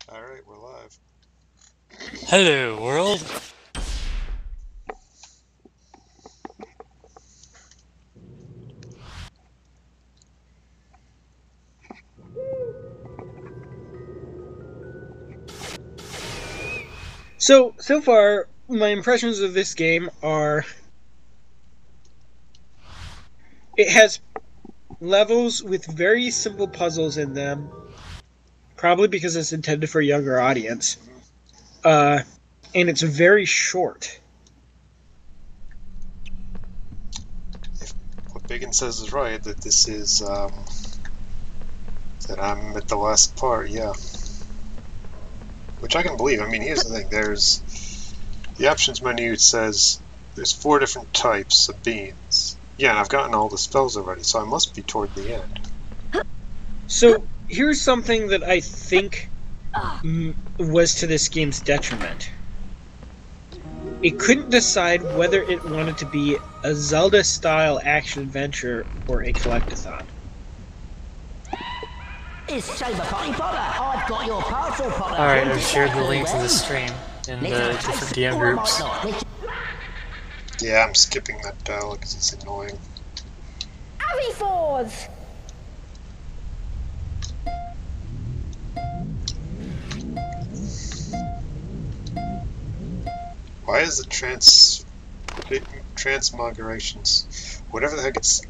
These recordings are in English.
Alright, we're live. Hello, world. So far, my impressions of this game are it has levels with very simple puzzles in them, probably because it's intended for a younger audience. And it's very short. If what Bacon says is right, that this is, that I'm at the last part, yeah. Which I can believe. I mean, here's the thing. There's the options menu. It says there's 4 different types of beans. Yeah, and I've gotten all the spells already, so I must be toward the end. So here's something that I think was to this game's detriment. It couldn't decide whether it wanted to be a Zelda-style action-adventure or a collectathon. It's Saber Potty Potter. I've got your parcel, Potter. Alright, I've shared the link to the stream in the different DM groups. Yeah, I'm skipping that dialogue because it's annoying. Avifords! Why is the transmigrations, whatever the heck it's...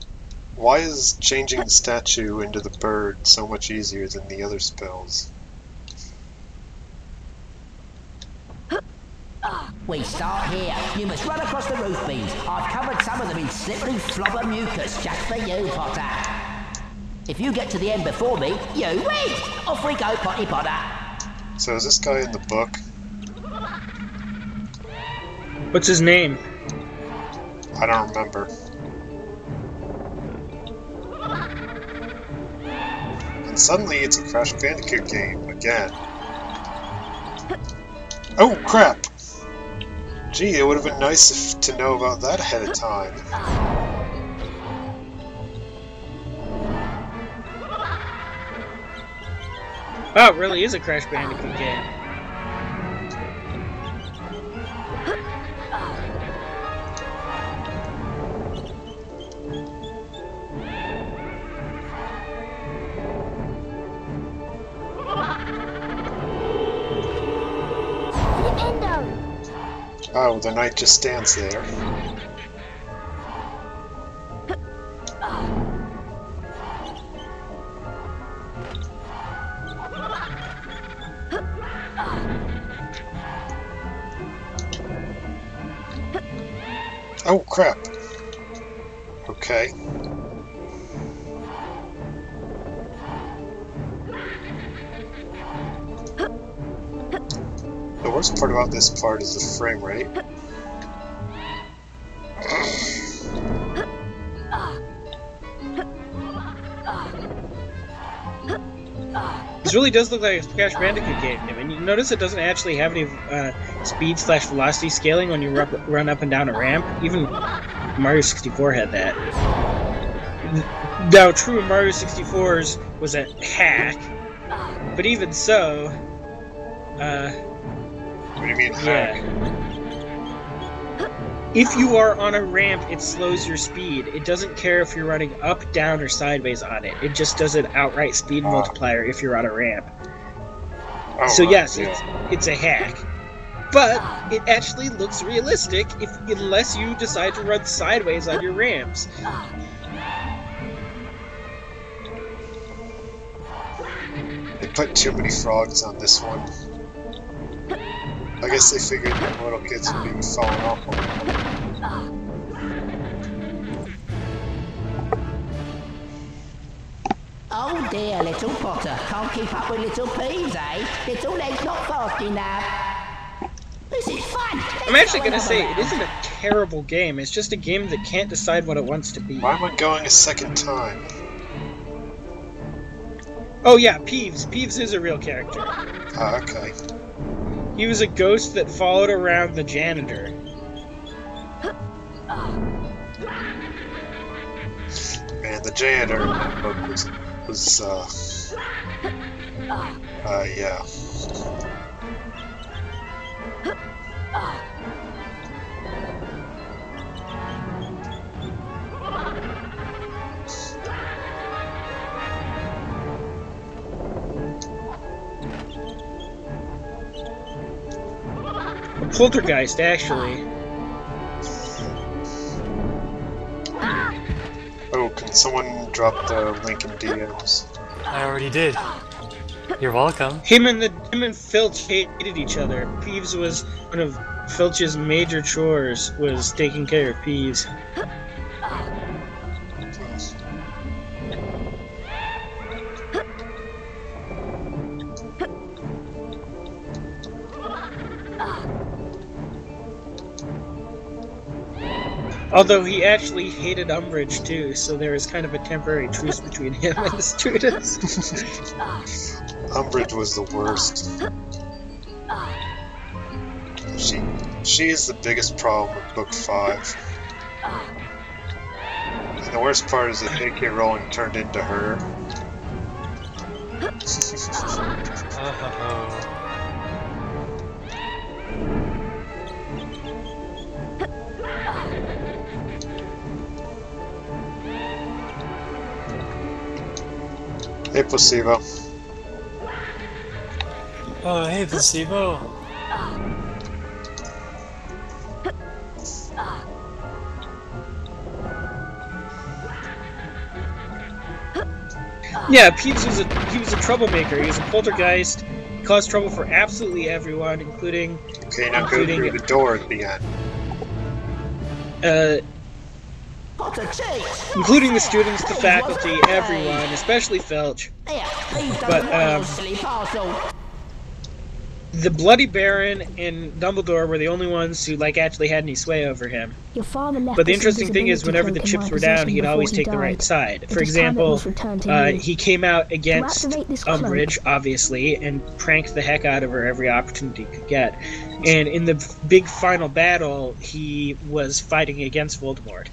Why is changing the statue into the bird so much easier than the other spells? We start here. You must run across the roof beams. I've covered some of them in slippery flobber mucus just for you, Potter. If you get to the end before me, you win! Off we go, Potty Potter. So is this guy in the book? What's his name? I don't remember. And suddenly it's a Crash Bandicoot game again. Oh crap! Gee, it would have been nice to know about that ahead of time. Oh, it really is a Crash Bandicoot game. Oh, the knight just stands there. Oh crap! Okay. The worst part about this part is the frame rate. This really does look like a Crash Bandicoot game, and you notice it doesn't actually have any speed/velocity scaling when you run up and down a ramp. Even Mario 64 had that. Now, true, Mario 64's was a hack, but even so, What do you mean hack? If you are on a ramp, it slows your speed. It doesn't care if you're running up, down, or sideways on it. It just does an outright speed multiplier if you're on a ramp. Oh, So yes, yeah. it's a hack. But it actually looks realistic unless you decide to run sideways on your ramps. They put too many frogs on this one. I guess they figured that little kids would be falling off on them. Oh dear, little Potter. Can't keep up with little Peeves, eh? Little leg's not fast enough. This is fun. I'm actually gonna say it isn't a terrible game. It's just a game that can't decide what it wants to be. Why am I going a second time? Oh yeah, Peeves. Peeves is a real character. Ah, okay. He was a ghost that followed around the janitor. Man, the janitor in that book was yeah. A poltergeist, actually. Oh, can someone drop the link in DMs? I already did. You're welcome. Him and Filch hated each other. Peeves was one of Filch's major chores was taking care of Peeves. Although he actually hated Umbridge too, so there was kind of a temporary truce between him and the students. Umbridge was the worst. She is the biggest problem with Book 5. And the worst part is that J.K. Rowling turned into her. Hey, Placebo. Oh, hey, Placebo. Yeah, Peeves was a troublemaker. He was a poltergeist. He caused trouble for absolutely everyone, including Okay, now go through the door at the end. Including the students, the faculty, everyone, especially Filch. But the Bloody Baron and Dumbledore were the only ones who actually had any sway over him. Your father left But the us interesting thing is, invisibility whenever the cloak in chips my were down, possession he'd always before he take the right died. side. It For is time it example, was returned to you. he came out against activate this cloak- Umbridge, obviously, and pranked the heck out of her every opportunity he could get. And in the big final battle, he was fighting against Voldemort.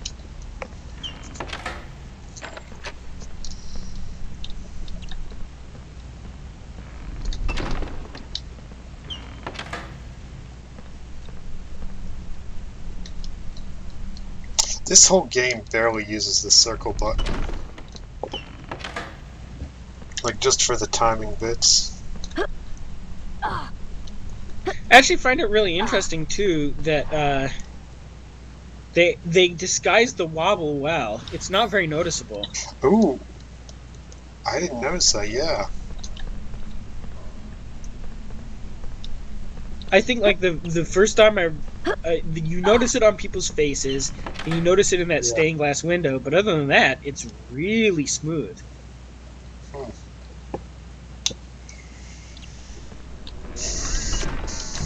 This whole game barely uses the circle button. Like, just for the timing bits. I actually find it really interesting, too, that they disguised the wobble well. It's not very noticeable. Ooh! I didn't notice that, yeah. I think the first time you notice it on people's faces, and you notice it in that stained glass window, but other than that, it's really smooth.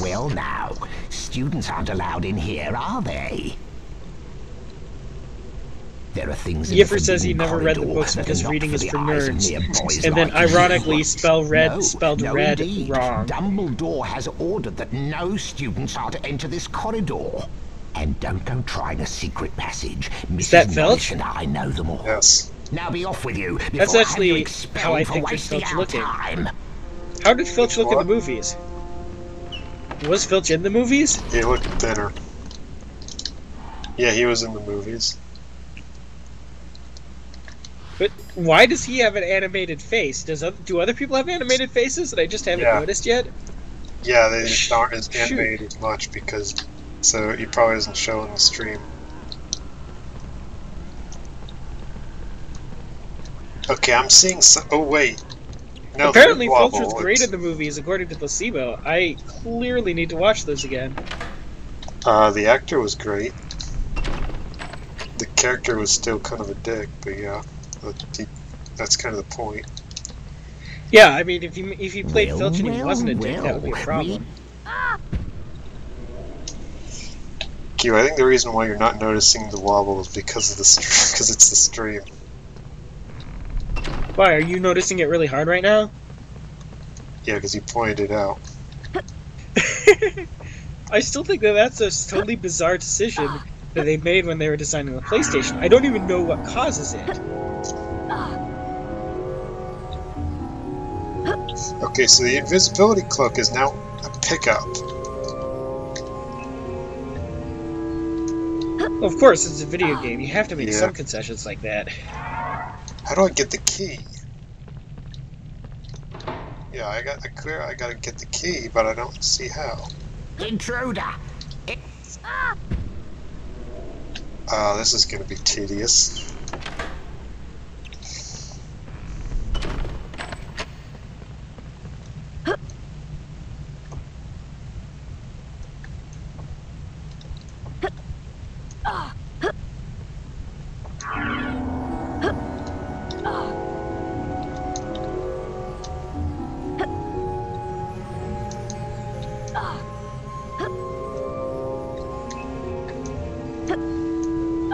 Well now, students aren't allowed in here, are they? There are things in Yifford the says he forbidden never read the corridor books that are because not reading for is the for eyes of nerds. mere boys And then, like ironically, you. spelled red Indeed. wrong. Dumbledore has ordered that no students are to enter this corridor. And don't go trying a secret passage. Mrs. that Filch? Mellish and I know them all. Yes. Now be off with you. That's before I have you actually expelled how I for pictured wasting Filch our looking. time. How did Filch look in the What? movies? Was Filch in the movies? He looked thinner. Yeah, he was in the movies. But why does he have an animated face? Do other people have animated faces that I just haven't Yeah. noticed yet? Yeah, they just aren't as Shoot. animated as much because... So he probably doesn't show in the stream. Okay, I'm seeing some... Oh, wait. No, Apparently, there's Filch Wobble. was great It's- in the movies, according to Placebo. I clearly need to watch those again. The actor was great. The character was still kind of a dick, but yeah. That's kind of the point. Yeah, I mean, if he played Well, Filch and he well, wasn't a dick, that would be a well, problem. Q, I think the reason why you're not noticing the wobble is because of the because it's the stream. Why, are you noticing it really hard right now? Yeah, because you pointed it out. I still think that that's a totally bizarre decision that they made when they were designing the PlayStation. I don't even know what causes it. Okay, so the invisibility cloak is now a pickup. Of course, it's a video game. You have to make Yeah. some concessions like that. How do I get the key? Yeah, I gotta get the key, but I don't see how. Intruder! This is gonna be tedious.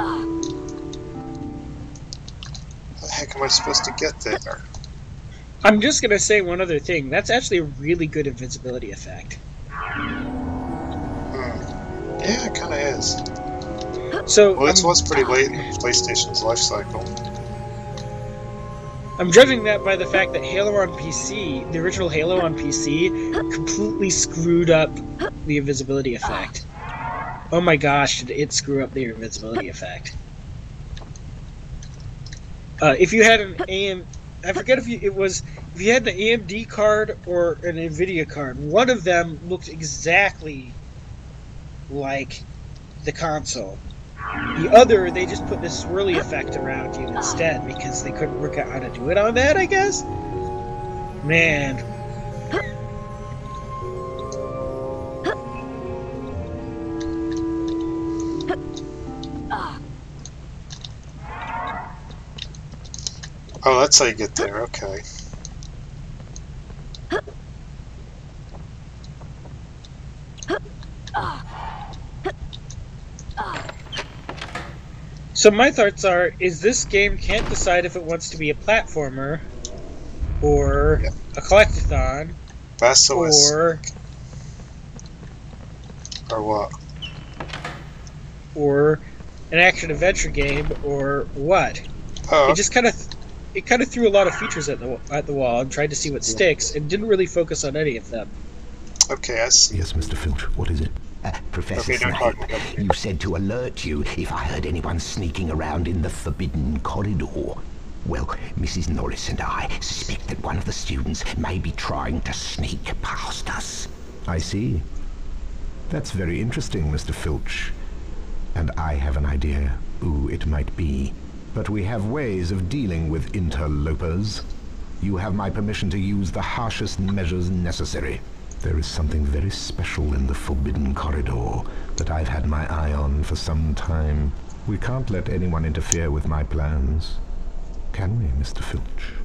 How the heck am I supposed to get there? I'm just gonna say one other thing. That's actually a really good invincibility effect. Yeah, it kinda is. So, Well, this was pretty late in PlayStation's life cycle. I'm judging that by the fact that Halo on PC, the original Halo on PC, completely screwed up the invisibility effect. Oh my gosh, did it screw up the invisibility effect. If you had I forget if you had an AMD card or an NVIDIA card, one of them looked exactly like the console. The other, they just put this swirly effect around you instead because they couldn't work out how to do it on that, I guess? Man. Oh, that's how you get there, okay. So my thoughts are, is this game can't decide if it wants to be a platformer, or a collectathon, Basilisk. or what? or an action-adventure game, or what? Oh, It just kind of threw a lot of features at the wall and tried to see what sticks, and didn't really focus on any of them. okay, I see. Yes, Mr. Filch, what is it? Professor Okay, don't Snape, talk about it. you said to alert you if I heard anyone sneaking around in the forbidden corridor. Well, Mrs. Norris and I suspect that one of the students may be trying to sneak past us. I see. That's very interesting, Mr. Filch. And I have an idea who it might be. But we have ways of dealing with interlopers. You have my permission to use the harshest measures necessary. There is something very special in the Forbidden Corridor that I've had my eye on for some time. We can't let anyone interfere with my plans. Can we, Mr. Filch?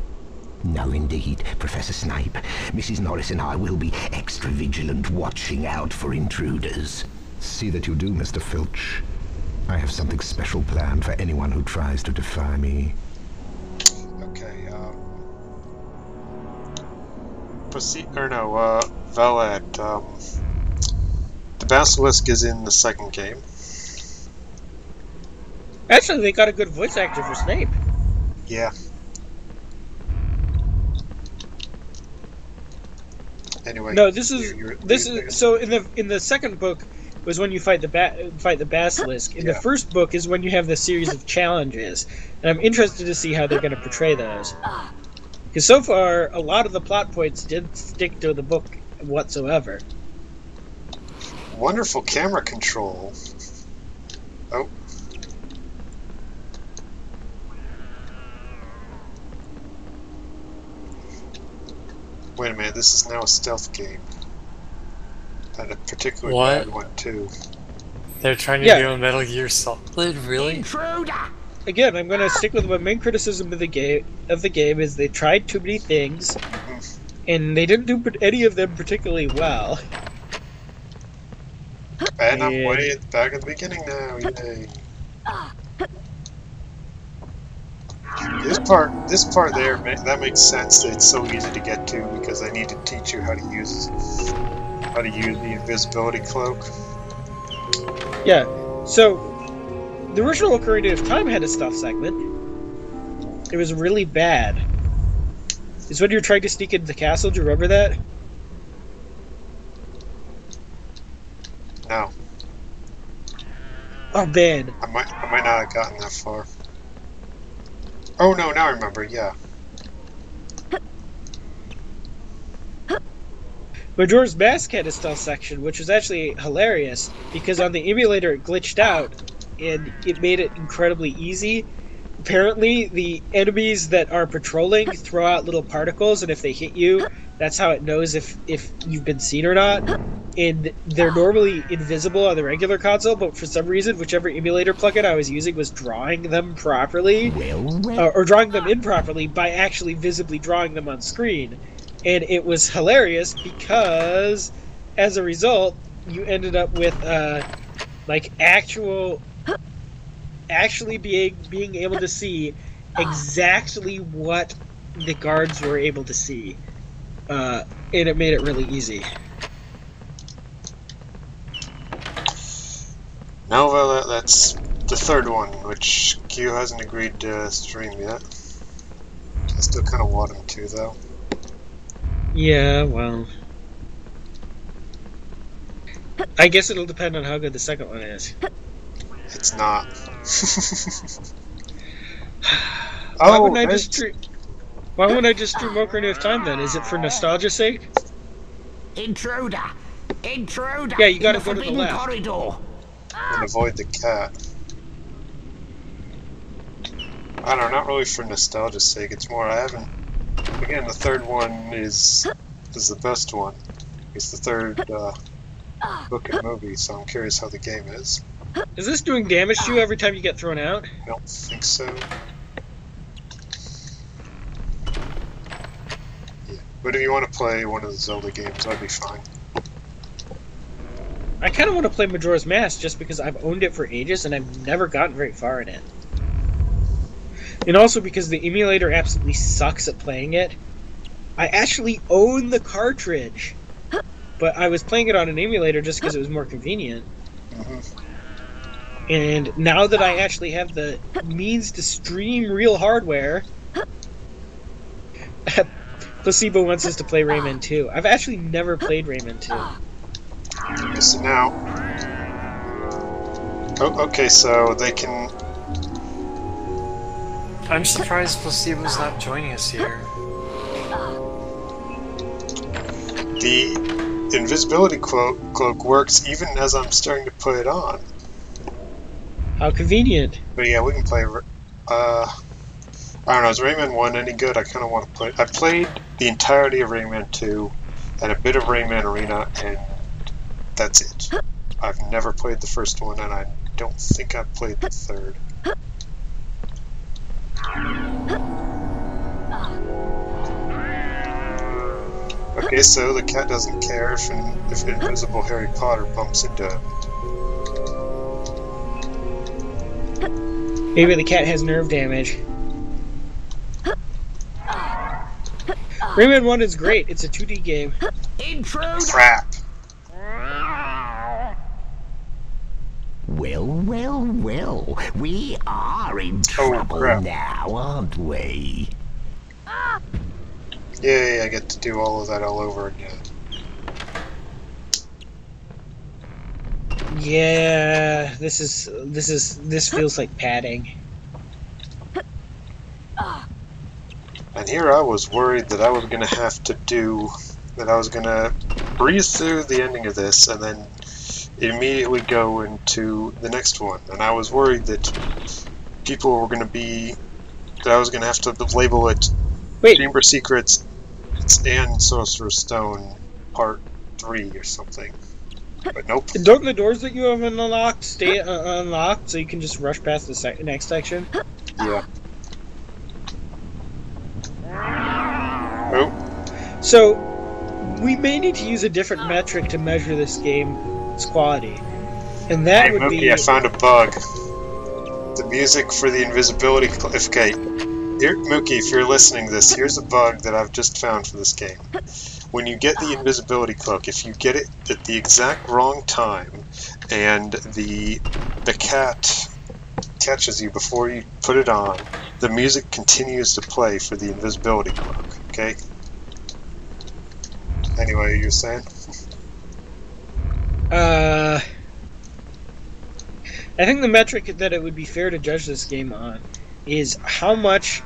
No, indeed, Professor Snape. Mrs. Norris and I will be extra vigilant, watching out for intruders. See that you do, Mr. Filch. I have something special planned for anyone who tries to defy me. Okay, proceed, or no, Velad, the Basilisk is in the second game. Actually, they got a good voice actor for Snape. Yeah. Anyway. No, this is you're- so in the second book was when you fight the basilisk. In the first book is when you have the series of challenges, and I'm interested to see how they're going to portray those. Because so far, a lot of the plot points didn't stick to the book whatsoever. Wonderful camera control. Oh. Wait a minute, this is now a stealth game. And a particularly What? bad one, too. They're trying to Yeah. do a Metal Gear Solid, really? Intruder! Again, I'm going to stick with my main criticism of the game. Is they tried too many things, and they didn't do any of them particularly well. And I'm way back at the beginning now, yay. This part there, that makes sense. That it's so easy to get to because I need to teach you how to use the invisibility cloak. Yeah, so the original Ocarina of Time had a stealth segment. It was really bad. is when you're trying to sneak into the castle. Do you remember that? No. Oh man. I might not have gotten that far. Oh no, now I remember, yeah. Majora's Mask had a stealth section, which was actually hilarious, because on the emulator it glitched out, and it made it incredibly easy. Apparently, the enemies that are patrolling throw out little particles, and if they hit you, that's how it knows if you've been seen or not. And they're normally invisible on the regular console, but for some reason, whichever emulator plugin I was using was drawing them properly, or drawing them improperly by actually visibly drawing them on screen. And it was hilarious because, as a result, you ended up with like actually being able to see exactly what the guards were able to see, and it made it really easy. No, well, that's the third one, which Q hasn't agreed to stream yet. I still kind of want him to, though. Yeah, well, I guess it'll depend on how good the second one is. It's not. Why wouldn't I just stream? Why wouldn't I just stream Ocarina of Time then? Is it for nostalgia's sake? Intruder! Intruder! Yeah, you gotta go to the left. Corridor. And avoid the cat. I don't know, not really for nostalgia's sake. It's more, I haven't. Again, the third one is the best one. It's the third book and movie, so I'm curious how the game is. Is this doing damage to you every time you get thrown out? I don't think so. Yeah. But if you want to play one of the Zelda games, that'd be fine. I kind of want to play Majora's Mask just because I've owned it for ages and I've never gotten very far in it. And also because the emulator absolutely sucks at playing it. I actually own the cartridge, but I was playing it on an emulator just because it was more convenient. And now that I actually have the means to stream real hardware, Placebo wants us to play Rayman 2. I've actually never played Rayman 2. Okay, so now... Oh, okay, so they can... I'm surprised Placebo's not joining us here. The invisibility cloak works even as I'm starting to put it on. How convenient. But yeah, we can play... I don't know, is Rayman 1 any good? I kind of want to play... I played the entirety of Rayman 2 and a bit of Rayman Arena, and that's it. I've never played the first one, and I don't think I've played the third. Okay, so the cat doesn't care if invisible Harry Potter bumps into him. Maybe the cat has nerve damage. Rayman 1 is great. It's a 2D game. Intruder! Crap. Well, well, well. We are in trouble crap. now, aren't we? Yay, I get to do all of that all over again. Yeah, this feels like padding. And here I was worried that I was going to have to do... that I was going to breeze through the ending of this and then immediately go into the next one. And I was worried that people were going to be... that I was going to have to label it Chamber Secrets and Sorcerer's Stone Part 3 or something. But nope. Don't the doors that you have unlocked stay unlocked so you can just rush past the next section? Yeah. Oh. So, we may need to use a different metric to measure this game's quality. And that Hey, would Mookie, be... I found a bug. The music for the invisibility... Okay, here, Mookie, if you're listening to this, here's a bug that I've just found for this game. When you get the invisibility cloak, if you get it at the exact wrong time, and the cat catches you before you put it on, the music continues to play for the invisibility cloak. Okay. Anyway, you were saying? I think the metric that it would be fair to judge this game on is how much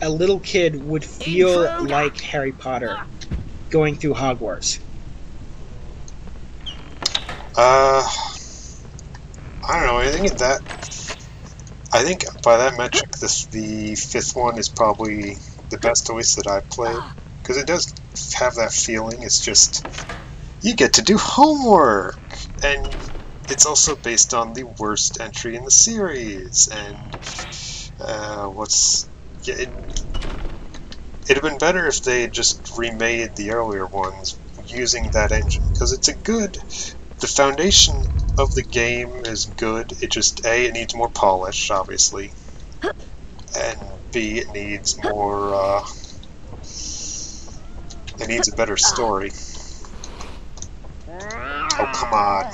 a little kid would feel Intruder! like Harry Potter going through Hogwarts. I don't know. I think by that metric, the fifth one is probably the best voice that I've played. Because it does have that feeling. It's just, you get to do homework! And it's also based on the worst entry in the series. And, yeah, it'd have been better if they had just remade the earlier ones using that engine. Because it's a good... The foundation of the game is good. It just, A, it needs more polish, obviously. And B, it needs more, it needs a better story. Oh, come on.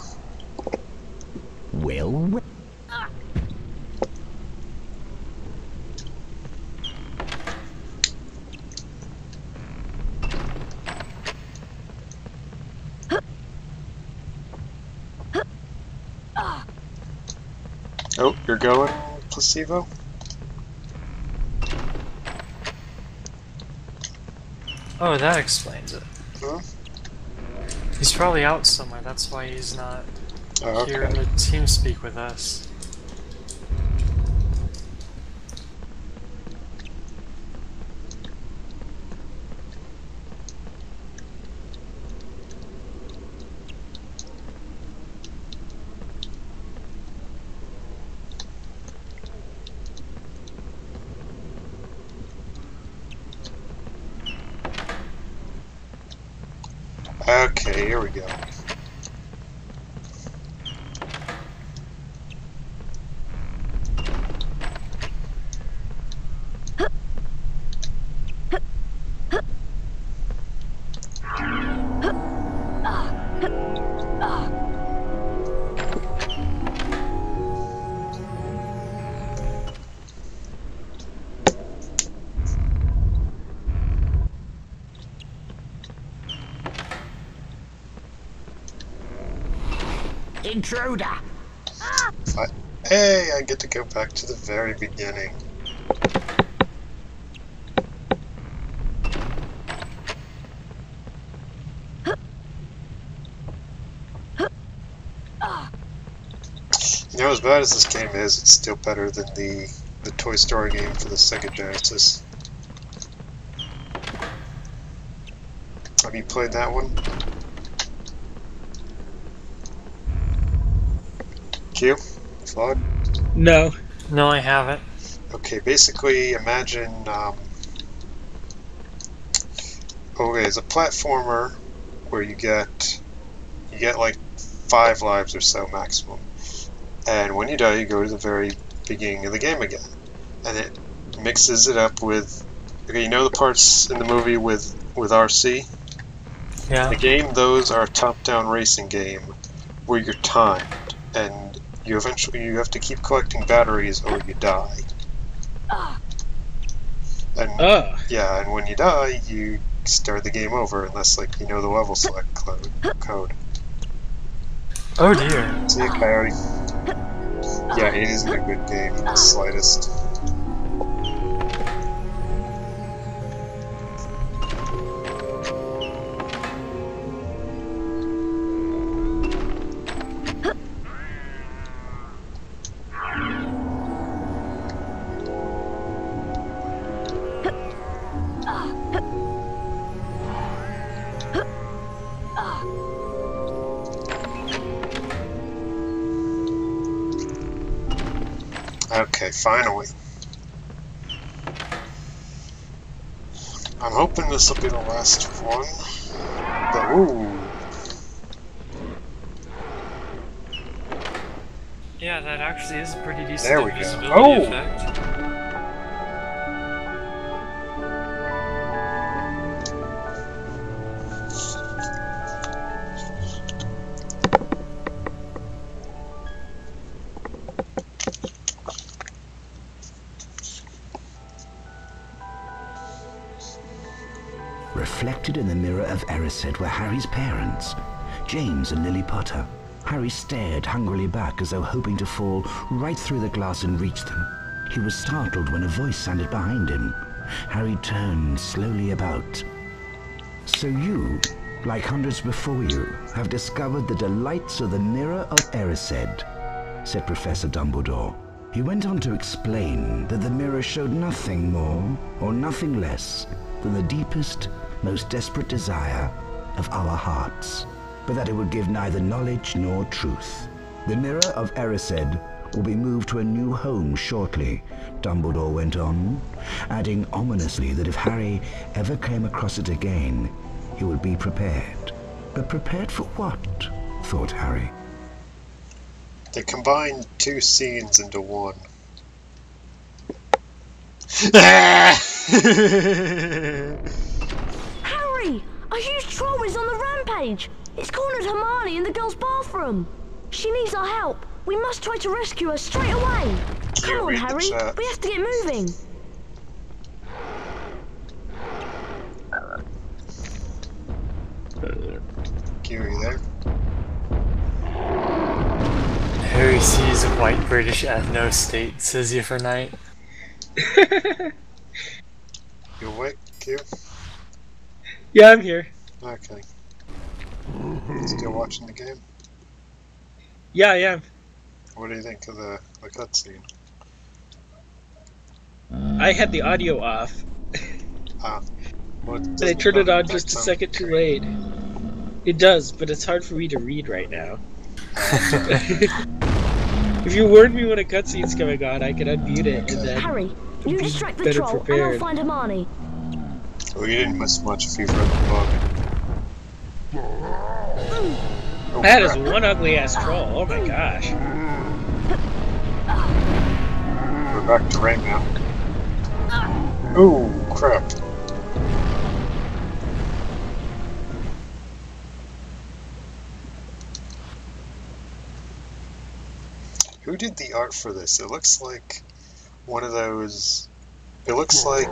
Well, Oh, you're going, Placebo? Oh, that explains it. Hmm? He's probably out somewhere, that's why he's not Oh, here in okay. the TeamSpeak with us. Okay, here we go. intruder! Hey, I get to go back to the very beginning. You know, as bad as this game is, it's still better than the Toy Story game for the Sega Genesis. Have you played that one? Q? Claude? No. No, I haven't. Okay, basically imagine, okay, it's a platformer where you get like 5 lives or so maximum. And when you die, you go to the very beginning of the game again. And it mixes it up with, okay, you know the parts in the movie with RC? Yeah. The game, those are a top-down racing game where you're timed, and you have to keep collecting batteries or you die. And yeah, and when you die, you start the game over unless, like, you know the level select code. Oh dear. See ya, Coyote. Yeah, it isn't a good game in the slightest. Okay, finally. I'm hoping this will be the last one. But, ooh. Yeah, that actually is a pretty decent There we go. invisibility Oh! effect. of Erised were Harry's parents, James and Lily Potter. Harry stared hungrily back as though hoping to fall right through the glass and reach them. He was startled when a voice sounded behind him. Harry turned slowly about. So you, like hundreds before you, have discovered the delights of the Mirror of Erised, said Professor Dumbledore. He went on to explain that the mirror showed nothing more or nothing less than the deepest, most desperate desire of our hearts, but that it would give neither knowledge nor truth. The Mirror of Erised will be moved to a new home shortly, Dumbledore went on, adding ominously that if Harry ever came across it again, he would be prepared. But prepared for what? Thought Harry. They combined 2 scenes into one. Harry! A huge troll is on the rampage! It's cornered Hermione in the girls' bathroom! She needs our help! We must try to rescue her straight away! Come on, Harry! We have to get moving! Gary there? Harry sees a white British ethno-state, says you for night. You awake, Q? Yeah, I'm here. Okay. Still watching the game? Yeah, I am. What do you think of the cutscene? I had the audio off. What, I turned it on just a second too late. It does, but it's hard for me to read right now. If you warned me when a cutscene's coming on, I could unmute it and then Harry, you distract the better troll prepared. and I'll find Hermione. Well, you didn't miss much if you've read the book. Oh, That is crap. one ugly ass troll. Oh my gosh. We're back to rain now. Ooh, crap. Who did the art for this? It looks like one of those... It looks like...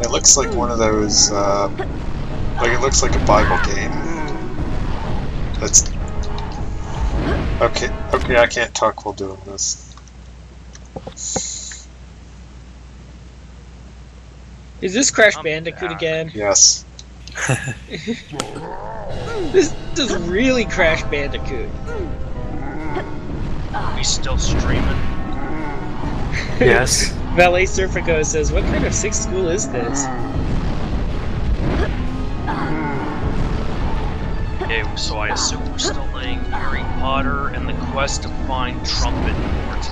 It looks like one of those, like it looks like a Bible game. That's... Okay, I can't talk while doing this. Is this Crash Bandicoot again? Yes. This is really Crash Bandicoot. We still streaming? Yes. Valet Serpico says, what kind of sick school is this? Okay, so I assume we're still playing Harry Potter and the quest to find Trumpet Lords.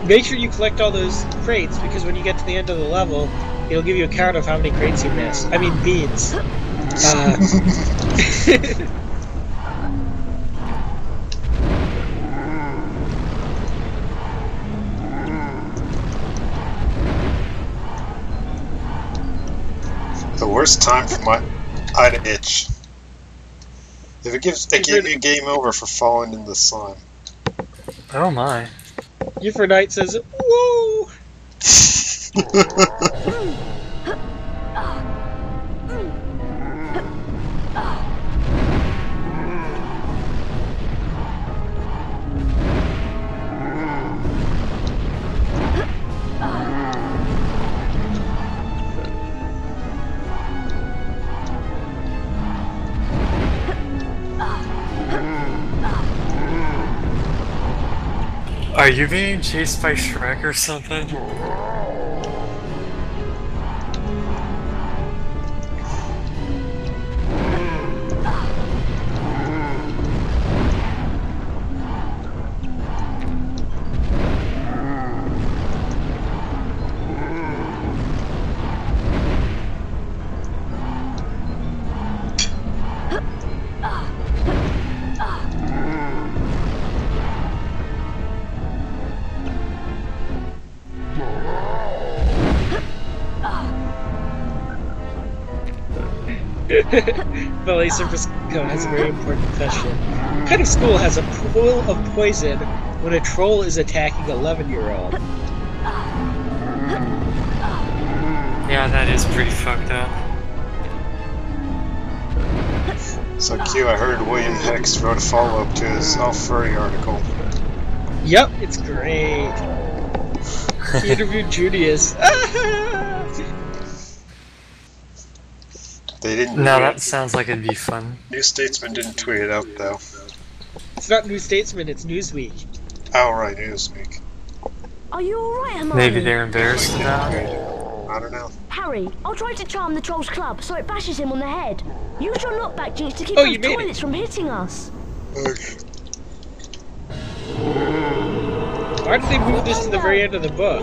Make sure you collect all those crates, because when you get to the end of the level, it'll give you a count of how many crates you missed. I mean, beans. The worst time for my eye to itch. If it gave you game over for falling in the slime. Oh my. Gifford Knight says, woo! Are you being chased by Shrek or something? Valet Serpico has a very important question. What kind of school has a pool of poison when a troll is attacking 11-year-old? Yeah, that is pretty fucked up. So Q, I heard William Hicks wrote a follow-up to his All Furry article. Yep, it's great. He interviewed Julius. They didn't. No, that sounds like it'd be fun. New Statesman didn't tweet it out though. It's not New Statesman, it's Newsweek. Oh right, Newsweek. Are you alright, Hermione? Maybe they're embarrassed about it. I don't know. Harry, I'll try to charm the Trolls Club so it bashes him on the head. Use your knockback jinx to keep those toilets from hitting us. Why did they move this to the very end of the book?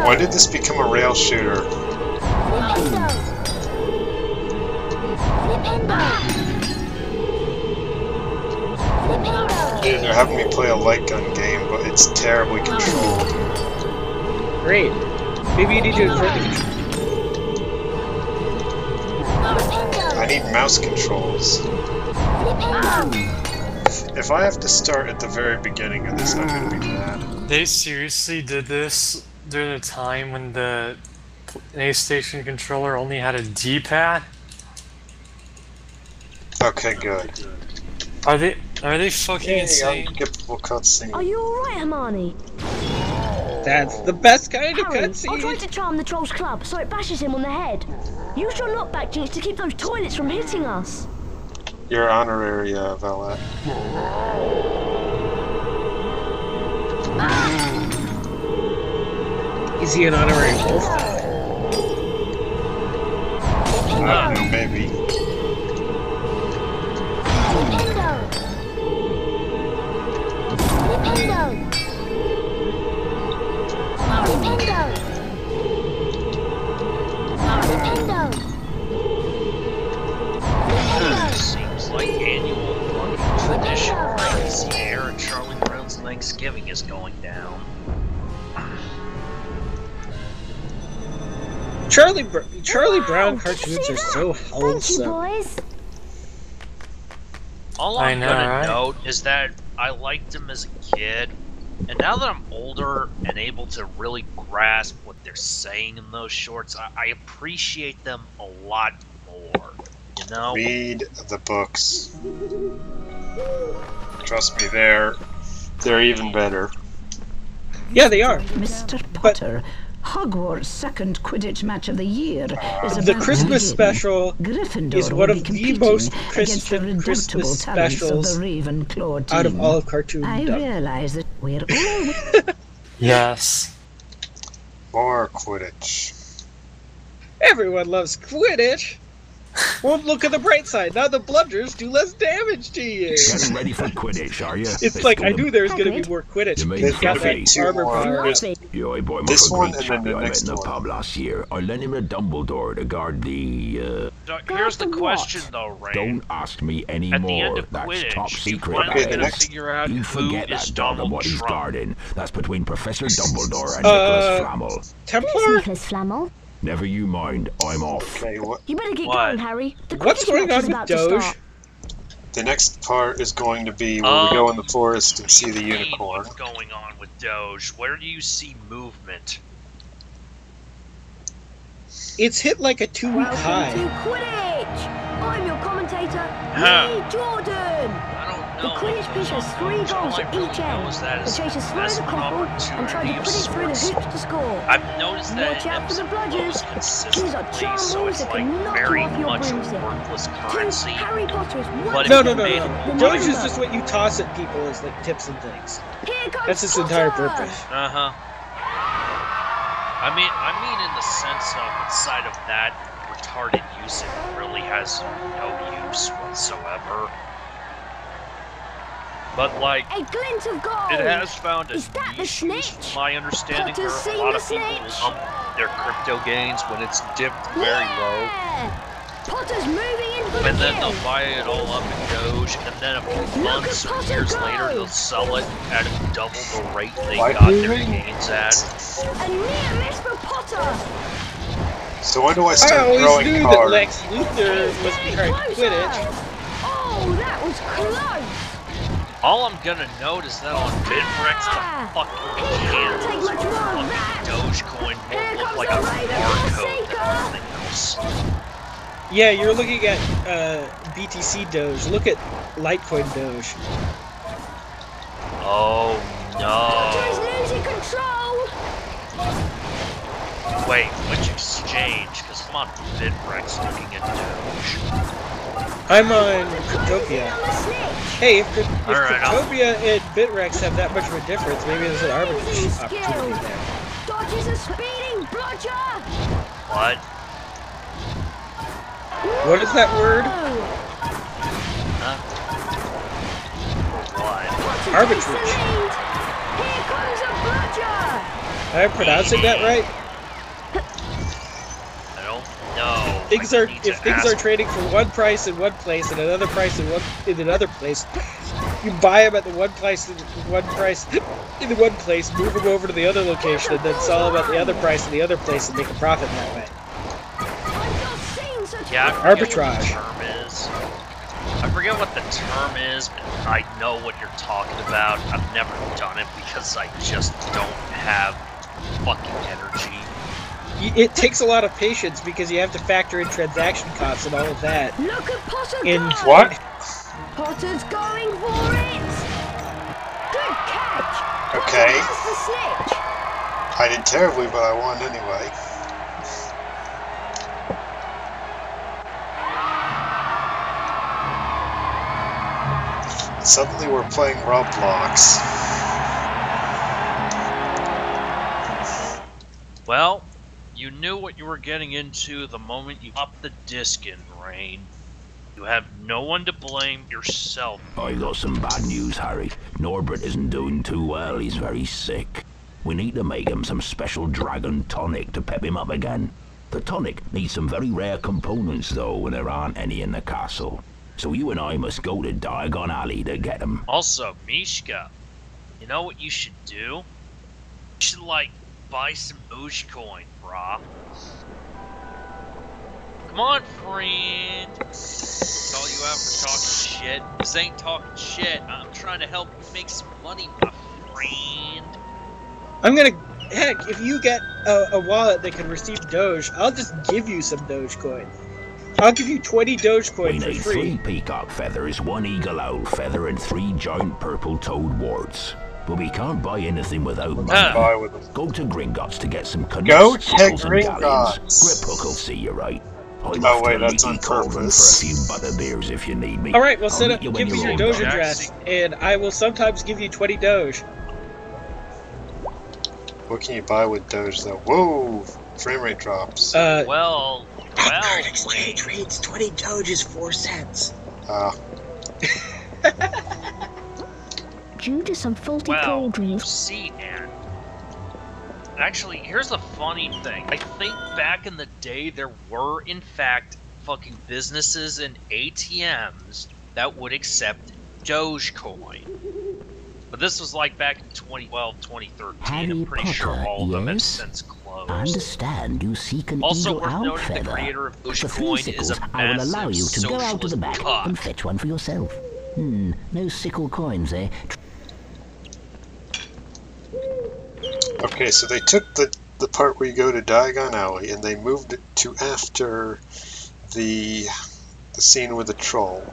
Why did this become a rail shooter? Yeah, they're having me play a light gun game, but it's terribly controlled. Great. Maybe you need to invert the control. I need mouse controls. If I have to start at the very beginning of this, I'm gonna be mad. They seriously did this during a time when the PlayStation controller only had a D-pad? Okay, good. Are they fucking insane? Unskippable cutscene. Are you alright, Hermione? That's the best kind of Harry, cutscene. I'll try to charm the Trolls Club so it bashes him on the head. Use your knockback jinx to keep those toilets from hitting us. Your honorary valet. Is he an honorary wolf? I don't know, maybe. Seems like annual fucking tradition brings the air and Charlie Brown's Thanksgiving is going down. Charlie Brown cartoons are so wholesome. Boys. All I'm gonna note is that I liked him as a kid, and now that I'm older and able to really grasp what they're saying in those shorts, I appreciate them a lot more. You know? Read the books. Trust me, they're even better. Yeah, they are. Mr. Potter, Hogwarts' second Quidditch match of the year is The about Christmas special Gryffindor is one of the most Christmas specials of the Ravenclaw team. out of all of cartoon. I realize that we're all Yes. More Quidditch. Everyone loves Quidditch. Well, look at the bright side. Now the bludgers do less damage to you. Getting ready for Quidditch, are you? It's like I knew there was going to be more Quidditch. They've got that armor power. Yo, boy, This one great and then the champion I met next in the one. pub last year. I lent him a Dumbledore to guard the. Here's the question, though, Ray. Don't ask me At the end anymore. of That's Quidditch, top you secret. finally Okay, the gotta next- figure out You who forget is that dog and Donald what he's Trump. guarding. That's between Professor Dumbledore and Nicholas Flamel. Templar? Nicholas Flamel. Never you mind. I'm off. Okay, what? You better get What? going, Harry. The What's Quidditch going match on is with about to Doge? start. The next part is going to be where we go in the forest and see the What do you mean, unicorn. What's going on with Doge? Where do you see movement? It's hit like a 2-week Welcome high. to Quidditch. I'm your commentator, Huh. Lee Jordan. I don't The know. Quidditch pitch has 3 All goals I at really each know end. is that The it's chasers throw best the couple and try to opportunity put of it through the sorts. hoops to score. I've noticed that Watch out for the it bludgers. flows These are consistently, charm so moves it's that like can knock you very off your much a broomstick. worthless Two, currency. Harry Potter is one. But No, if no, you no, made no, it no. more- Doge is just what you toss at people as like tips and things. Here comes That's its Potter. entire purpose. Uh-huh. I mean in the sense of inside of that retarded use, it really has no use whatsoever. But like, A glint of gold. it has found a Is that the niche use, snitch? from my understanding, Potter's where a seen lot the of people snitch? lump their crypto gains when it's dipped very low. Yeah. Potter's moving in for the And then kill. they'll buy it all up in Doge, and then a few months or years later, they'll sell it at double the rate they got their gains at. A near miss for Potter. So when do I I start always throwing knew cards? that Lex Luthor was behind Quidditch. Oh, that was close. All I'm gonna note is that on Bitrex, the fucking hands of fucking Dogecoin won't look like a barcode than everything else. Yeah, you're looking at BTC Doge. Look at Litecoin Doge. Oh Potter's no. losing control. Wait, which exchange? Because I'm on Bitrex looking at Doge. I'm on Cryptopia. Hey, if Alright, Cryptopia and Bitrex have that much of a difference, maybe there's an arbitrage opportunity there. Dodges a speeding bludger. What? What is that word? Huh? What? Arbitrage. Here comes a bludger. Am I pronouncing that right? I don't know. Things are if things are trading for one price in one place and another price in another place, you buy them at the one price in one place, move them over to the other location, and then sell them at the other price in the other place and make a profit that way. Yeah, Arbitrage. I forget what the term is, but I know what you're talking about. I've never done it because I just don't have fucking energy. It takes a lot of patience because you have to factor in transaction costs and all of that. Look at Potter In go. What? Potter's going for it. Good catch. Okay. That's the snitch. I did terribly, but I won anyway. Suddenly we're playing Roblox. Well, you knew what you were getting into the moment you popped the disc in, Rain. You have no one to blame yourself. I got some bad news, Harry. Norbert isn't doing too well. He's very sick. We need to make him some special dragon tonic to pep him up again. The tonic needs some very rare components, though, and there aren't any in the castle. So you and I must go to Diagon Alley to get them. Also, Mishka, you know what you should do? You should, like, buy some Dogecoin, brah. Come on, friend. That's all you have for talking shit. This ain't talking shit. I'm trying to help you make some money, my friend. I'm gonna heck, if you get a wallet that can receive Doge, I'll just give you some Dogecoin. I'll give you 20 Dogecoin We for need free. 3 peacock feathers, 1 eagle owl feather, and 3 giant purple toad warts. But we can't buy anything without money. Buy with them. Go to Gringotts to get some canoes, Go to sickles, and galleons. Gringotts. Grip Hook will see you right. I'm Oh, off to wait, the that's leaky on cauldron for a purpose. few butterbeers if you need me. Alright, well I'll set up, meet you when give me you're your older. Doge address, and I will sometimes give you 20 Doge. What can you buy with Doge though? Whoa! Frame rate drops. Well, exchange rates, 20 Doge is 4 cents. Due to some faulty well, cauldrons. see, Ann. Actually, here's the funny thing. I think back in the day there were, in fact, fucking businesses and ATMs that would accept Dogecoin. But this was like back in 2012, 2013. Harry I'm pretty sure Potter, all of them have yes? since closed. I understand you seek an Also eagle worth owl noting, the feather. creator of For 3 Dogecoin is sickles, a I will allow massive you to go out to the socialist back cock. and fetch one for yourself. No sickle coins, eh? Okay, so they took the part where you go to Diagon Alley and they moved it to after the scene with the troll.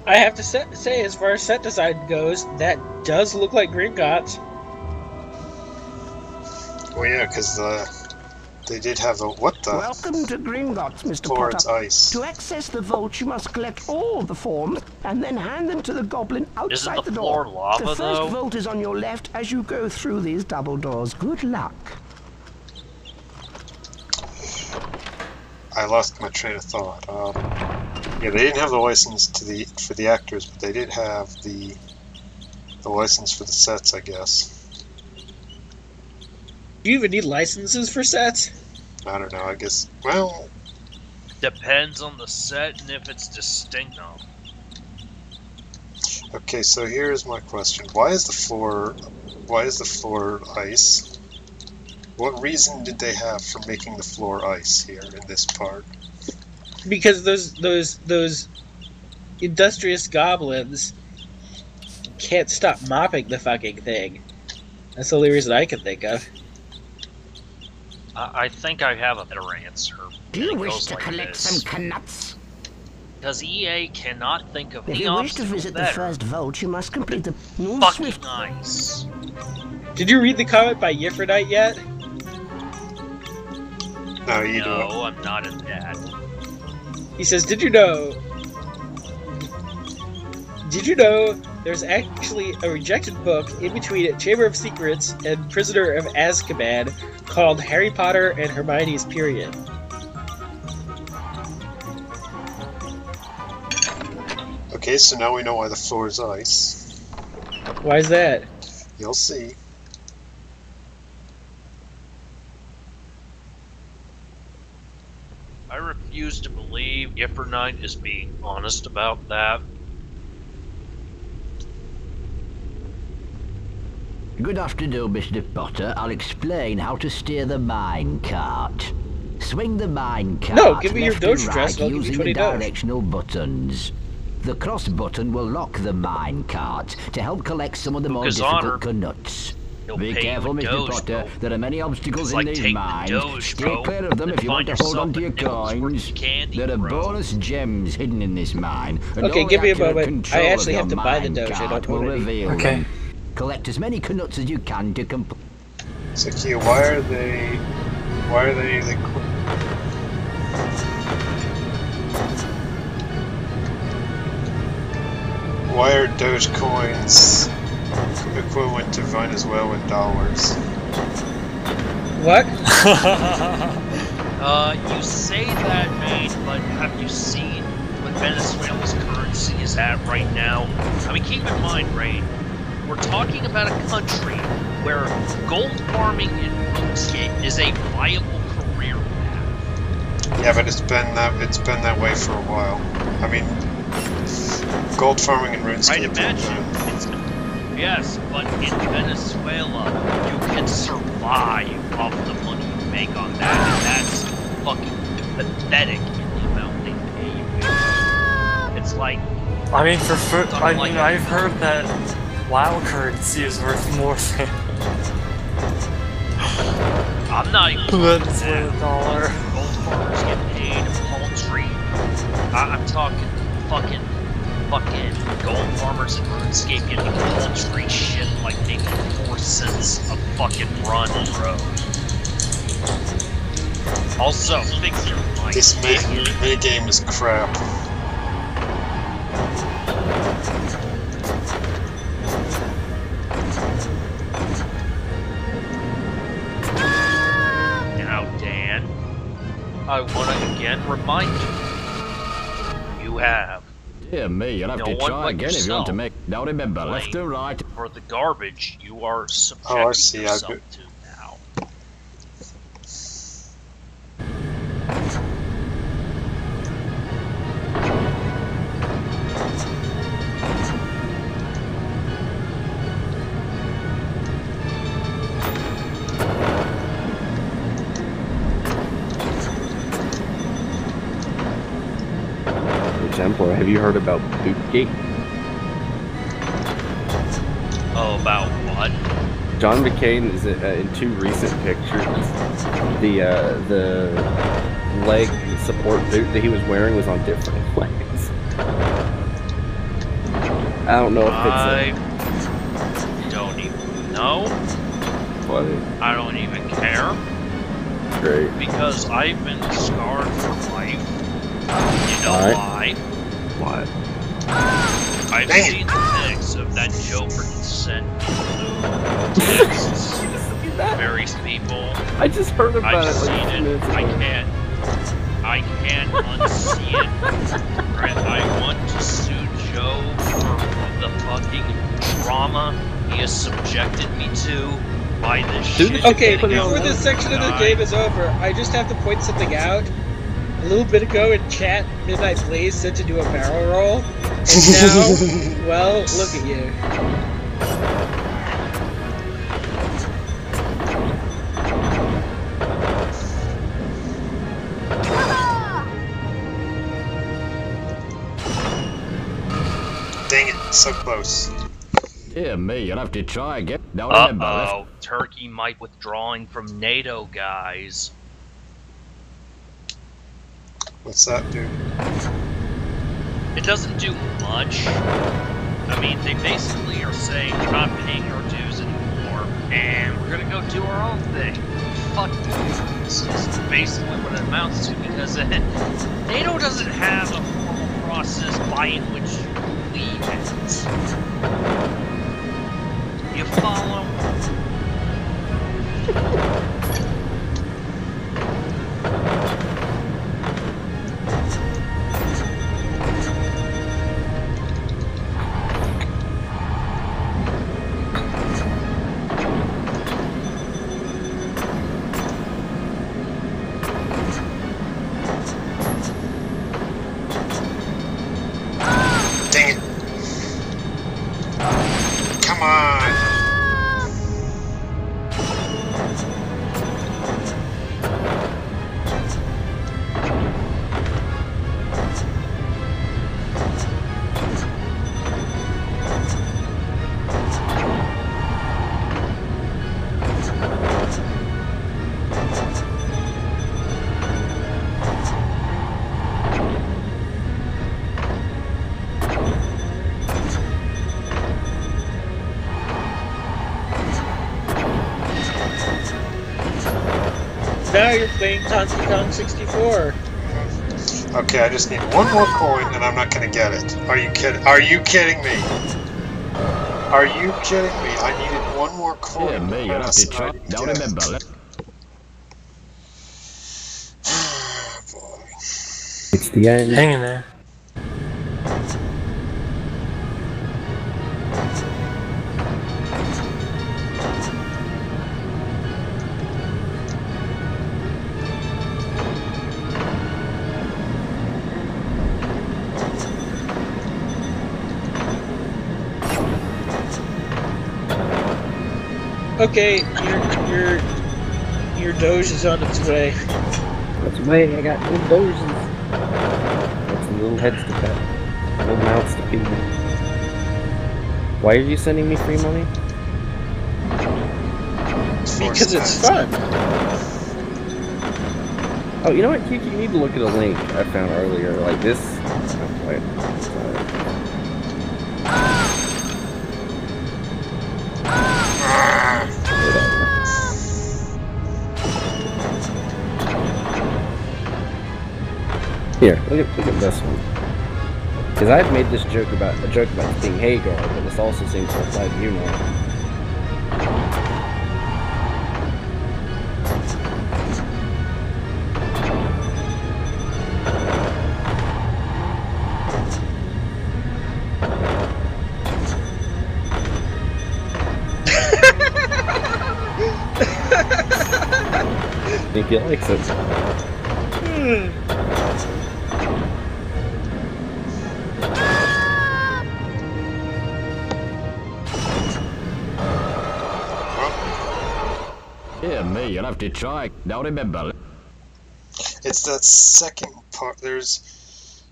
I have to say, as far as set design goes, that does look like Gringotts. Well, yeah, because They did have a... What the? Welcome to Gringotts, Mr. Floor, Potter. it's ice. To access the vault, you must collect all the forms and then hand them to the goblin outside the door. Floor lava, the first though? vault is on your left as you go through these double doors. Good luck. I lost my train of thought. Yeah, they didn't have the license for the actors, but they did have the license for the sets, I guess. Do you even need licenses for sets? I don't know, I guess... Well... Depends on the set and if it's distinct enough. Okay, so here's my question. Why is the floor ice? What reason did they have for making the floor ice here in this part? Because those industrious goblins can't stop mopping the fucking thing. That's the only reason I can think of. I think I have a better answer. Do you wish to collect some knuts? Because EA cannot think of If the you wish to obstacle visit the better. first vault, you must complete the new Fucking Swift. nice. Did you read the comment by Yifferdite yet? No, you do it. No, I'm not in that. He says, Did you know there's actually a rejected book in between Chamber of Secrets and Prisoner of Azkaban called Harry Potter and Hermione's Period? Okay, so now we know why the floor is ice. Why is that? You'll see. I refuse to believe Yiffernite is being honest about that. Good afternoon, Mr. Potter. I'll explain how to steer the mine cart. Swing the mine cart No, give me your left and Doge dress right and I'll give you using 20 the Doge. directional buttons. The cross button will lock the mine cart to help collect some of the more Lucas difficult Honor. knuts. He'll Be pay careful, you Mr. Doge, Potter. bro. There are many obstacles It's in like these take the mines. Doge, Stay bro, clear of them and if you want find to hold yourself on to a your nickels worth coins. of candy, There are bro. bonus gems hidden in this mine. And Okay, only give me a accurate moment. control I actually of have your to buy the mine Doge. I cart don't will own any. reveal Okay. them. Collect as many knuts as you can to complete. So, Kia, why are they why are Doge coins equivalent to Venezuelan dollars? What? You say that, mate, but have you seen what Venezuela's currency is at right now? I mean, keep in mind, Ray, we're talking about a country where gold farming in RuneScape is a viable career path. Yeah, but it's been that way for a while. I mean, gold farming in RuneScape. I'd imagine it's... Yes, but in Venezuela, you can survive off the money you make on that, and that's fucking pathetic in the amount they pay you. It's like... I mean, for food, Something I mean, like I've heard that WoW currency is worth more than I'm not even $1 dollar. Gold farmers get paid paltry. I'm talking fucking gold farmers in RuneScape getting paltry shit like making 4 cents a fucking run, bro. Also, figure like This minigame is crap. Now, Dan, I want to again remind you, you have Dear me, you'll have no to one try but again if you want to yourself make... Now remember, left playing and right. for the garbage you are subjecting Oh, I see. yourself to now. Templar, have you heard about Bootgate? Oh, about what? John McCain is in 2 recent pictures. The leg support boot that he was wearing was on different legs. I don't know if I don't even know. What? I don't even care. Great. Because I've been scarred for life. You know why? Why? I've seen the pics of that Joker sent to texts to various people. I just heard about I've it seen like 2 minutes ago. I can't unsee it. Right? I want to sue Joe for the fucking trauma he has subjected me to by this shit. Okay, before this section of the game is over, I just have to point something out. A little bit ago in chat, Midnight Blaze said to do a barrel roll, and now, well, look at you. Dang it, so close. Dear me, you'll have to try again. Don't Uh-oh, Turkey might withdrawing from NATO, guys. What's that do? It doesn't do much. I mean, they basically are saying we're not paying our dues anymore, and we're gonna go do our own thing. Fuck you. This is basically what it amounts to, because NATO doesn't have a formal process by which you leave it. You follow? Dang it. Come on. Now you're playing Donkey Kong 64. Okay, I just need one more coin and I'm not gonna get it. Are you kidding? Are you kidding me? Are you kidding me? I needed one more coin. Dear me, you'll have to try. Don't remember. It's the end. Hang in there. Okay, your Doge is on its way. That's way. I got little dozens. Got some little heads to cut. Little mouths to feed. Why are you sending me free money? Because it's fun. Oh, you know what, Kiki? You need to look at a link I found earlier. Like this. Oh, wait. Here, look at this one. Because I've made this joke about this being Hagar, but this also seems to apply to you more. I think he likes it. Dear me, you'll have to try. Don't remember. It's that second part. There's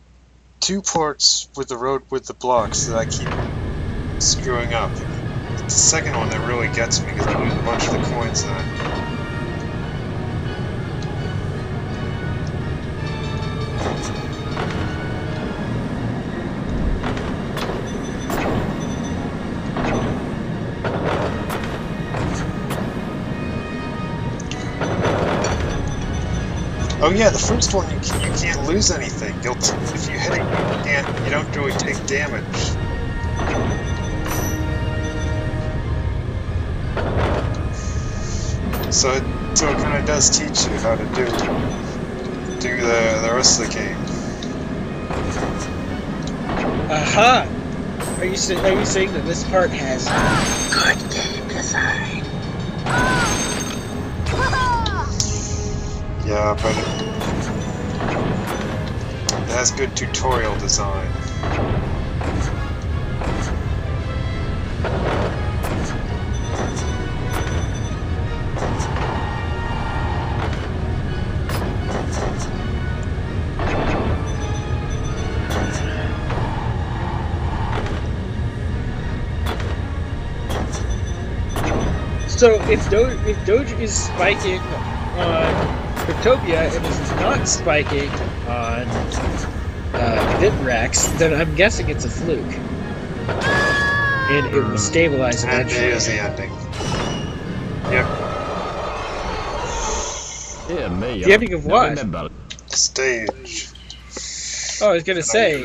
two parts with the road with the blocks that I keep screwing up. It's the second one that really gets me because I lose a bunch of the coins then. Oh yeah, the first one you can't lose anything. If you hit it, you don't really take damage. So it kind of does teach you how to do the rest of the game. Aha! Are you saying that this part has good game design? Yeah, but it has good tutorial design. So if Doge is spiking on Cryptopia and is not spiking on Bitrex, then I'm guessing it's a fluke. And it will stabilize eventually. And it is the ending. Yep. Yeah, me. The ending of what? Stage. Oh, I was gonna say,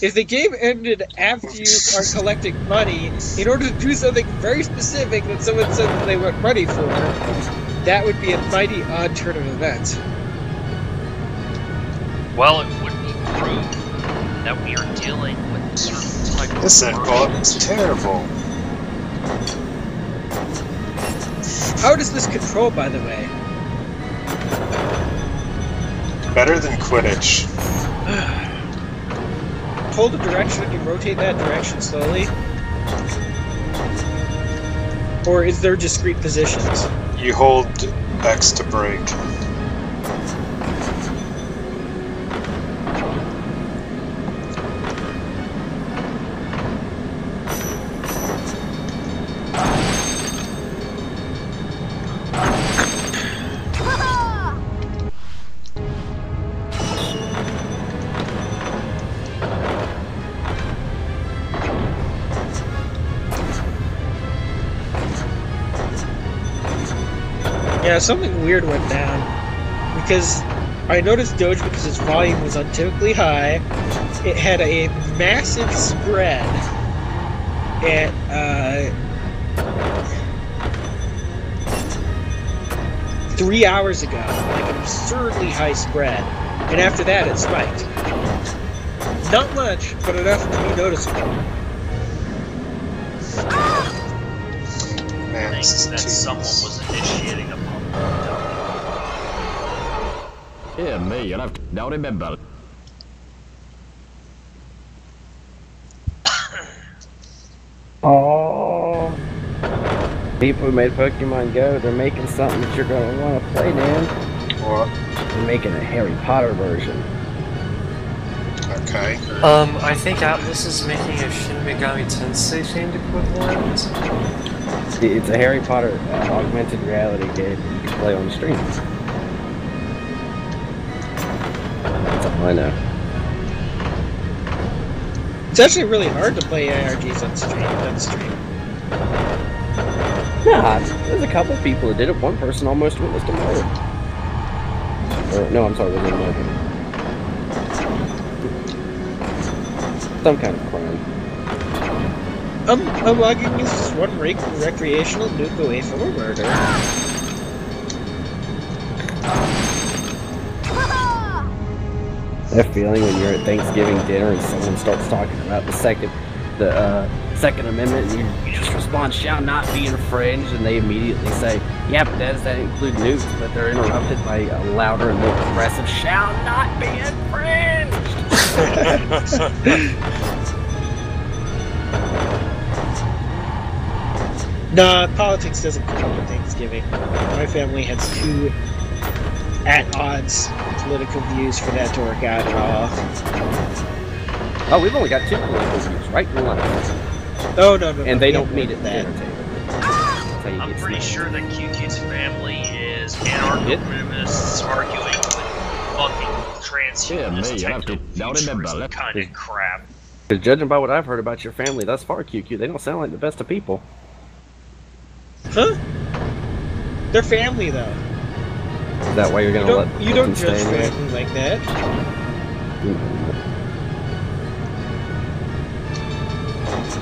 if the game ended after you are collecting money in order to do something very specific that someone said that they want money for, that would be a mighty odd turn of events. Well, it would prove that we are dealing with a certain type of... This endball is terrible. How does this control, by the way? Better than Quidditch. Hold the direction and you rotate that direction slowly? Or is there discrete positions? You hold X to break. Yeah, something weird went down. Because I noticed Doge, because its volume was untypically high, it had a massive spread at 3 hours ago. Like an absurdly high spread. And after that it spiked. Not much, but enough to be noticeable. Man, Thinks that someone was initiating a pump. Yeah, me. You'll have to now remember. Oh, people who made Pokemon Go, they're making something that you're going to want to play, Dan. What? They're making a Harry Potter version. Okay. I think Atlas is making a Shin Megami Tensei themed equivalent. It's a Harry Potter augmented reality game you can play on stream. That's all I know. It's actually really hard to play ARGs on stream. Nah, there's a couple people that did it. One person almost witnessed a murder. Or, no, I'm sorry, it wasn't a murder. Some kind of crime. Unlocking is just one recreational nuke away from a murder. That feeling when you're at Thanksgiving dinner and someone starts talking about the Second Amendment and you just respond, "Shall not be infringed," and they immediately say, "Yeah, but does that include nukes?" But they're interrupted by a louder and more aggressive, "Shall not be infringed." Nah, politics doesn't come up with Thanksgiving. My family has two at-odds political views for that to work out at all. Oh, we've only got two political views, right and left. Oh, no. And they don't meet at the dinner table. I'm pretty sure that QQ's family is anarcho-communists arguing with fucking transhumanists kind of crap. Because judging by what I've heard about your family thus far, QQ, they don't sound like the best of people. Huh? They're family, though. Is that why you're gonna let You don't stay judge anyway? family like that.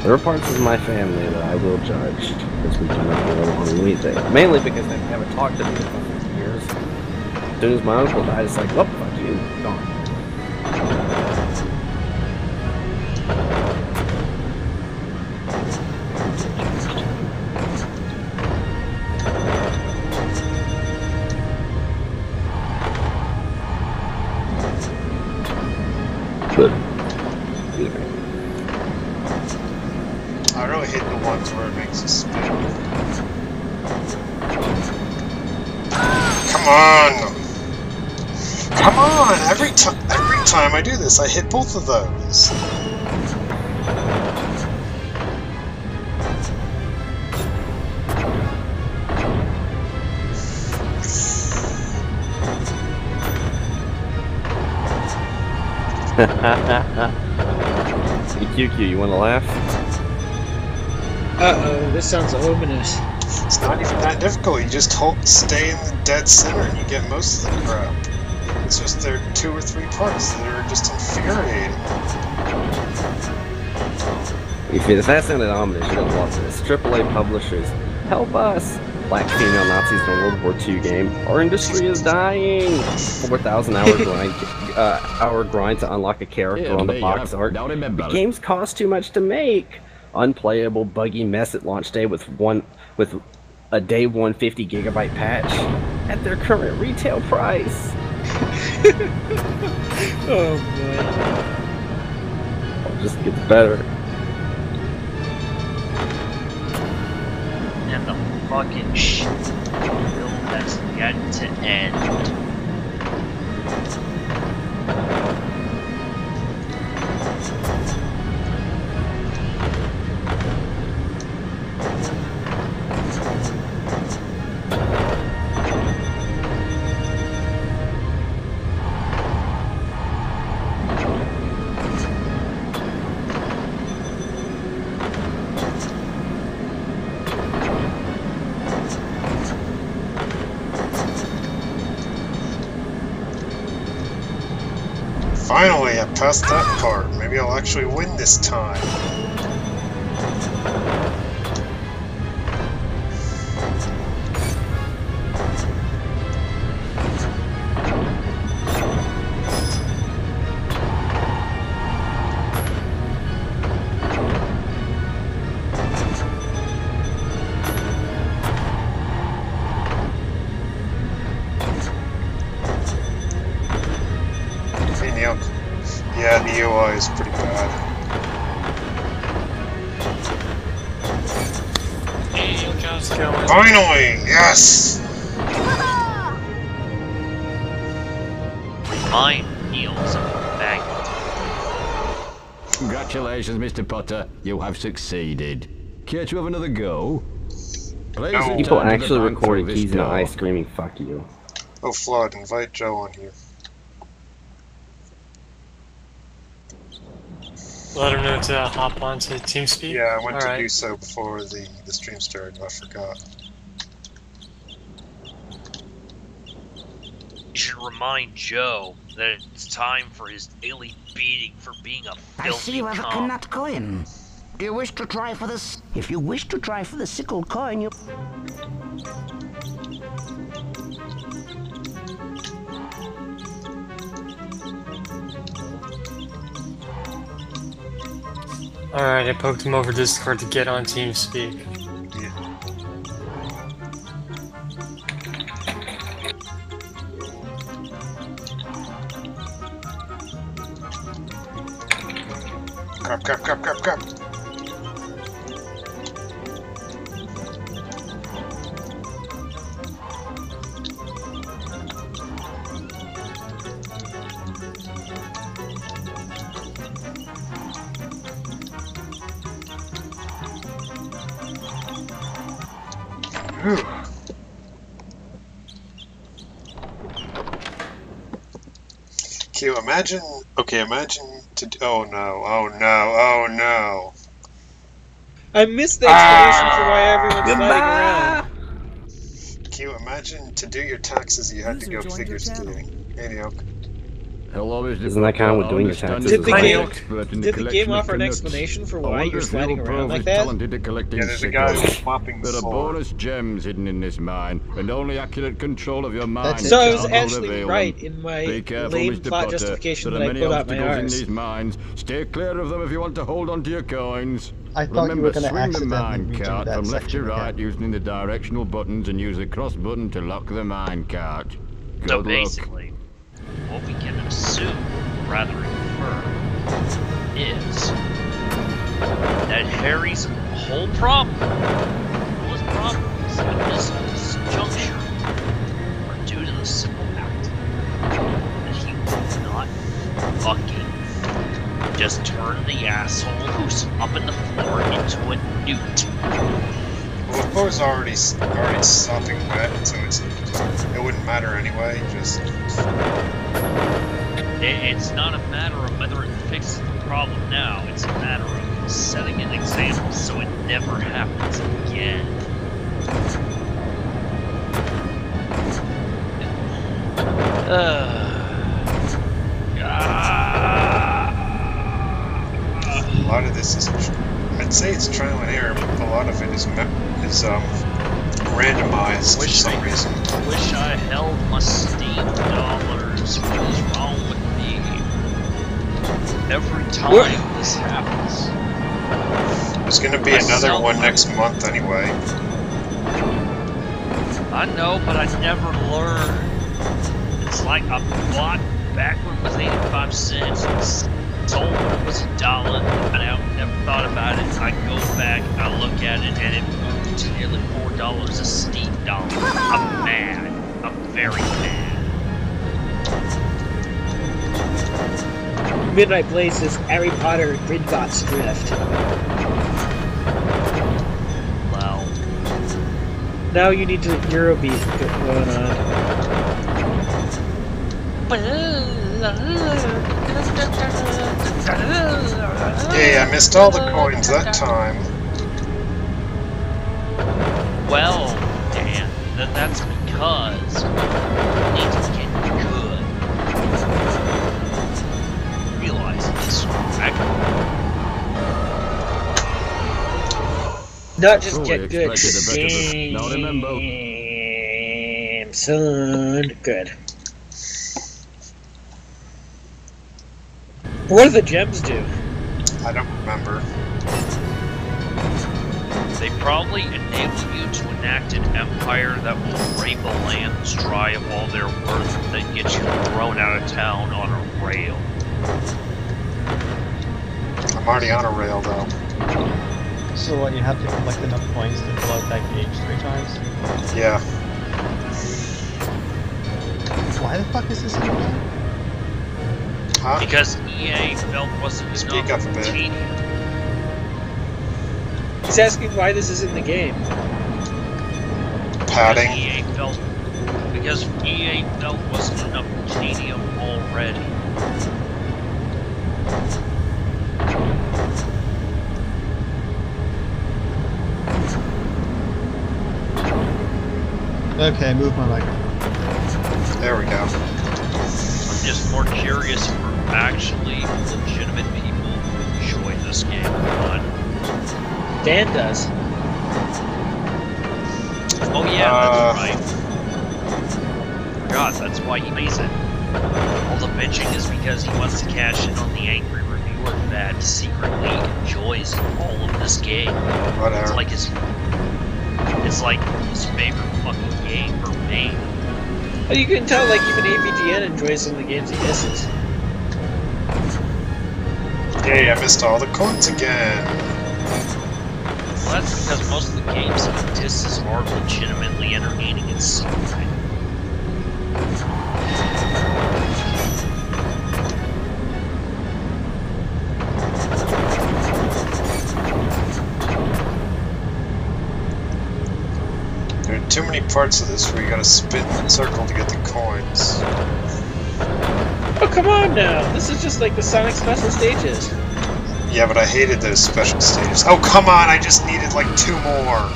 There are parts of my family that I will judge because we do not get along on anything. Mainly because they haven't talked to me in years. As soon as my uncle died, it's like, well, fuck you, gone. I really hate the ones where it makes us spin. Come on! Come on! Every time I do this, I hit both of those. Hey, QQ, you wanna laugh? Uh-oh, this sounds ominous. It's not even that difficult, you just stay in the dead center and you get most of the crap. It's just there are 2 or 3 parts that are just infuriating. If that sounded ominous, you're gonna love this. AAA publishers, help us! Black female Nazis in a World War II game. Our industry is dying! 4,000 hour grind to unlock a character on the box art. The games cost too much to make! Unplayable, buggy mess at launch day with a day 150 gigabyte patch at their current retail price. Oh boy. It just gets better. And the fucking shit build has yet to end. Finally, I passed that part. Maybe I'll actually win this time. Yeah, the UI is pretty bad. Finally! Yes! Mine heals back. Congratulations, Mr. Potter. You have succeeded. Care to have another go? People actually recorded Keys and I screaming, fuck you. Oh, Flood, invite Joe on here. Let him know to hop onto TeamSpeak? Yeah, I went to do so before the stream started, I forgot. You should remind Joe that it's time for his daily beating for being a filthy I see you have a comp. nut coin. Do you wish to try for this? If you wish to try for the sickle coin, you... Alright, I poked him over Discord to get on TeamSpeak. Yeah. Crap. Q, imagine oh no. I missed the explanation for why everyone's fighting around. Q, Imagine to do your taxes you had to go figure skating. Anyhow. Isn't that kind of what doing your taxes Did is the game offer an explanation for why you're sliding around like that? Yeah, there's a guy who's mopping the There are floor. bonus gems hidden in this mine, and only accurate control of your mind. So I was can actually reveal right them. in my Be careful, lame Mr. plot Potter. justification There that are I many put out my obstacles in arse. these mines. Stay clear of them if you want to hold on to your coins. I thought Remember, you were going to swing the accidentally mine redo cart that from left to section right again. using the directional buttons and use the cross button to lock the mine cart. Good So luck. basically, what we can assume, rather infer, is that Harry's whole problem, his problems at this juncture, are due to the simple fact that he will not fucking just turn the asshole who's up in the floor into a newt. Well, the floor's already sopping wet, so it wouldn't matter anyway. It's not a matter of whether it fixes the problem now. It's a matter of setting an example so it never happens again. A lot of this is, I'd say it's trial and error, but a lot of it is randomized for some reason. Wish I held my Steam dollars. What is wrong with me? Every time this happens. There's gonna be another one next month anyway. I know, but I never learned. It's like I bought back when it was 85 cents, and sold when it was $1, and I never thought about it. I go back, I look at it, and it moved to nearly $4 a Steam dollar. I'm mad. I'm very mad. Midnight Blaze is Harry Potter Gridbots Drift. Well. Now you need to Eurobeat going on. Yay, I missed all the coins that time. Well, Dan, that's because you need to get good. Realize this, right? Not just Fully get good. expected a better than- Now remember. Damn, son. Good. What do the gems do? I don't remember. They probably enable you to enact an empire that will rape the lands dry of all their worth and then get you thrown out of town on a rail. I'm already on a rail though. So what, you have to collect enough points to fill out that gauge 3 times? Yeah. Why the fuck is this in the game? Huh? Because EA felt wasn't Speak enough up a bit. tedium. He's asking why this is in the game. Padding. Because EA felt wasn't enough tedium already. Okay, move my microphone. There we go. I'm just more curious if we're actually legitimate people who enjoy this game or not. Dan does. Oh yeah, that's right. Forgot, that's why he plays it. All the bitching is because he wants to cash in on the angry reviewer that secretly enjoys all of this game. Whatever. It's like his favorite fucking game for me. Well, you can tell, like, even AVGN enjoys some of the games he misses. Yay, I missed all the coins again. Well, that's because most of the games he disses are legitimately entertaining in some way. There are too many parts of this where you gotta spin in a circle to get the coins. Oh, come on now! This is just like the Sonic special stages. Yeah, but I hated those special stages. Oh, come on! I just needed like 2 more.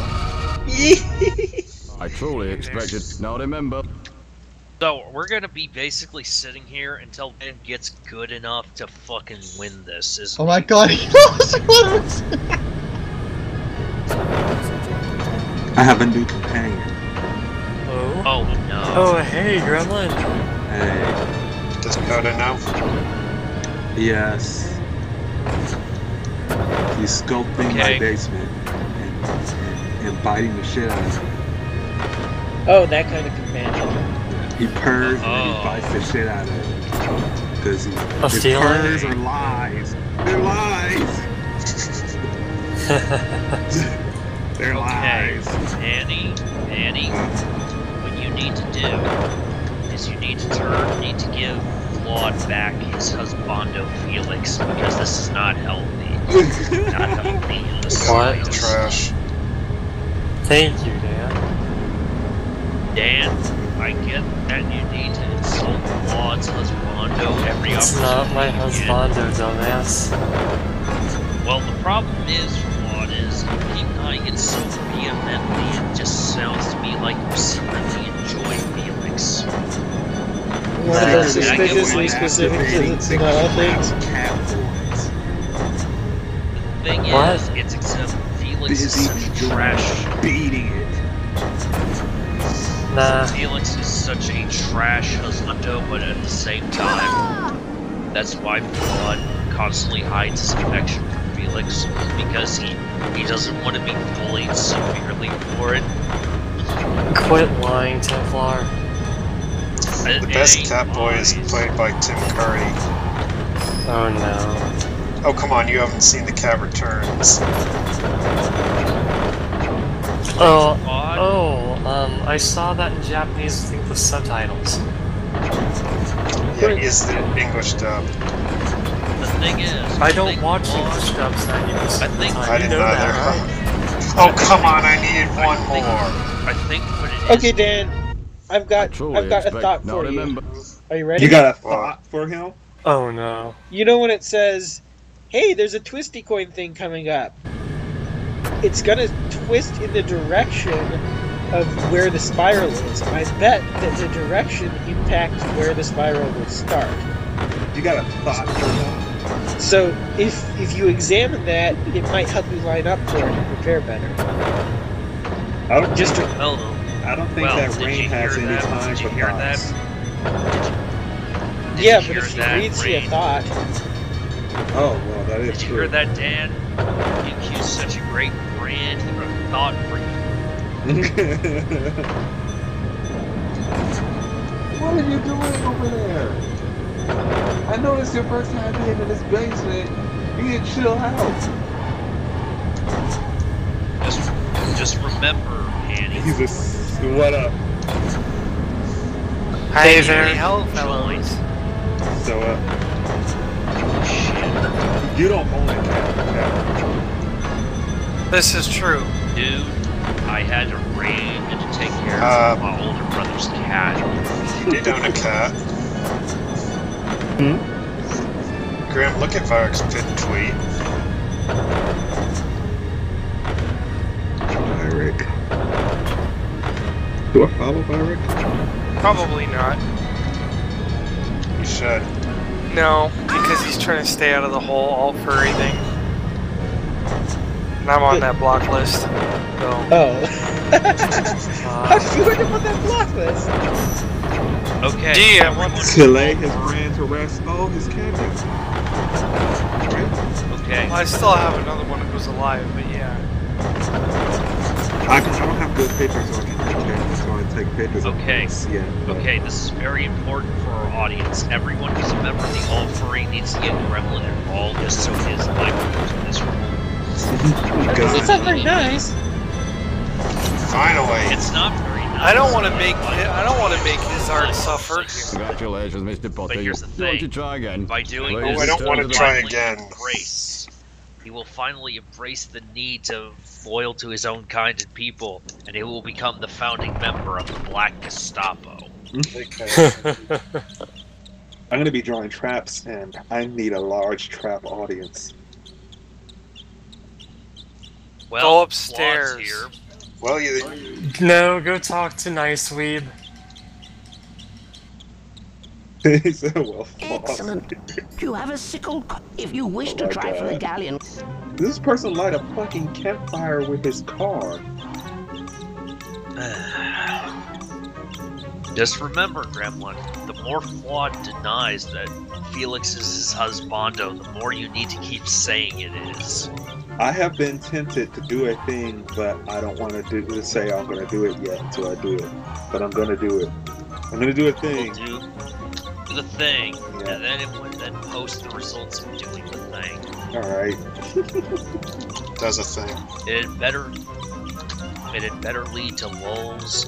I truly expected. Now remember. So, we're gonna be basically sitting here until Ben gets good enough to fucking win this, isn't Oh my god, he knows what it was! I have a new companion. Oh? Oh no. Oh, hey, Gremlin. Hey. Does Coda know? Yes. He's sculpting my basement and biting the shit out of me. Oh, that kind of companion. He purrs and then he bites the shit out of it. Because his feeling? purrs are lies. They're lies! They're lies. Annie, what you need to do is you need to give Claude back his husbando Felix, because this is not healthy. Not healthy in the slightest. Trash. Thank you, Dan. Dan, I get that you need to insult Claude's husbando every opportunity. It's not my husbando, dumbass. Well, the problem is, Claude, is you keep dying it so vehemently, it just sounds to me like you secretly enjoy Felix. One of those suspiciously specific to small things. The thing is, it's except Felix is such trash. Beating it. Nah. Felix is such a trash husbando, but at the same time, that's why Claude constantly hides his affection for Felix, because he doesn't want to be bullied severely for it. Quit lying, Templar. The best Catboy is played by Tim Curry. Oh no. Oh come on, you haven't seen The Cat Returns. I saw that in Japanese, I think, with subtitles. Yeah, is the English dub. The thing is, I don't watch English dubs 90% of the time. I didn't know either. That, right? Oh come on, I needed one more. I think what it is. Okay, Dan, I've got a thought for you. Are you ready? You got a thought for him? Oh no. You know when it says, "Hey, there's a twisty coin thing coming up." It's gonna twist in the direction of where the spiral is. I bet that the direction impacts where the spiral will start. You got a thought for him? So if you examine that, it might help you line up for it and prepare better. I don't think that Rain has any time for thoughts. Yeah, but if she reads you a thought. Oh, well, that is true. Did you true. hear that, Dan? EQ's such a great brand. He wrote a thought for you. What are you doing over there? I noticed your first time being in this basement. You need to chill out. Just remember, Annie. What up? Hey there, fellows. So, you don't own a cat. This is true. Dude, I had arranged to take care of my older brother's cat. You did own a cat. Graham, look at Varric's pinned tweet. Varric. Do I follow Varric? Probably not. You should. No, because he's trying to stay out of the whole all furry thing. And I'm on that block list. So. Oh. How did you end up on that block list? Okay. Yeah, what? To lay his brand to rest. Oh, his cameo. Right? Okay. Well, I still have another one who's alive, but yeah. I don't have good pictures, so I can take cameras, so I take pictures. Okay. Yeah. Okay, this is very important for our audience. Everyone who's a member of the All Furry needs to get Gremlin involved just so his life goes miserable. It's not very nice. Finally. It's not very nice. I don't want to make his art suffer. Congratulations, Mr. Potter. But here's the You want thing. to try again? By doing Please this, I don't want to try finally again. He will finally embrace the need to loyal to his own kind and people, and he will become the founding member of the Black Gestapo. I'm going to be drawing traps, and I need a large trap audience. Well, go upstairs. Here. Well, you... No, go talk to Nice Weeb. He said, well, Excellent. Do you have a sickle? If you wish to try for the galleon. This person light a fucking campfire with his car. Just remember, Gremlin, the more Flawed denies that Felix is his husbando, the more you need to keep saying it is. I have been tempted to do a thing, but I don't want to say I'm going to do it yet until I do it. But I'm going to do it. I'm going to do a thing. We'll do the thing, and then it would then post the results of doing the thing. Alright. Does a thing. It had better lead to lulls,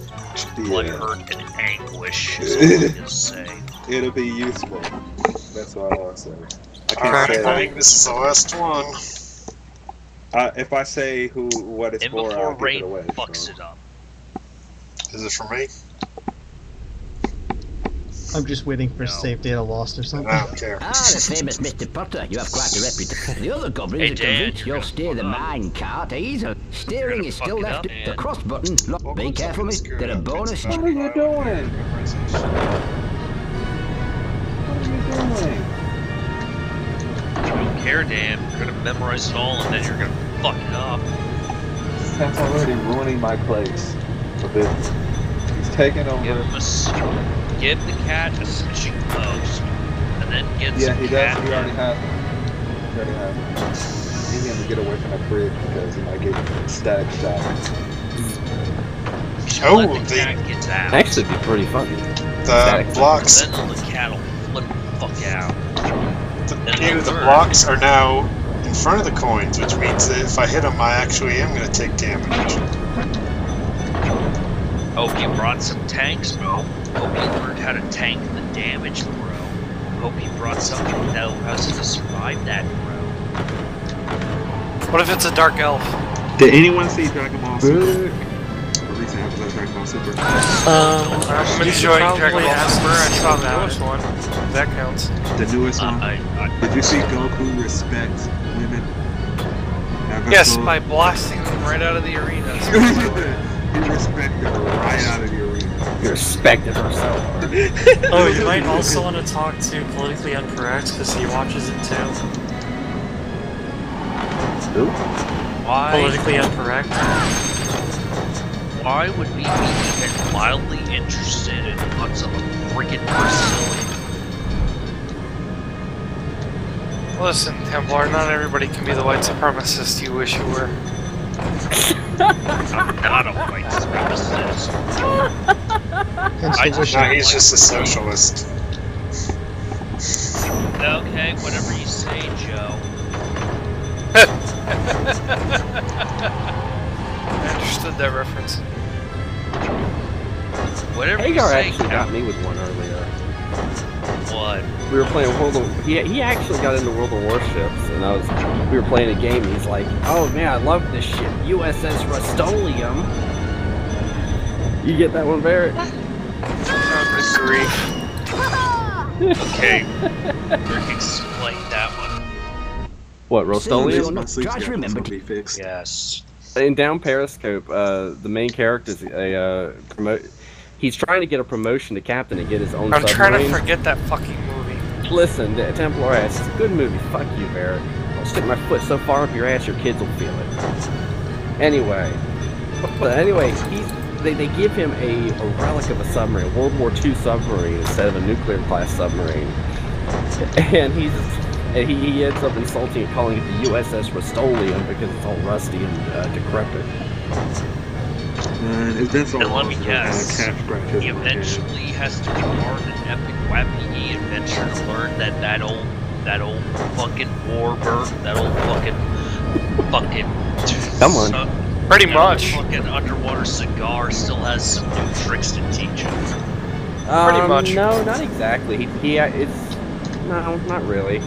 blood hurt, and anguish, is all I'm gonna say. It'll be useful. That's all I want to say. I can't Alright, say I think this is the last one. If I say what it's And for, before I'll give Rain it away. fucks it up. Is it for me? I'm just waiting for save data lost or something. I don't care. Ah, the famous Mr. Potter. You have quite a reputation. The other goblins are convinced you'll steer the mine cart easily. Steering is still left. The cross button. Be careful, miss. Get a bonus. What are you doing? What are you doing? I don't care, Dan. You're gonna memorize it all, and then you're gonna fuck it up. That's already ruining my place for business. He's taking over. Give the cat a switching post, and then get Yeah, some he cat. does. He already has it. He already has it. He's going to get away from the fridge because he might get static shot. Let the cat get out. Actually, be pretty funny. The blocks. Then the cat will flip the fuck out. The blocks are now in front of the coins, which means that if I hit them, I actually am going to take damage. Hope you brought some tanks, bro. Hope you learned how to tank the damage, bro. Hope you brought something that allows you to survive that, bro. What if it's a dark elf? Did anyone see Dragon Ball Super? Or recent episode of Dragon Ball Super? I'm enjoying Dragon Ball Super. I saw the newest one. That counts. The newest one? Did you see Goku respect women? Yes, by blasting them right out of the arena. He respected her right out of the arena. You respected her so hard. Oh, you might also want to talk to Politically Incorrect, because he watches it too. Who? Why? Politically Incorrect. Why would we be even mildly interested in what's on the freaking Brazilian? Listen, Templar, not everybody can be the white supremacist you wish you were. I'm not a white supremacist. He's just a socialist. Okay, whatever you say, Joe. I understood that reference. Whatever Hagar you say, actually got me with one earlier. What? We were playing World of... He actually got into World of Warships, and we were playing a game, and he's like, oh man, I love this ship, USS Rust-Oleum. You get that one, Barrett? Okay, explain that one. What, Rust-Oleum? Try to remember to... Yes. In Down Periscope, the main character is he's trying to get a promotion to captain and get his own submarine. I'm trying to forget that fucking movie. Listen, Templar ass, it's a good movie. Fuck you, Barrett. I'll stick my foot so far up your ass, your kids will feel it. Anyway, they give him a relic of a submarine, a World War II submarine instead of a nuclear class submarine, and he ends up insulting it, calling it the USS Rust-Oleum because it's all rusty and decrepit. It's been so And long let me since guess, I had a cat scratches he in my head. eventually has to embark an epic wappy adventure to learn that old fucking warbird, that old fucking Come on. Pretty much. Fucking underwater cigar still has some new tricks to teach him. Pretty much. No, not exactly. No, not really.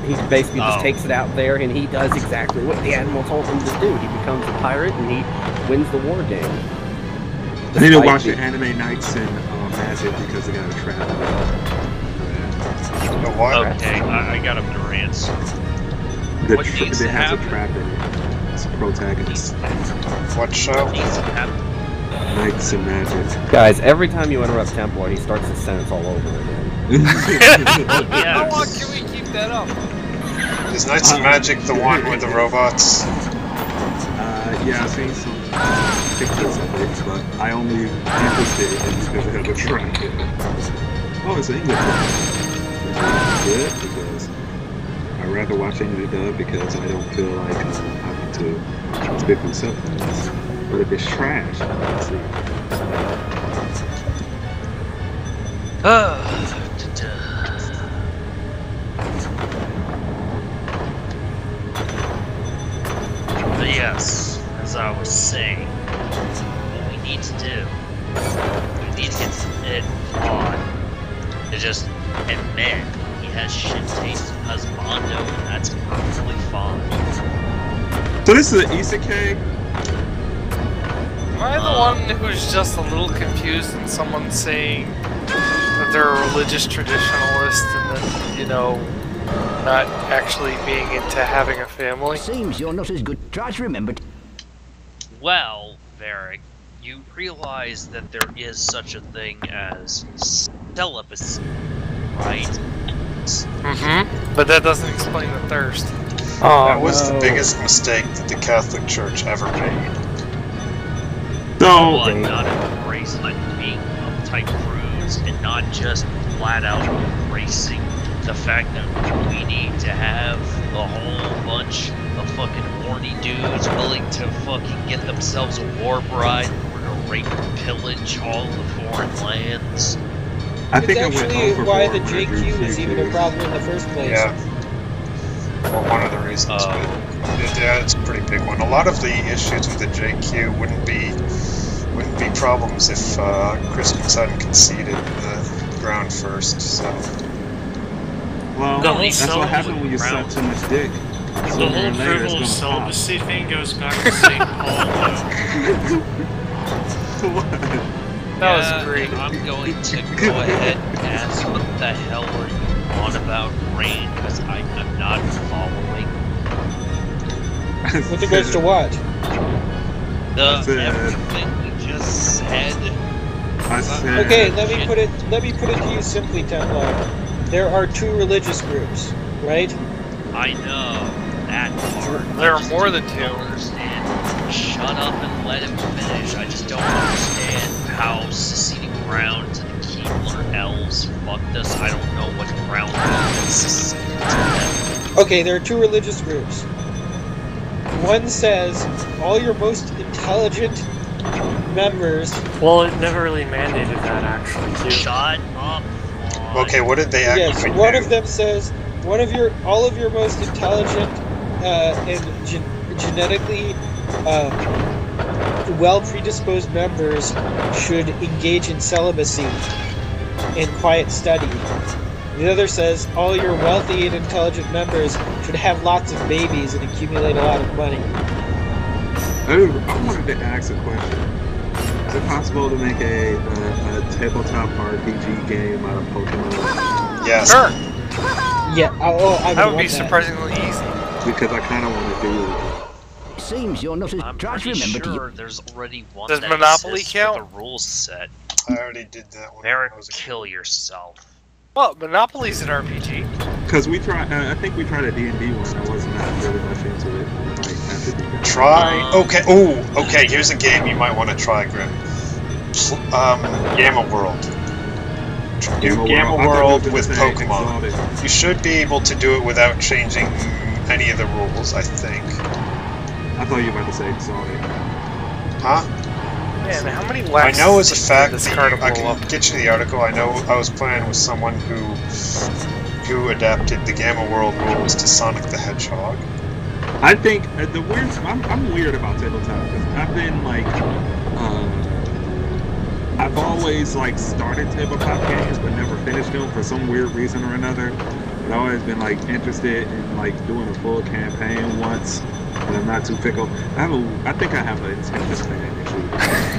He basically just takes it out there, and he does exactly what the Admiral told him to do. He becomes a pirate, and he wins the war game. I need to watch the anime Nights and Magic because they got a trap. Okay, I got a better answer. What needs to It has a happen? trap in it. as protagonists. What show? Knights and Magic. Guys, every time you interrupt Templar, he starts his sentence all over again. How long can we keep that up? Is Knights of Magic the one with the robots? Yeah, I've seen some pictures of it, but I only interested in it because it has a track in it. Oh, it's English dub. It's good because I'd rather watch English dub because I don't feel like having to stick with subtitles. But if it's trash, let's see. But yes, as I was saying, what we need to do, we need to get it on to just admit he has shit taste in husbando, and that's perfectly fine. So this is an isekai? Am I the one who's just a little confused in someone saying that they're a religious traditionalist and then, you know, not actually being into having a family? Seems you're not as good. Try to remember. Well, Varric, you realize that there is such a thing as celibacy, right? Mm-hmm. But that doesn't explain the thirst. That was the biggest mistake that the Catholic Church ever made. No, not embracing being uptight prudes and not just flat out embracing the fact that we need to have a whole bunch of fucking horny dudes willing to fucking get themselves a war bride in order to rape and pillage all the foreign lands. It's actually why the JQ is even a problem in the first place. Yeah. Well, one of the reasons. But yeah, it's a pretty big one. A lot of the issues with the JQ wouldn't be problems if Christians hadn't conceded the ground first. So. Well, that's what happened when you suck too much dick. The whole privilege celibacy thing goes back to St. Paul, That was great. I'm going to go ahead and ask what the hell are you on about, Rain, because I'm not following. With regards to what? Everything we just said. Okay, let me put it to you simply, Templar. There are two religious groups, right? I know that part. There are more than two. Understand. Shut up and let him finish. I just don't understand how seceding ground to the Keebler elves fucked us. I don't know what ground is seceding to them. Okay, there are two religious groups. One says all your most intelligent members. Well, it never really mandated that, actually, too. Shut up. Okay, what did they actually Yes, one of them says all of your most intelligent and genetically well predisposed members should engage in celibacy and quiet study. The other says all your wealthy and intelligent members should have lots of babies and accumulate a lot of money. I wanted to ask a question. Is it possible to make a tabletop RPG game out of Pokemon? Yes. Sure. Yeah. That would be surprisingly easy. Because I kind of want to do it. Seems you're not as. I'm Try to pretty remember sure there's already one Does that Monopoly exists count? with the rules set. I already did that one. Eric, kill yourself. Well, Monopoly's an RPG. Because we tried, I think we tried a D&D one. I was not really much into it. I might have to do that. Try. Okay. Oh, okay. Here's a game you might want to try, Grim. Gamma World. Gamma World with Pokemon. You should be able to do it without changing any of the rules, I think. I thought you were about to say Exotic. Huh? Man, how many I laps know as a fact, this card I can get you the article. I know I was playing with someone who adapted the Gamma World rules to Sonic the Hedgehog. I think I'm weird about tabletop because I've been like, I've always like started tabletop games but never finished them for some weird reason or another. I've always been like interested in like doing a full campaign once, and I'm not too fickle. I think I have an attention span issue.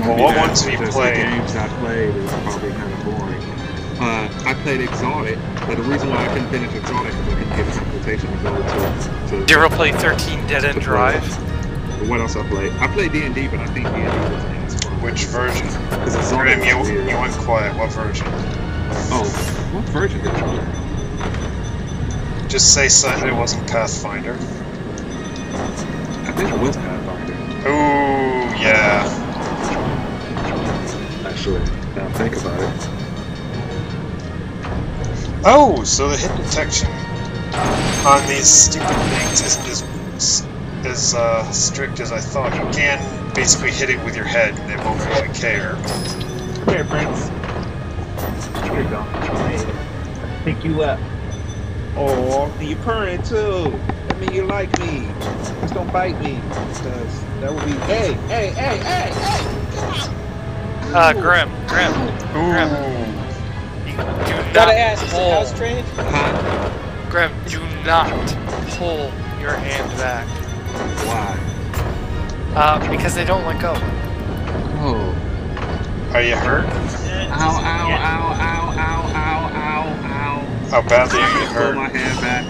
Well, what ones have you played? The games I played is probably kind of boring. I played Exotic, but the reason why I couldn't finish Exotic is I couldn't get transportation to go to Did you ever play 13 Dead End Drive? what else I played? I played D&D, but I think D&D wasn't as fun. Which version? Because it's Grim, you weird. went quiet. What version? Oh, what version did I play? Just say something. It wasn't Pathfinder. I think it was Pathfinder. Ooh, yeah. Actually, now think about it. Oh, so the hit detection on these stupid things isn't as strict as I thought. You can basically hit it with your head and they won't really care. Come here, Prince. Here you go. Pick you up. Oh, you purring too. That means you like me. Just don't bite me. Because that would be. Hey! Grim. Gotta ask, is it house trained? Grim, do not pull your hand back. Why? Because they don't let go. Oh. Are you hurt? Ow. How badly are you Pull hurt? my hand back.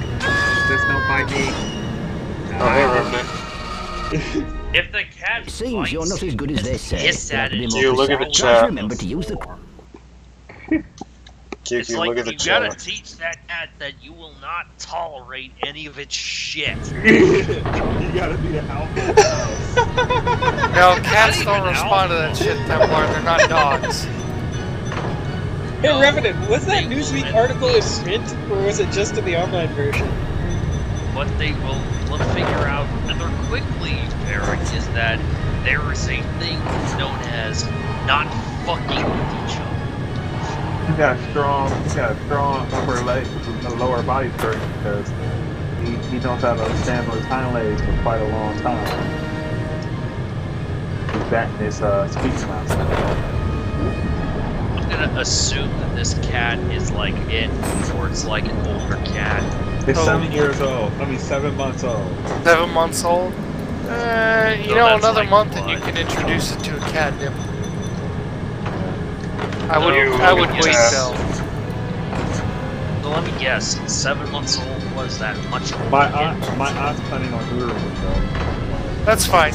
Just don't bite me. Oh, hey, Revenant. If the cat Seems bites, you're not as good as they say. hiss at it. You look at the Just chat. remember to use the... It's QQ, like look at the you gotta chat. teach that cat that you will not tolerate any of its shit. You gotta be an alpha. No, cats don't respond to that shit, Templar. They're not dogs. Hey, Revenant, was that Newsweek article in print, or was it just in the online version? What they will figure out rather quickly, Eric, is that there is a thing known as not fucking with each other. He's got a strong upper leg, a lower body strength because he knows how to stand on his hind legs for quite a long time. He's batting his speech amounts. I'm gonna assume that this cat is like it, or it's like an older cat. It's Oh. 7 years old. 7 months old. 7 months old? You So know, that's another like month and you what? can introduce it to a catnip. I No, would wait yes. though. So let me guess, 7 months old was that much older? My kid? aunt's planning on neutering it though. That's fine.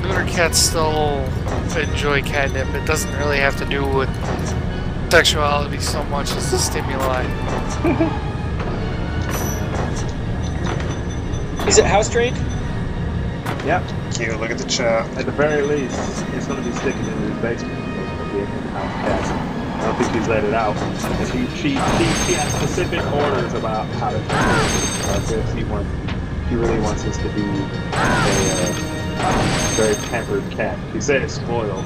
Neuter cats still enjoy catnip. It doesn't really have to do with sexuality so much as the stimuli. Is it house trained? Yep. Q, look at the chat. At the very least, it's going to be sticking in his basement. So it's going to be an in-house cat. I don't think she's let it out. And she has specific orders about how to take care of it. She really wants this to be a very pampered cat. She said it's spoiled.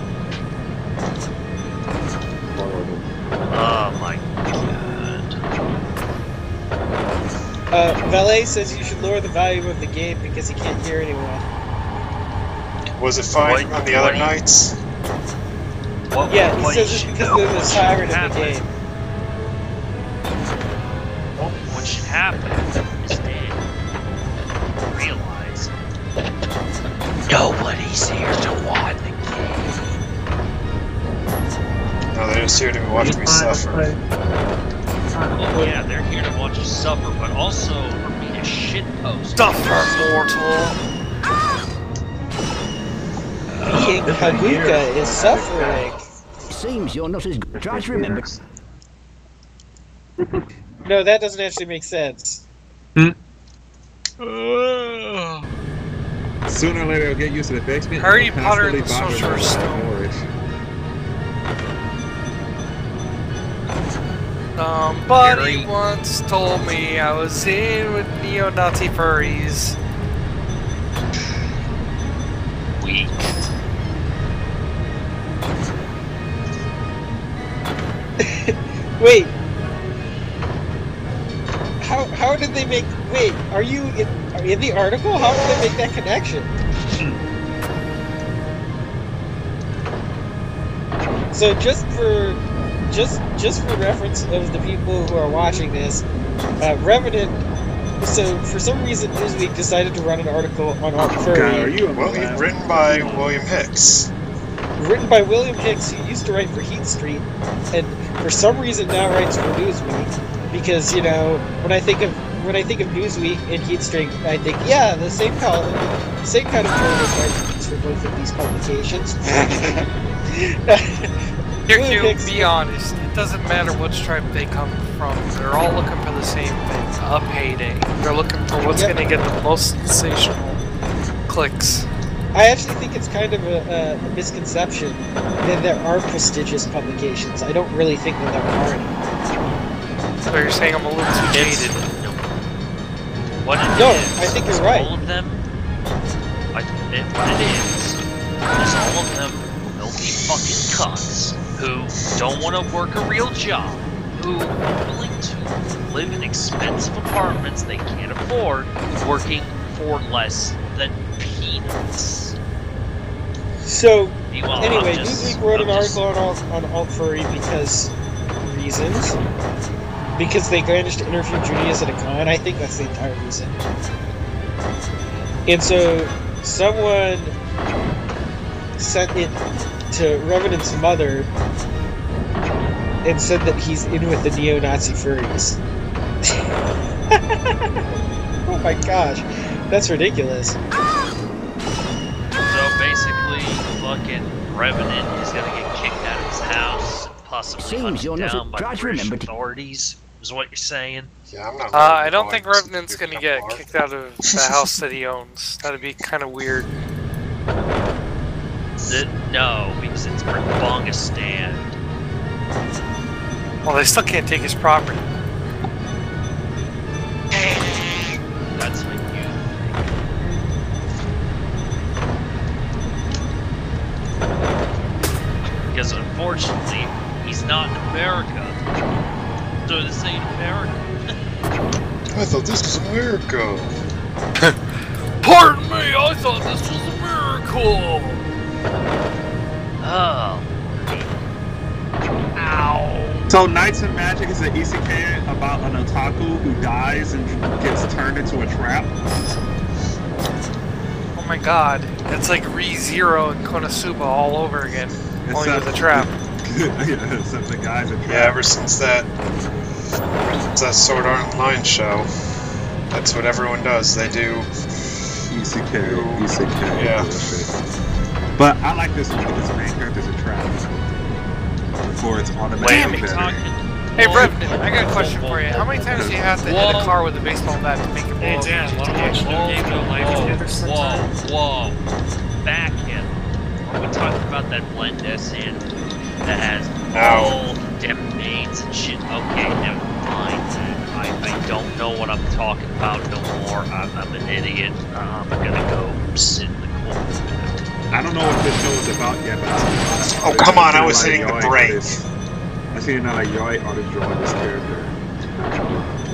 Oh my god. Valet says you should lower the volume of the game because he can't hear anyone. Was it fine on the other nights? Yeah, he says it's because they're the siren in the game. What should happen is they realize nobody's here to watch the game. No, they're just here to watch me suffer. Well, yeah, they're here to watch you suffer, but also for me to shitpost. Suffer, mortal! King Habuka is suffering. Seems you're not as good. Try to remember. No, that doesn't actually make sense. Sooner or later, I'll get used to the basement. Harry Potter and the Sorcerer's Stone. Somebody once told me I was in with neo-Nazi furries. Weak. Wait. How did they make... Wait, are you in the article? How did they make that connection? So just for reference of the people who are watching this, Revenant. So for some reason, Newsweek decided to run an article on Art Furry. Written by William Hicks. Written by William Hicks, who used to write for Heat Street, and for some reason now writes for Newsweek. Because, you know, when I think of when I think of Newsweek and Heatstring, I think, yeah, the same kind of journalist for both of these publications. Here, be honest. It doesn't matter what stripe they come from. They're all looking for the same thing: a payday. They're looking for what's going to get the most sensational clicks. I actually think it's kind of a misconception that there are prestigious publications. I don't really think that there are any. So you're saying I'm a little too jaded? What it no, is, I think you're right. All of them, what it is all of them filthy fucking cunts who don't want to work a real job, who are willing to live in expensive apartments they can't afford, working for less than peanuts. So, Meanwhile, anyway, Newsweek wrote an article on Alt Furry reasons. Because they managed to interview Junius at a con. I think that's the entire reason. And so, someone sent it to Revenant's mother and said that he's in with the neo-Nazi furries. Oh my gosh, that's ridiculous. So basically, fucking Revenant is gonna get kicked out of his house, possibly hunted down by British authorities, is what you're saying? Yeah, I'm not. I don't think Revenant's gonna get kicked out of the house that he owns. That'd be kind of weird. No, because it's Bungistan. Well, they still can't take his property. That's what you think. Because unfortunately, he's not in America. So this ain't America. I thought this was America. Pardon me, I thought this was America. Oh. Ow. So Knights of Magic is an isekai about an otaku who dies and gets turned into a trap? Oh my god, it's like ReZero and Konosuba all over again. Only with a trap. Yeah, except the guy's a trap. Yeah, ever since that Sword Art Online show, that's what everyone does. They do isekai. Yeah. But I like this one because the main character's a trap. Before it's automatically better. Hey, Revenant, I got a question for you. How many times do you have to hit a car with a baseball bat to make it blow? Hey, Dan, wanna watch the game No Life together sometime? Whoa. Back him. Are we talking about that blend anime that has all different names and shit? Okay, never mind. I don't know what I'm talking about no more. I'm an idiot. I'm gonna go sit in the corner now. I don't know what this show is about yet, but oh, come on, I was hitting the brake. I see another Yoi artist drawing this character.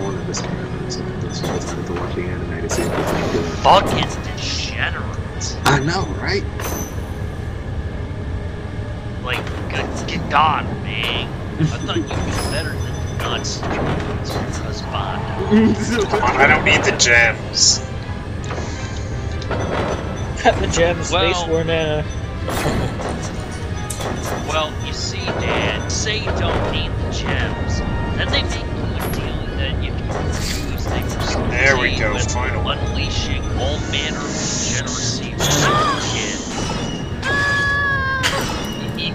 More than this character, so that's why I decided to watch the anime to see if it's any good. Fucking degenerate. I know, right? Like, good God, man. I thought you'd be better than nuts. Husband. Come on, I don't need the gems. Cut the gems, Space War now. Well, you see, Dad, say you don't need the gems. Then they make you a deal that if you refuse, they proceed there we go, finally. Unleashing all manner of degeneracy from the kid.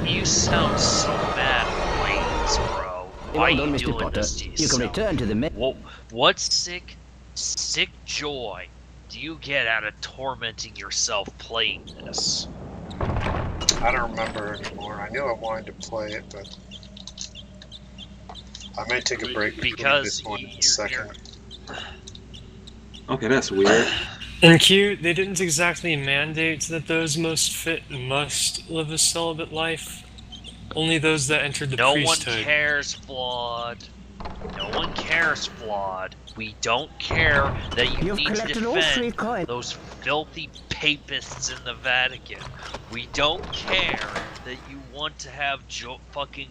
You sound so bad, brains, bro. Why Well are done, you Mr. doing Potter. this to You yourself? can return to the What sick joy do you get out of tormenting yourself playing this? I don't remember anymore. I knew I wanted to play it, but I may take a break between this one and the second. Okay, that's weird. In Q, they didn't exactly mandate that those most fit must live a celibate life. Only those that entered the priesthood. No one cares, Flawed. No one cares, Flawed. We don't care that you need to defend those filthy papists in the Vatican. We don't care that you want to have fucking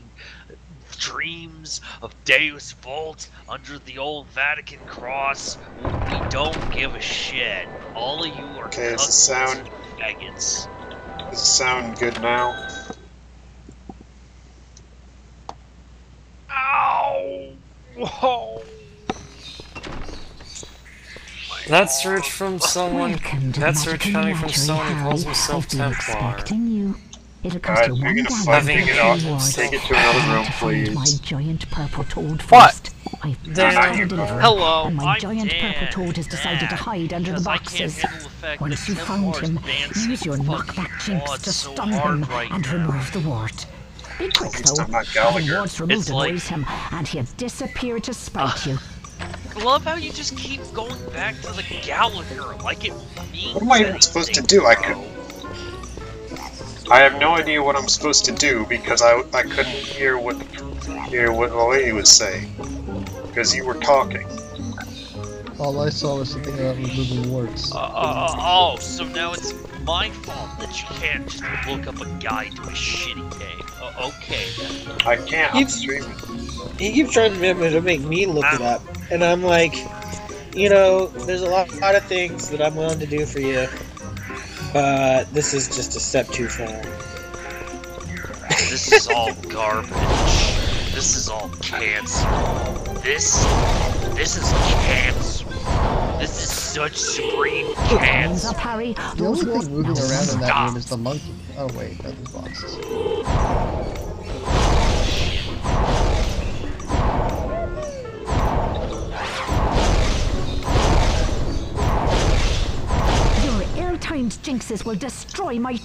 dreams of Deus Vult under the old Vatican cross. We don't give a shit. All of you are faggots. Does it sound good now? Ow! Whoa! That's search from someone. That's search coming from someone who calls himself Templar. It'll cost you you're one gonna gallon fucking for it off. reward. Take it to another room, To find my please. giant purple toad What? first. I've Dan. started delivering, Hello, and my I'm giant Dan. purple toad has decided to hide under the Because I can't boxes. handle the fact Once that you found Templars him, dance use your fucking knockback chinks quads to so stun hard him right and now. remove the wart. Be quick least though. I'm not Having Gallagher. warts removed It's like- annoys him, and he'll disappear to spite you. I love how you just keep going back to the Gallagher, like it means What am I even supposed to do? I have no idea what I'm supposed to do because I couldn't hear what the lady was saying because you were talking. All I saw was the thing about removing warts. Oh, so now it's my fault that you can't just look up a guide to a shitty game. Okay, then. I can't. I'm streaming. He keeps trying to make me look it up, and I'm like, you know, there's a lot of things that I'm willing to do for you, but this is just a step too far. This is all garbage. This is all cancer. This is cancer. This is such supreme Hands cancer. up, Harry. The only Those thing moving around in that Stop. room is the monkey. Oh wait, that is boxes. Your ill-timed jinxes will destroy my...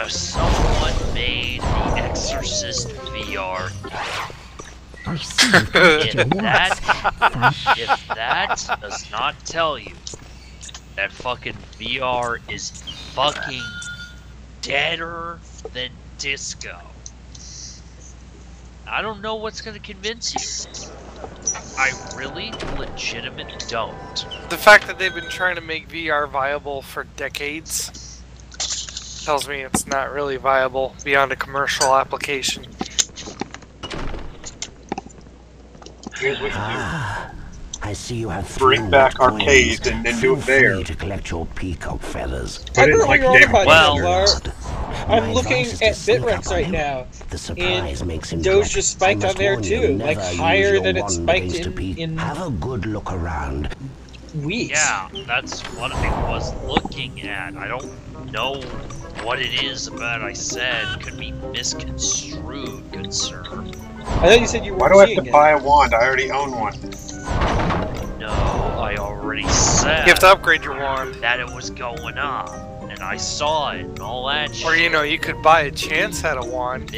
Someone made The Exorcist VR. I see you've got your warts. If that does not tell you that fucking VR is fucking deader than disco, I don't know what's gonna convince you. I really legitimate don't. The fact that they've been trying to make VR viable for decades tells me it's not really viable beyond a commercial application. Here's what you do. I see you have Bring back arcade and then do it there. to collect your peacock feathers. I don't know what you're on about, Well, I'm looking at Bitrex right now, and Doge just spiked on there too, like higher than it spiked in Have a good look around. weeks. Yeah, that's what I was looking at. I don't know what it is about I said could be misconstrued, good sir. I thought you said you were Why do I have to seeing buy a wand? I already own one. No, I already said You have to upgrade your wand. that it was going up, and I saw it and all that shit. Or, you know, you could buy a chance at a wand.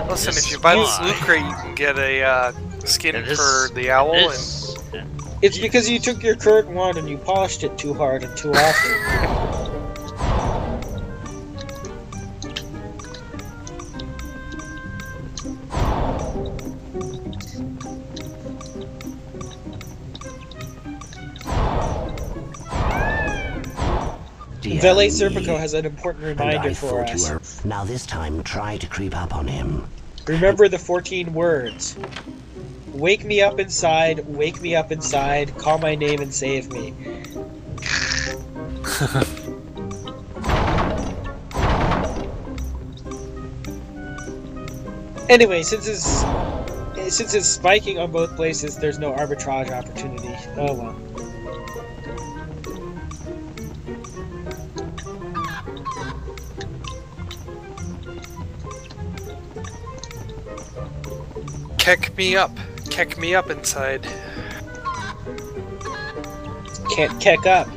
Listen, if you buy this loot crate, you can get a skin for the owl. It's because you took your current wand and you polished it too hard and too often. Valet Serpico has an important reminder for us. Now this time, try to creep up on him. Remember the 14 words. Wake me up inside, call my name and save me. Anyway, since it's spiking on both places, there's no arbitrage opportunity. Oh well. Keck me up. Keck me up inside. Can't keck up.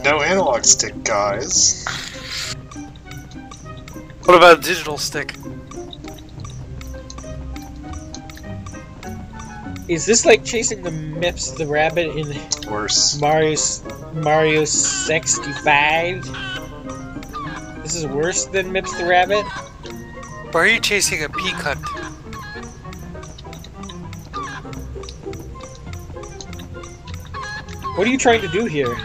No analog stick, guys. What about a digital stick? Is this like chasing the Mips the rabbit in worse Mario 65? This is worse than Mips the rabbit? Why are you chasing a pea cunt? What are you trying to do here?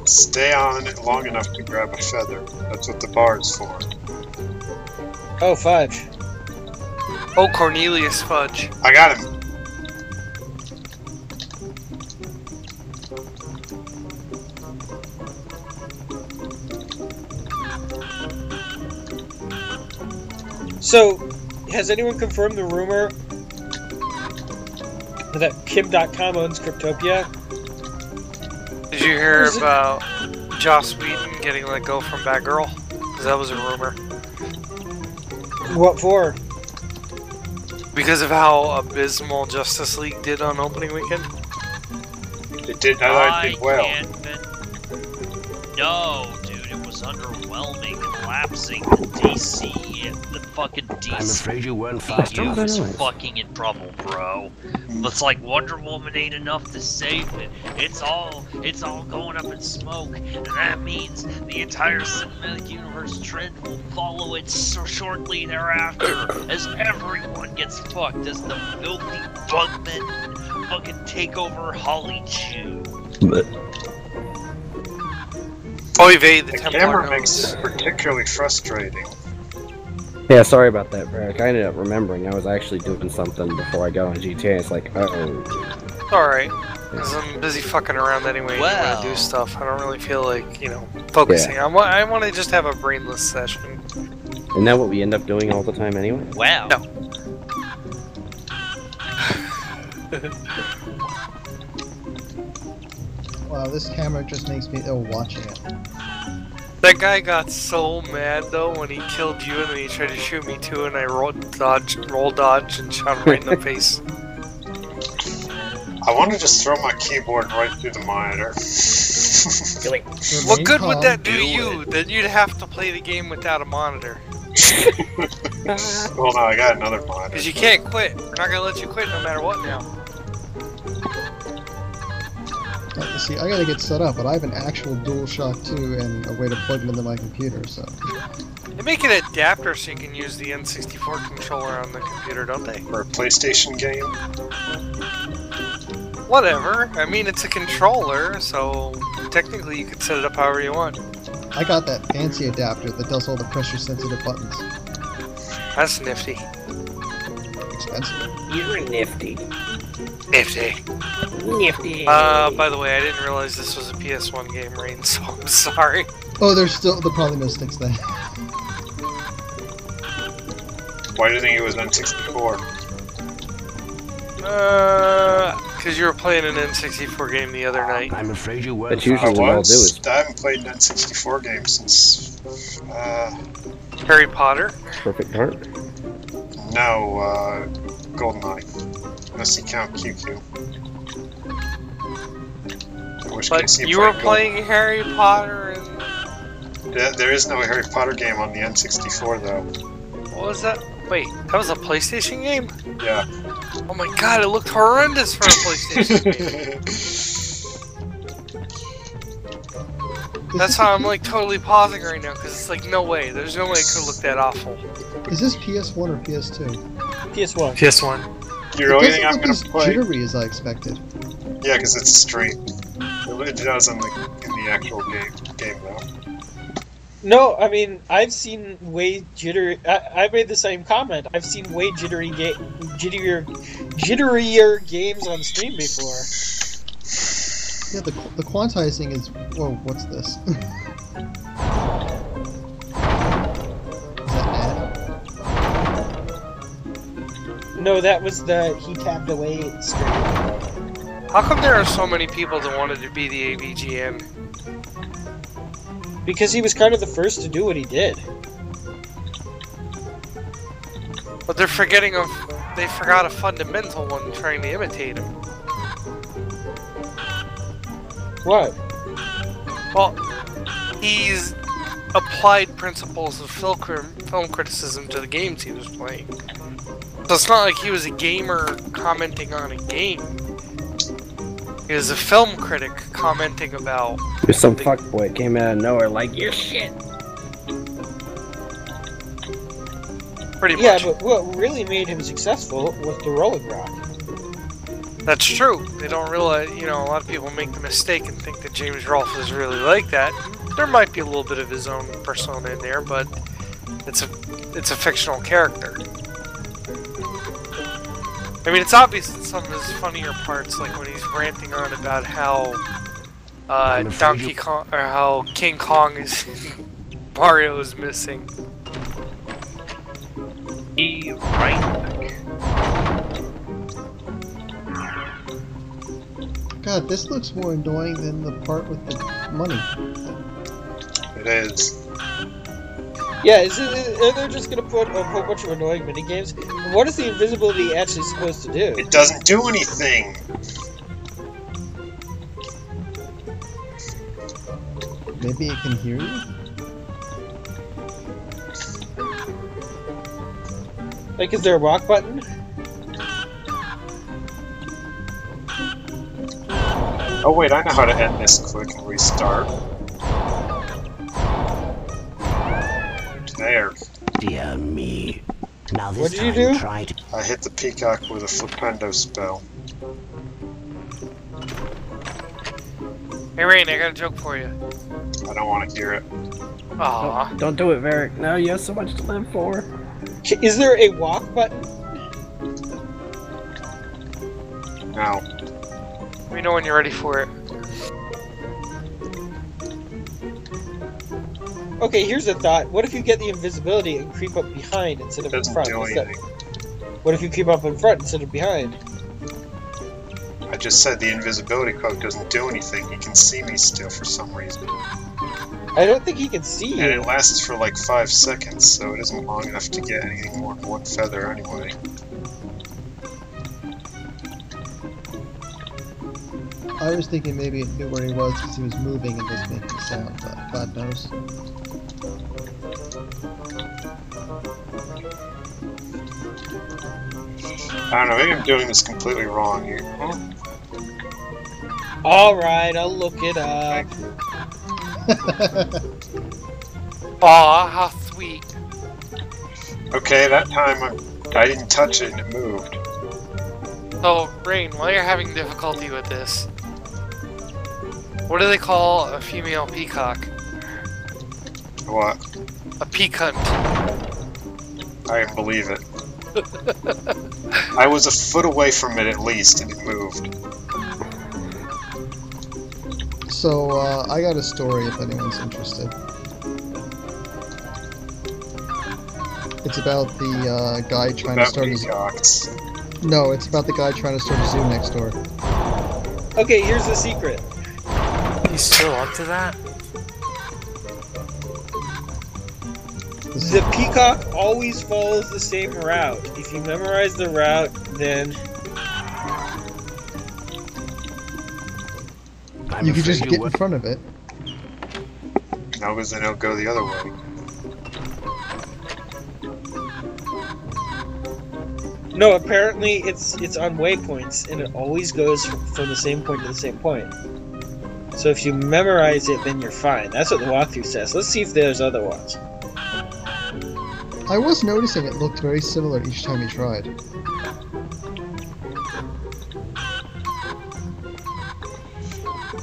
Stay on it long enough to grab a feather. That's what the bar is for. Oh, fudge. Oh, Cornelius Fudge. I got him. So, has anyone confirmed the rumor that Kim.com owns Cryptopia? Did you hear about Joss Whedon getting let go from Batgirl? Because that was a rumor. What for? Because of how abysmal Justice League did on opening weekend? It did. I did well. No, dude, it was underwhelming and lapsing. The DC, the fucking DC. I'm afraid you weren't fast enough. is fucking in trouble, bro. It's like Wonder Woman ain't enough to save it. It's all going up in smoke, and that means the entire cinematic universe trend will follow it so shortly thereafter, as everyone gets fucked, as the filthy bugmen fucking take over Holly Chew. Oy vey, the camera makes it particularly frustrating. Yeah, sorry about that, Barrick. I ended up remembering I was actually doing something before I got on GTA. It's like, uh-oh. Alright, because I'm busy fucking around anyway. I want to do stuff. I don't really feel like, focusing. Yeah. I want to just have a brainless session. Isn't that what we end up doing all the time anyway? Wow. No. Wow, this camera just makes me ill watching it. That guy got so mad though when he killed you and then he tried to shoot me too, and I roll dodge and shot him right in the face. I want to just throw my keyboard right through the monitor. What good would that do you? Then you'd have to play the game without a monitor. Well, no, I got another monitor. Because you can't quit. We're not gonna let you quit no matter what now. See, I gotta get set up, but I have an actual DualShock 2 and a way to plug it into my computer, so... They make an adapter so you can use the N64 controller on the computer, don't they? For a PlayStation game? Whatever. I mean, it's a controller, so technically you could set it up however you want. I got that fancy adapter that does all the pressure-sensitive buttons. That's nifty. Expensive. You're nifty. Nifty. Nifty. By the way, I didn't realize this was a PS1 game, Rain, so I'm sorry. Oh, there's probably no sticks there. Why do you think it was N64? Because you were playing an N64 game the other night. I'm afraid you were. That's usually what I'll do is... I haven't played an N64 game since... Harry Potter? Perfect Heart? No, GoldenEye. Unless you count QQ. But you were playing Harry Potter and... There is no Harry Potter game on the N64 though. What was that? Wait, that was a PlayStation game? Yeah. Oh my god, it looked horrendous for a PlayStation game. That's how I'm like totally pausing right now, because it's like, no way. There's no way it could look that awful. Is this PS1 or PS2? PS1. PS1. The only thing I'm gonna play... jittery as I expected. Yeah, because it's streamed. It does in the actual game though. No, I mean, I've seen way jittery... I made the same comment. I've seen way jitterier games on stream before. Yeah, the quantizing is... Whoa, what's this? Is that ad? No, that was the he tapped away stream. How come there are so many people that wanted to be the AVGN? Because he was kind of the first to do what he did. But they forgot a fundamental one trying to imitate him. What? Well, he's applied principles of film criticism to the games he was playing. So it's not like he was a gamer commenting on a game. He was a film critic commenting about... There's some fuckboy came out of nowhere like, you're shit! Pretty much. Yeah, but what really made him successful was the Rolling Rock. That's true. They don't realize, a lot of people make the mistake and think that James Rolfe is really like that. There might be a little bit of his own persona in there, but it's a fictional character. I mean, it's obvious in some of his funnier parts, like when he's ranting on about how Donkey Kong, or how King Kong is Mario is missing. Be right back. God, this looks more annoying than the part with the money. It is. Yeah, are they just gonna put a whole bunch of annoying minigames? What is the invisibility actually supposed to do? It doesn't do anything! Maybe it can hear you? Like, is there a walk button? Oh wait, I know how to end this quick and restart. There. Dear me. Now this What did you time do? try to... I hit the peacock with a flipendo spell. Hey Rain, I got a joke for you. I don't want to hear it. Aww. Don't do it, Varric. No, you have so much to live for. Is there a walk button? No. Let me know when you're ready for it. Okay, here's a thought. What if you get the invisibility and creep up behind instead of in Doesn't front? do anything. What if you creep up in front instead of behind? I just said the invisibility cloak doesn't do anything. He can see me still for some reason. I don't think he can see you. And it lasts for like 5 seconds, so it isn't long enough to get anything more than one feather anyway. I was thinking maybe it knew where he was because he was moving and was making sound, but God knows. I don't know, maybe I'm doing this completely wrong here. Alright, I'll look it up. Aw, how sweet. Okay, that time I didn't touch it and it moved. So, Rain, while you're having difficulty with this, what do they call a female peacock? What? A peacunt. I can believe it. I was a foot away from it at least, and it moved. So, I got a story if anyone's interested. It's about the guy trying to start peacocks. No, it's about the guy trying to start a zoo next door. Okay, here's the secret. He's still up to that? The peacock always follows the same route. If you memorize the route, then... You could just get in front of it. No, because then it'll go the other way. No, apparently it's on waypoints, and it always goes from the same point to the same point. So if you memorize it, then you're fine. That's what the walkthrough says. Let's see if there's other ones. I was noticing it looked very similar each time he tried.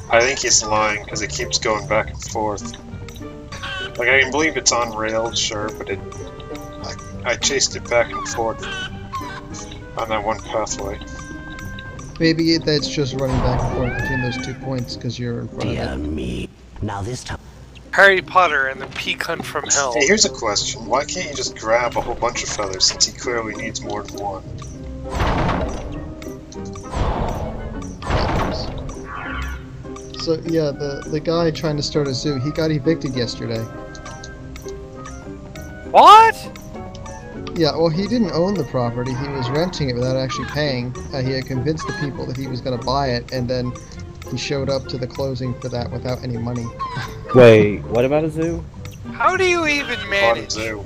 I think he's lying, because it keeps going back and forth. Like, I can believe it's on rails, sure, but I chased it back and forth on that one pathway. Maybe that's just running back and forth between those 2 points because you're in front Dear of it. me. Now this time... Harry Potter and the Peacunt from Hell. Hey, here's a question. Why can't you just grab a whole bunch of feathers, since he clearly needs more than one? So yeah, the guy trying to start a zoo, he got evicted yesterday. What? Yeah, well, he didn't own the property. He was renting it without actually paying. He had convinced the people that he was going to buy it, and then he showed up to the closing for that without any money. Wait, what about a zoo? How do you even manage? Zoo.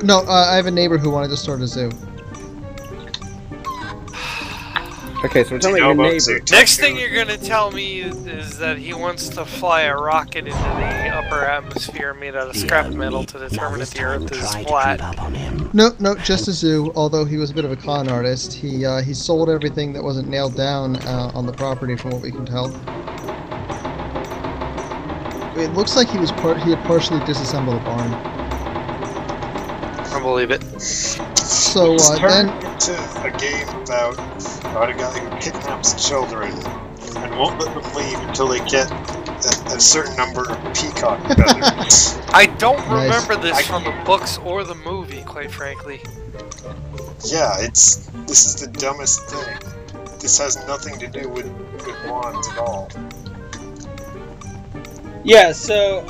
No, I have a neighbor who wanted to start a zoo. Okay, so we're talking about your neighbor. Next thing you're gonna tell me is that he wants to fly a rocket into the upper atmosphere made out of scrap metal to determine if the Earth is flat. No, just a zoo. Although he was a bit of a con artist, he sold everything that wasn't nailed down on the property, from what we can tell. It looks like he had partially disassembled a barn. I believe it. So then into a game about a guy who kidnaps children and won't let them leave until they get a certain number of peacock feathers. I don't remember this from the books or the movie, quite frankly. Yeah, this is the dumbest thing. This has nothing to do with wands at all. Yeah, so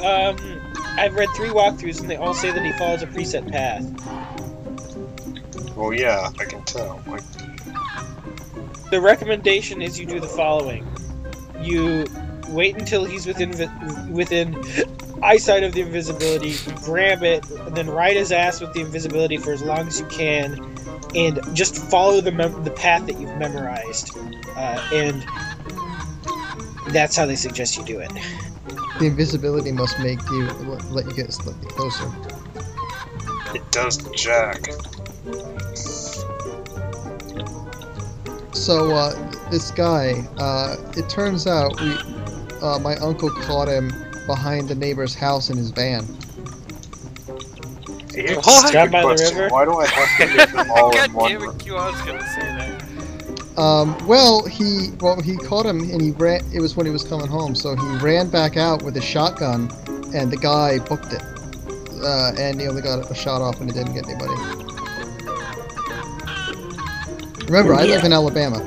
I've read 3 walkthroughs and they all say that he follows a preset path. Well, yeah, I can tell. The recommendation is you do the following: you wait until he's within eyesight of the invisibility, you grab it, and then ride his ass with the invisibility for as long as you can, and just follow the path that you've memorized, and that's how they suggest you do it. the invisibility must make you let you get slightly closer. It does, Jack. So, this guy, it turns out my uncle caught him behind the neighbor's house in his van. Down by the river? Why do I have to get them all in one room? I was gonna say that. Well, he caught him and he ran. It was when he was coming home, so he ran back out with a shotgun, and the guy booked it. And he only got a shot off and it didn't get anybody. Remember, I live in Alabama.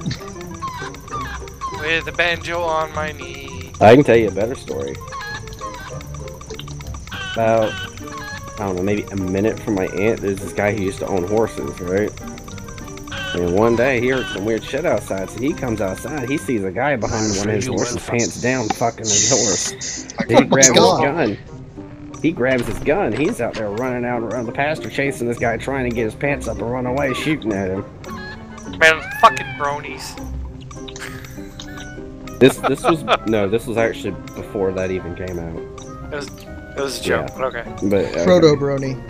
With the banjo on my knee. I can tell you a better story. About, I don't know, maybe a minute from my aunt, there's this guy who used to own horses, right? And one day he heard some weird shit outside, so he comes outside, he sees a guy behind one of his horses, pants down, fucking his horse. He grabs his gun. He grabs his gun, he's out there running out around the pasture, chasing this guy, trying to get his pants up and run away, shooting at him. Man, fucking bronies. This was actually before that even came out. It was a joke, Yeah. but okay. But Frodo Brony.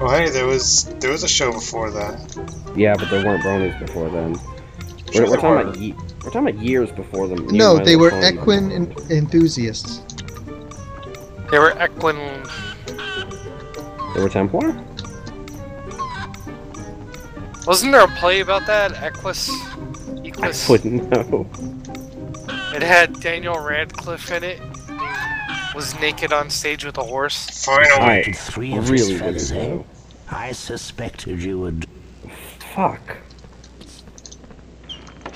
Oh hey, there was a show before that. Yeah, but there weren't bronies before then. We're talking about years before them. No, they were equine enthusiasts. They were equine. They were Templar? Wasn't there a play about that? Equus? I wouldn't know. It had Daniel Radcliffe in it. He was naked on stage with a horse. Finally! Three of really his feathers, didn't eh? know. I suspected you would. Fuck.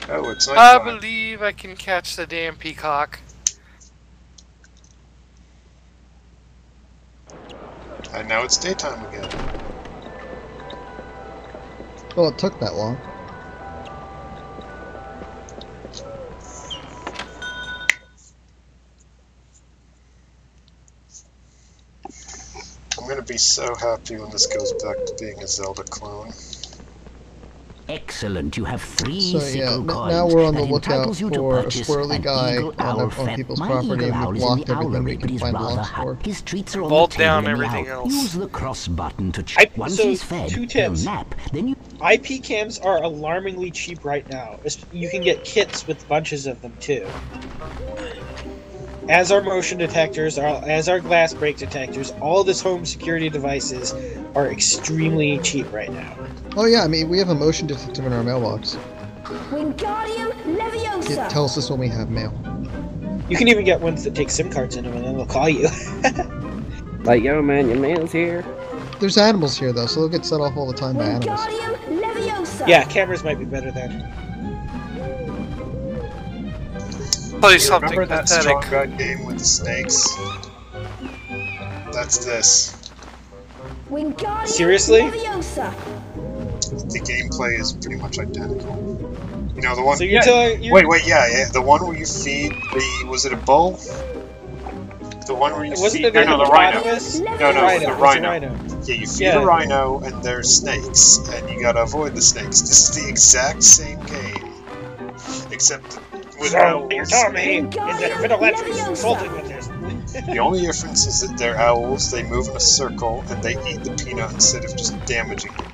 Oh, it's I nighttime. believe I can catch the damn peacock. And now it's daytime again. Well, it took that long. I'm gonna be so happy when this goes back to being a Zelda clone. Excellent. You have 3 So yeah, sickle coins. now we're on the that lookout entitles you to for a purchase squirrely an guy eagle owl on fet. people's My property, eagle and owl we've is in blocked the everything owlery, we but can he's find rather blocks hot. for. His treats are on Bolt the table down in the everything owl. else. Use the cross button to once so, he's fed, 2 he'll tips. nap. Then you IP cams are alarmingly cheap right now. You can get kits with bunches of them too. As our motion detectors, as our glass break detectors, all this home security devices are extremely cheap right now. Oh yeah, I mean, we have a motion detector in our mailbox. Wingardium Leviosa! It tells us when we have mail. You can even get ones that take SIM cards in them and then they'll call you. Like, yo man, your mail's here. There's animals here though, so they'll get set off all the time by animals. Wingardium Leviosa! Yeah, cameras might be better then. Play You something remember that pathetic. Strong God game with the snakes? That's this. Seriously? The gameplay is pretty much identical. You know, the one... So you're telling... Wait, yeah, the one where you feed the... Was it a bull? The one where you Wasn't feed... it No, the rhino. hippopotamus? No, Rhino. the It's a rhino. rhino. Yeah, you feed Yeah. a rhino, and there's snakes, and you gotta avoid the snakes. This is the exact same game, except with owls. You're telling me is that Vitilectrics consulting with this? The only difference is that they're owls, they move in a circle, and they eat the peanut instead of just damaging it.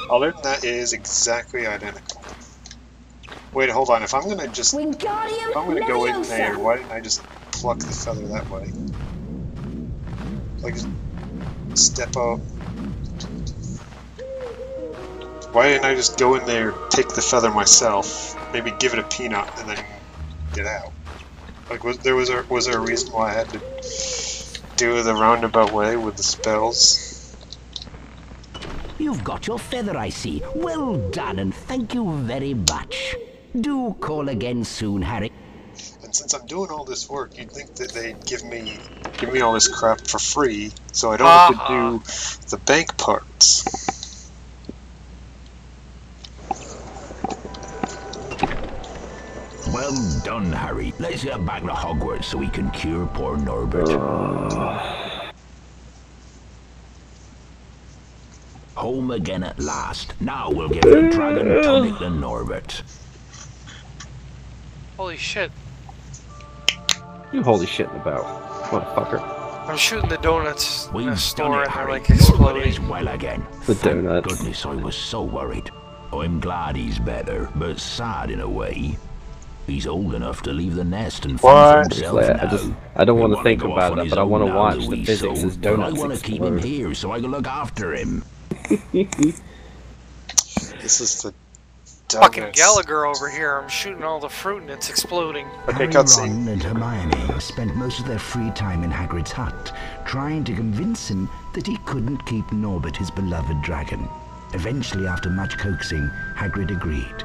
Other than that, it is exactly identical. Wait, hold on, if I'm gonna go in there, why didn't I just pluck the feather that way? Like, step out. Why didn't I just go in there, take the feather myself, maybe give it a peanut, and then get out? Like, was there a reason why I had to do it the roundabout way with the spells? You've got your feather, I see. Well done, and thank you very much. Do call again soon, Harry. And since I'm doing all this work, you'd think that they'd give me all this crap for free, so I don't have to do the bank parts. Well done, Harry. Let's get back to Hogwarts so we can cure poor Norbert. Home again at last. Now we'll give the dragon tonic to Norbert. Holy shit. You holy shit about, motherfucker. I'm shooting the donuts in the We've store done it, and they're Harry. like Norbert exploding. is well again. The Thank donuts. goodness, I was so worried. I'm glad he's better, but sad in a way. He's old enough to leave the nest and fend for himself now. I don't want to He think wanna go about off on it, his but I want to own now, watch the the wee physics soul, as but donuts I want to keep him explode. here so I can look after him. This is the Fucking donuts. Gallagher over here. I'm shooting all the fruit and it's exploding. Okay, Harry, cutscene. Ron, and Hermione spent most of their free time in Hagrid's hut, trying to convince him that he couldn't keep Norbert, his beloved dragon. Eventually, after much coaxing, Hagrid agreed.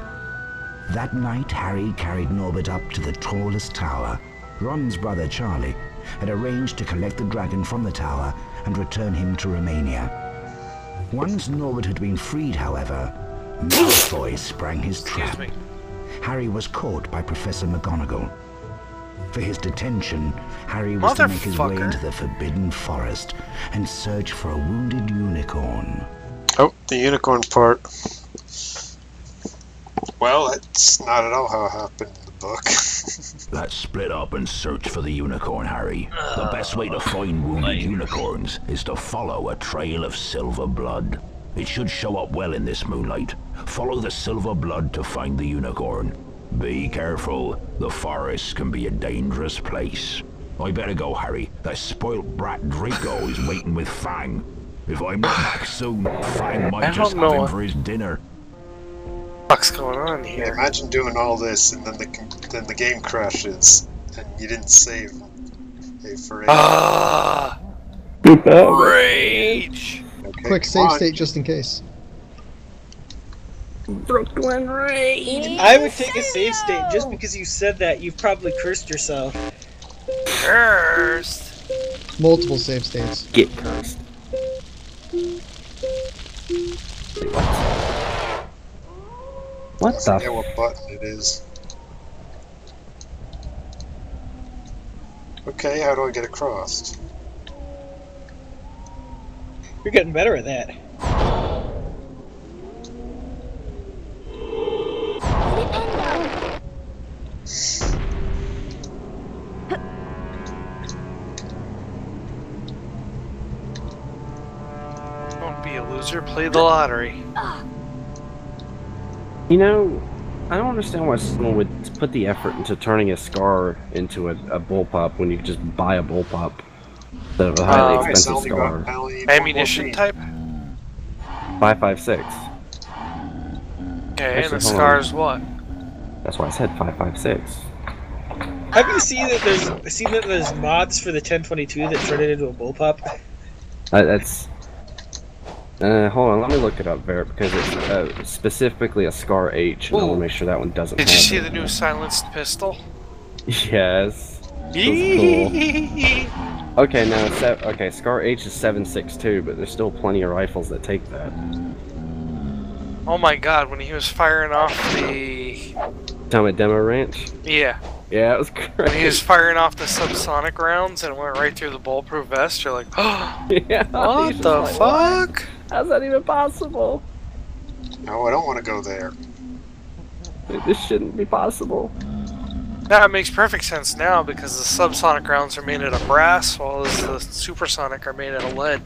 That night, Harry carried Norbert up to the tallest tower. Ron's brother, Charlie, had arranged to collect the dragon from the tower and return him to Romania. Once Norbert had been freed, however, Malfoy sprang his trap. Harry was caught by Professor McGonagall. For his detention, Harry was to make his way into the Forbidden Forest and search for a wounded unicorn. Oh, the unicorn part. Well, that's not at all how it happened in the book. Let's split up and search for the unicorn, Harry. The best way to find wounded unicorns is to follow a trail of silver blood. It should show up well in this moonlight. Follow the silver blood to find the unicorn. Be careful. The forest can be a dangerous place. I better go, Harry. That spoilt brat Draco is waiting with Fang. If I'm not back soon, Fang might just have him for his dinner. What's going on here? Imagine doing all this and then the game crashes and you didn't save for it. Rage! Okay, Quick save state just in case. Brooklyn Rage! I would take a save state just because you said that. You've probably cursed yourself. Cursed? Multiple save states. Get cursed. What I the forget what button it is. Okay, how do I get across? You're getting better at that. Don't be a loser, play the lottery. You know, I don't understand why someone would put the effort into turning a scar into a bullpup when you could just buy a bullpup instead of a highly expensive scar. Ammunition type? 5.56. Okay, and Actually, the hold scar's on. what? That's why I said 5.56. Have you seen that there's mods for the 1022 that turn it into a bullpup? That's Hold on, let me look it up, Vera, because it's specifically a Scar H, and I want to make sure that one doesn't Did have you see it. the new silenced pistol? Yes. That's cool. Okay, now, okay, Scar H is 7.62, but there's still plenty of rifles that take that. Oh my god, when he was firing off the... Talking about Demo Ranch? Yeah. Yeah, it was great. When he was firing off the subsonic rounds and it went right through the bulletproof vest, you're like, oh, yeah, what the like, fuck? What? How's that even possible? No, I don't want to go there. This shouldn't be possible. That makes perfect sense now because the subsonic rounds are made out of brass, while the supersonic are made out of lead.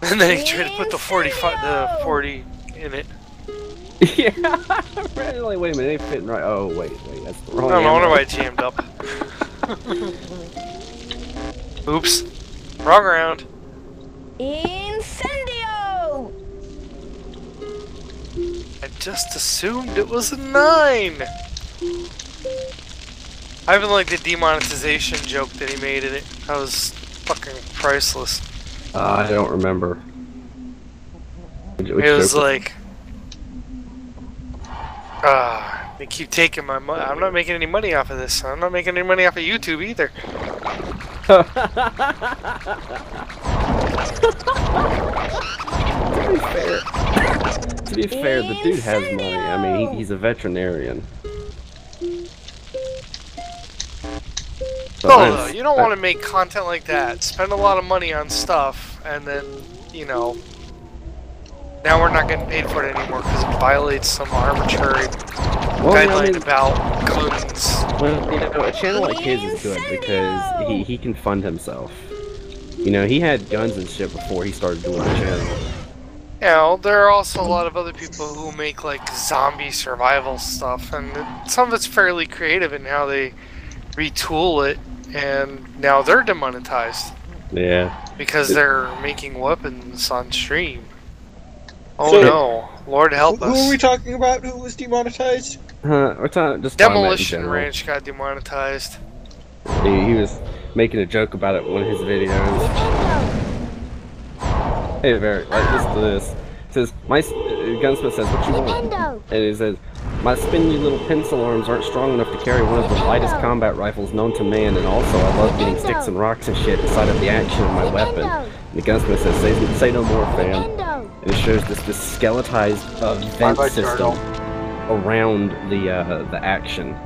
And then he tried to put the 40 in it. Yeah, really, wait a minute, it ain't fitting right. Oh, wait, that's the wrong I wonder ammo. why it jammed up. Oops. Wrong round. Incendio! I just assumed it was a 9! I even like the demonetization joke that he made in it. That was fucking priceless. I don't remember. Which It was joke? like... they keep taking my money. I'm not making any money off of this. I'm not making any money off of YouTube either. To be fair, the dude has money. I mean, he's a veterinarian. So No, you don't want to make content like that. Spend a lot of money on stuff, and then, you know, now we're not getting paid for it anymore because it violates some arbitrary guideline about guns. Well, you know, a channel like his is good because he can fund himself. You know, he had guns and shit before he started doing the channel. You know, there are also a lot of other people who make, like, zombie survival stuff, and some of it's fairly creative in how they retool it, and now they're demonetized. Yeah. Because they're making weapons on stream. Oh So- no, Lord help Who us. are we talking about who was demonetized? We're talking just Demolition talking about in Ranch got demonetized. general. He was making a joke about it in one of his videos. Hey, Varric, like, listen to this. It says, Gunsmith says, what you want? And he says, my spindly little pencil arms aren't strong enough to carry one of the lightest combat rifles known to man, and also I love getting sticks and rocks and shit inside of the action of my weapon. And the Gunsmith says, say no more, fam. And it shows this skeletized vent system around the action.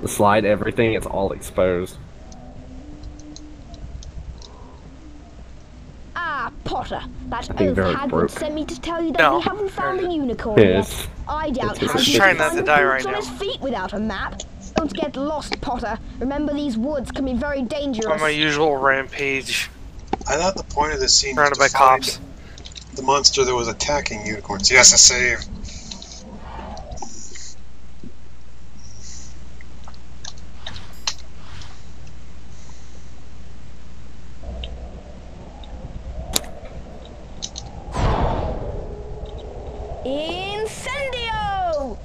The slide, everything, it's all exposed. Ah, Potter, that I think oaf Varric Hagrid broke. sent me to tell you that No. we haven't found the unicorn Yes. yet. I doubt It's Hagrid just trying can not to find die the right boots on now. his feet without a map. Don't get lost, Potter. Remember, these woods can be very dangerous. On my usual rampage. I thought the point of this scene was Surrounded to by find cops. the monster that was attacking unicorns. Yes, a save. Incendio!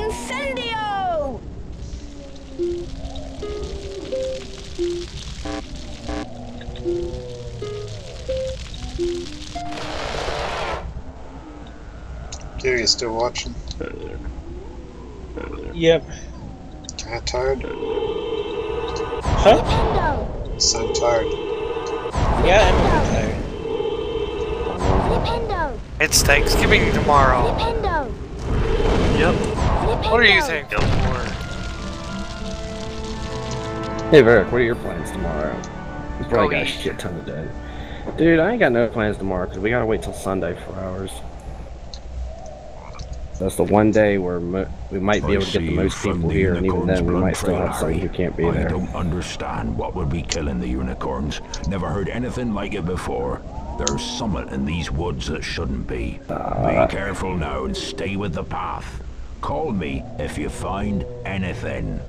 Incendio! Gary, you still watching? Yep. Kinda tired? Huh? Sound tired. Yeah, I'm really tired. It's Thanksgiving tomorrow. Yep. What are you thankful for? Hey, Varric, what are your plans tomorrow? You probably Go got a eat. shit ton to do. Dude, I ain't got no plans tomorrow because we gotta wait till Sunday for hours. That's the one day where we might be able to get the most people here, and even then we might still have some who can't be I there. don't understand what would be killing the unicorns. Never heard anything like it before. There's something in these woods that shouldn't be. Be careful now and stay with the path. Call me if you find anything.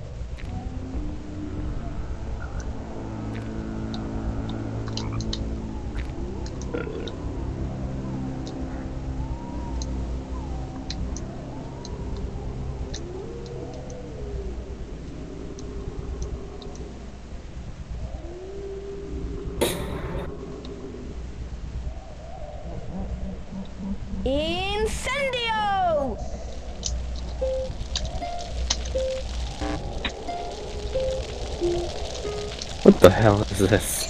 Incendio! What the hell is this?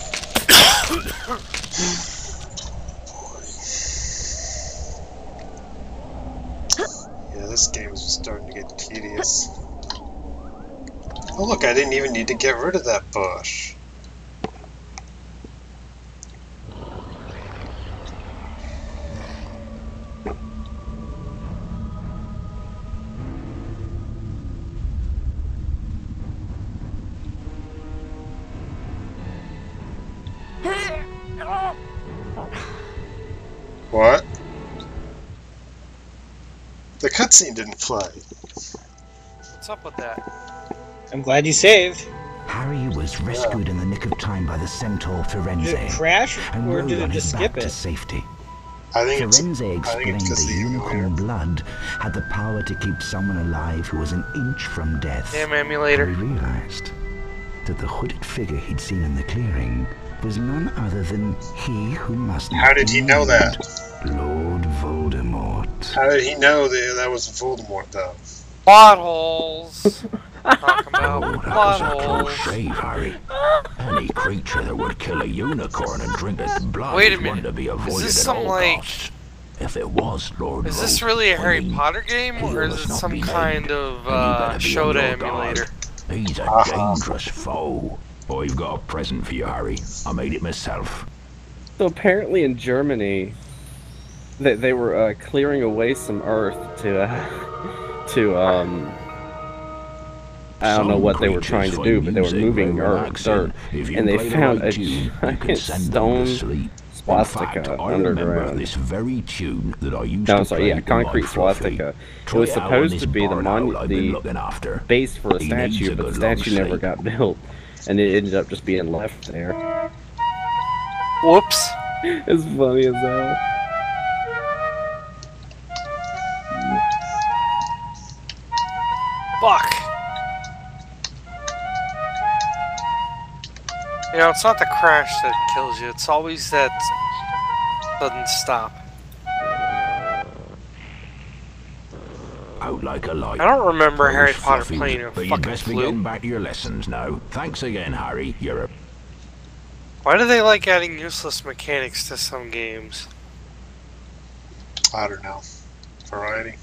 Yeah, this game is starting to get tedious. Oh look, I didn't even need to get rid of that bush. What? The cutscene didn't play. What's up with that? I'm glad you saved. Harry was rescued in the nick of time by the centaur Firenze. Did it crash, and or rode did it on his just back skip to it? safety. I think Firenze explained because the unicorn blood had the power to keep someone alive who was an inch from death. Damn emulator. Harry realized that the hooded figure he'd seen in the clearing was none other than he who must How did he know that? Lord Voldemort. How did he know that was Voldemort, though? Plot holes. Talk about Oh, that plot was a close holes. shave, Harry. Any creature that would kill a unicorn and drink its blood Wait a is one minute. to be Is avoided this at some all like? costs. If it was Lord Is this Voldemort, really a Harry I mean, Potter game, or is must it not some be kind named, of and he better be on Shoda your guard. emulator? He's a dangerous foe. I've got a present for you, Harry. I made it myself. So apparently in Germany, they were clearing away some earth to I don't know what they were trying to do, but they were moving dirt, and they found a giant stone swastika underground. This very tune that I used No, to I'm sorry, play yeah, with concrete my Fluffy. swastika. It Try was it out on supposed this to be barn owl I've been looking the after. base for a He needs statue, a but the good long statue never sleep. got built, and it ended up just being left there. Whoops. It's funny as hell. Fuck. You know, it's not the crash that kills you, it's always that sudden stop. Out like a light. I don't remember Those Harry Potter fluffies, playing a but you'd fucking best be flute. getting back to your lessons now. Thanks again, Harry. You're a... Why do they like adding useless mechanics to some games? I don't know. Variety.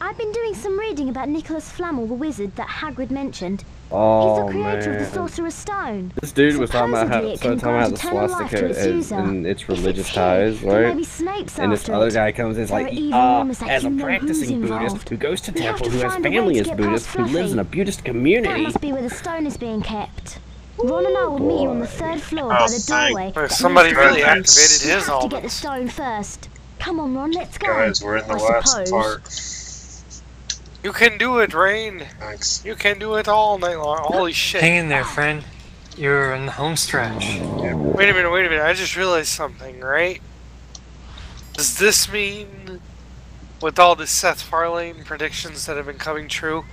I've been doing some reading about Nicholas Flamel the wizard that Hagrid mentioned. Oh, He's the creator of the man. Sorcerer's Stone. This dude was talking about Supposedly how, it can started talking about grant the eternal life to swastika its user. and its If religious it's here, ties, then right? maybe Snape's And this after other it. guy comes in, is There like, are evil rumors that as a you know who's practicing Buddhist involved. who goes to We have temple, to who has find a way family to as get Buddhist, past who lives in a Fluffy. Buddhist That community. must be where the stone is being kept. Ron and I will meet you on the third floor by the doorway. Well, somebody really You activated his have to get the elements. stone first. Come on, Ron, let's go. Guys, we're in the I last suppose. part. You can do it, Rain. Thanks. You can do it all night long. Holy shit. Hang in there, friend. You're in the home stretch. Wait a minute. I just realized something, right? Does this mean, with all the Seth MacFarlane predictions that have been coming true,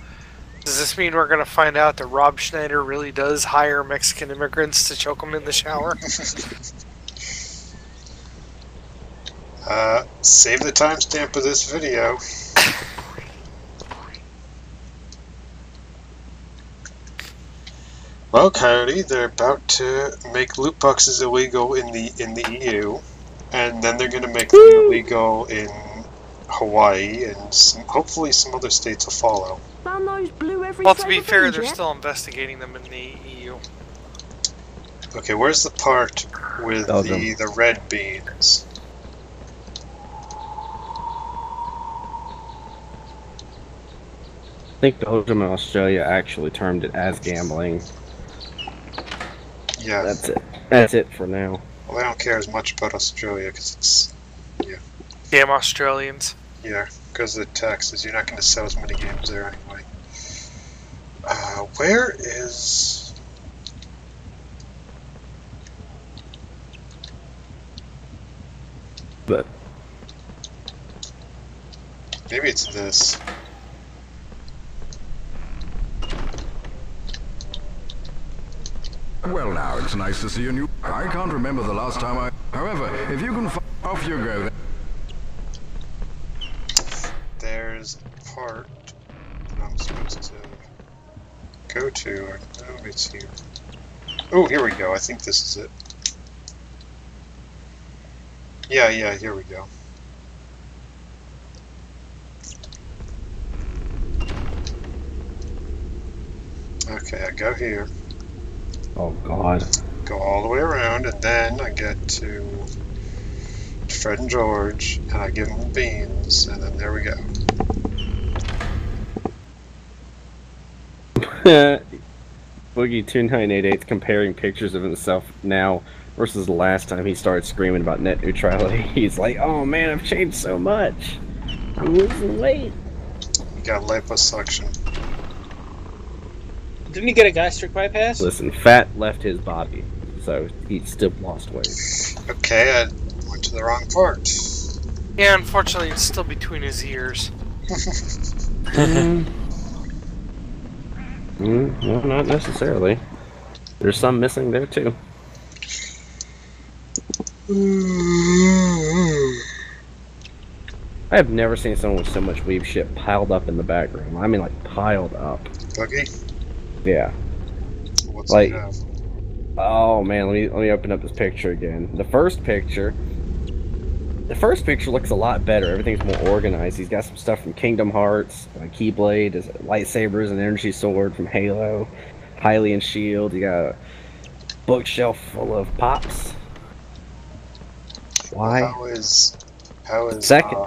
does this mean we're going to find out that Rob Schneider really does hire Mexican immigrants to choke them in the shower? Save the timestamp of this video. Well, Coyote, they're about to make loot boxes illegal in the EU, and then they're going to make them illegal in Hawaii, and hopefully some other states will follow. Found those blue every Well, to be flavour fair, beans they're yet? still investigating them in the EU. Okay, where's the part with Belgium. the red beans? I think Belgium and Australia actually termed it as gambling. Yeah. That's it. That's it for now. Well, I don't care as much about Australia because it's Damn Australians. yeah, because of the taxes. You're not going to sell as many games there anyway. Where is? But Maybe it's this. Well, now, it's nice to see you new. I can't remember the last time I... However, if you can off you go then. there's a part that I'm supposed to go to, or no, it's here. Oh, here we go. I think this is it. Yeah, here we go. Okay, I go here. Oh God. Go all the way around, and then I get to Fred and George, and I give them beans, and then there we go. Boogie2988's comparing pictures of himself now versus the last time he started screaming about net neutrality. He's like, oh man, I've changed so much. I'm losing weight. You got liposuction. Didn't he get a gastric bypass? Listen, fat left his body, so he still lost weight. Okay, I went to the wrong part. Yeah, unfortunately, it's still between his ears. Well, not necessarily. There's some missing there, too. I have never seen someone with so much weeb shit piled up in the background. I mean, like, piled up. Boogie? Yeah. What's like, he have? oh man, let me open up this picture again. The first picture looks a lot better. Everything's more organized. He's got some stuff from Kingdom Hearts, Keyblade, his lightsabers and energy sword from Halo, Hylian shield. You got a bookshelf full of pops. Why? How is second?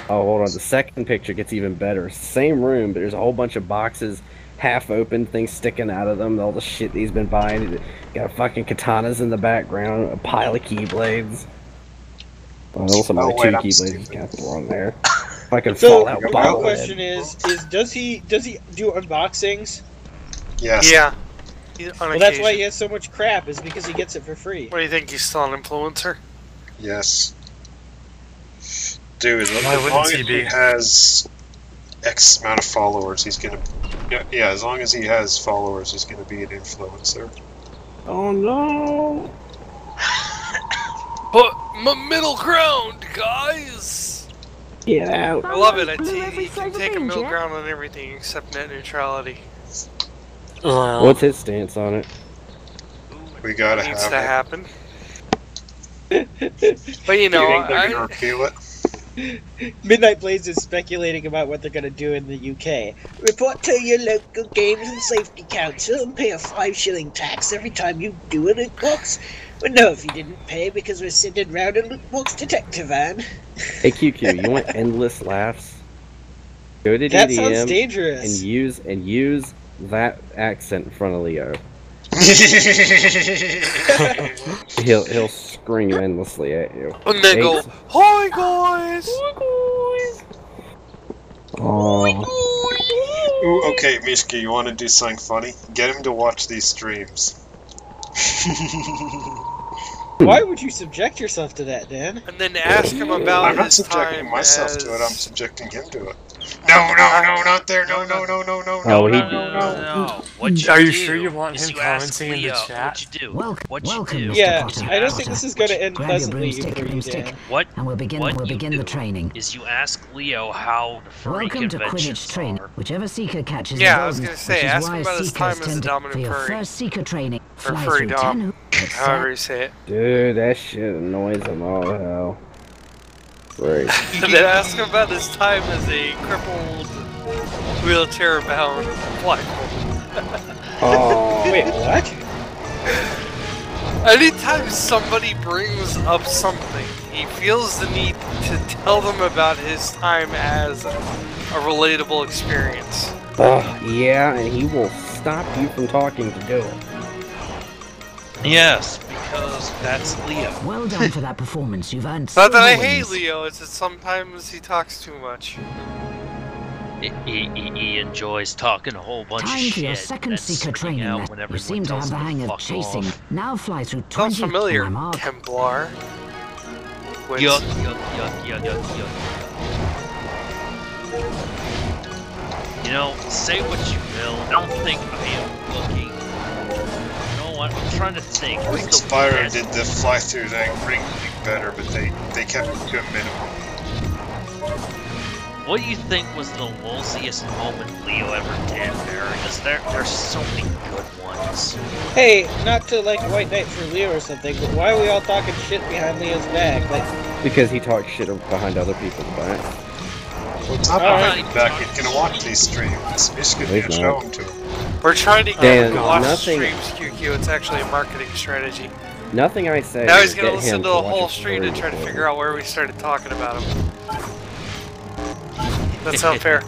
Oh, hold on. The second picture gets even better. Same room, but there's a whole bunch of boxes, half open, things sticking out of them. All the shit that he's been buying. Got fucking katanas in the background, a pile of keyblades. Well, also my two keyblades he's got thrown there. Fucking Fallout the real bobblehead. question is does he do unboxings? Yes. Yeah. Well, that's why he has so much crap, is because he gets it for free. What do you think? He's still an influencer? Yes. Dude, as Why long wouldn't as he he be? has X amount of followers, he's gonna... Yeah, as long as he has followers, he's gonna be an influencer. Oh no! But my middle ground, guys! Get out! I love it. He can take a middle ground on everything except net neutrality. What's his stance on it? We gotta Needs have to it. happen. But you know, They're gonna repeal it. Midnight Blaze is speculating about what they're going to do in the UK. Report to your local Games and Safety Council and pay a 5 shilling tax every time you do a loot box. But no, if you didn't pay because we're sending round a loot box detector van. Hey QQ, you want endless laughs? Go to That DDM sounds dangerous. and use that accent in front of Leo. he'll scream endlessly at you. And they go, hi guys! Ooh, okay, Mishka, you want to do something funny? Get him to watch these streams. Why would you subject yourself to that, Dan? And then ask him about I'm not his subjecting time myself as... to it, I'm subjecting him to it. No, not there, no. Are you sure you want him commenting in the chat? What'd you do? Welcome, Mr. Yeah, Potter. I don't think this is going to end Grab your pleasantly broomstick for you, Dan. What? And we'll begin the training. Is you ask Leo how the furry Welcome to Quidditch conventions training. are. Whichever seeker catches Yeah, the I was golden, gonna say, which is ask him why about his seekers time as a tend to- dominant for your furry. first seeker training. Or Fly furry through dom. 10 hoops. However you say it. Dude, that shit annoys him all hell. Great. And then ask him about his time as a crippled, wheelchair-bound black woman. Oh. Wait, what? Anytime somebody brings up something, he feels the need to tell them about his time as a relatable experience. Yeah, and he will stop you from talking to do it. Yes, because that's Leo. Well done for that performance. You've earned Not that I silver hate wings. Leo, it's that sometimes he talks too much. He enjoys talking a whole bunch of Time shit. for your second and seeker freaking training. out Then. when You everyone seem to tells have the him hang of fuck chasing. off. Now fly through Sounds 20 familiar, to my mark. Templar. Yuck. You know, say what you will. I don't think I am looking. You know what? I'm trying to think. I think Spyro did the fly-through ring better, but they kept it to a minimum. What do you think was the lulziest moment Leo ever did, Barry? Because there's so many good ones. Hey, not to like White Knight for Leo or something, but why are we all talking shit behind Leo's back? Like, because he talks shit behind other people's backs. Well, it's not behind his back. He's gonna watch these streams. He's gonna show them to him. We're trying to get Dan, him to watch nothing- streams, QQ. It's actually a marketing strategy. Nothing I say. Now he's will gonna get listen him to the watch whole a stream story and try to before. figure out where we started talking about him. That's unfair.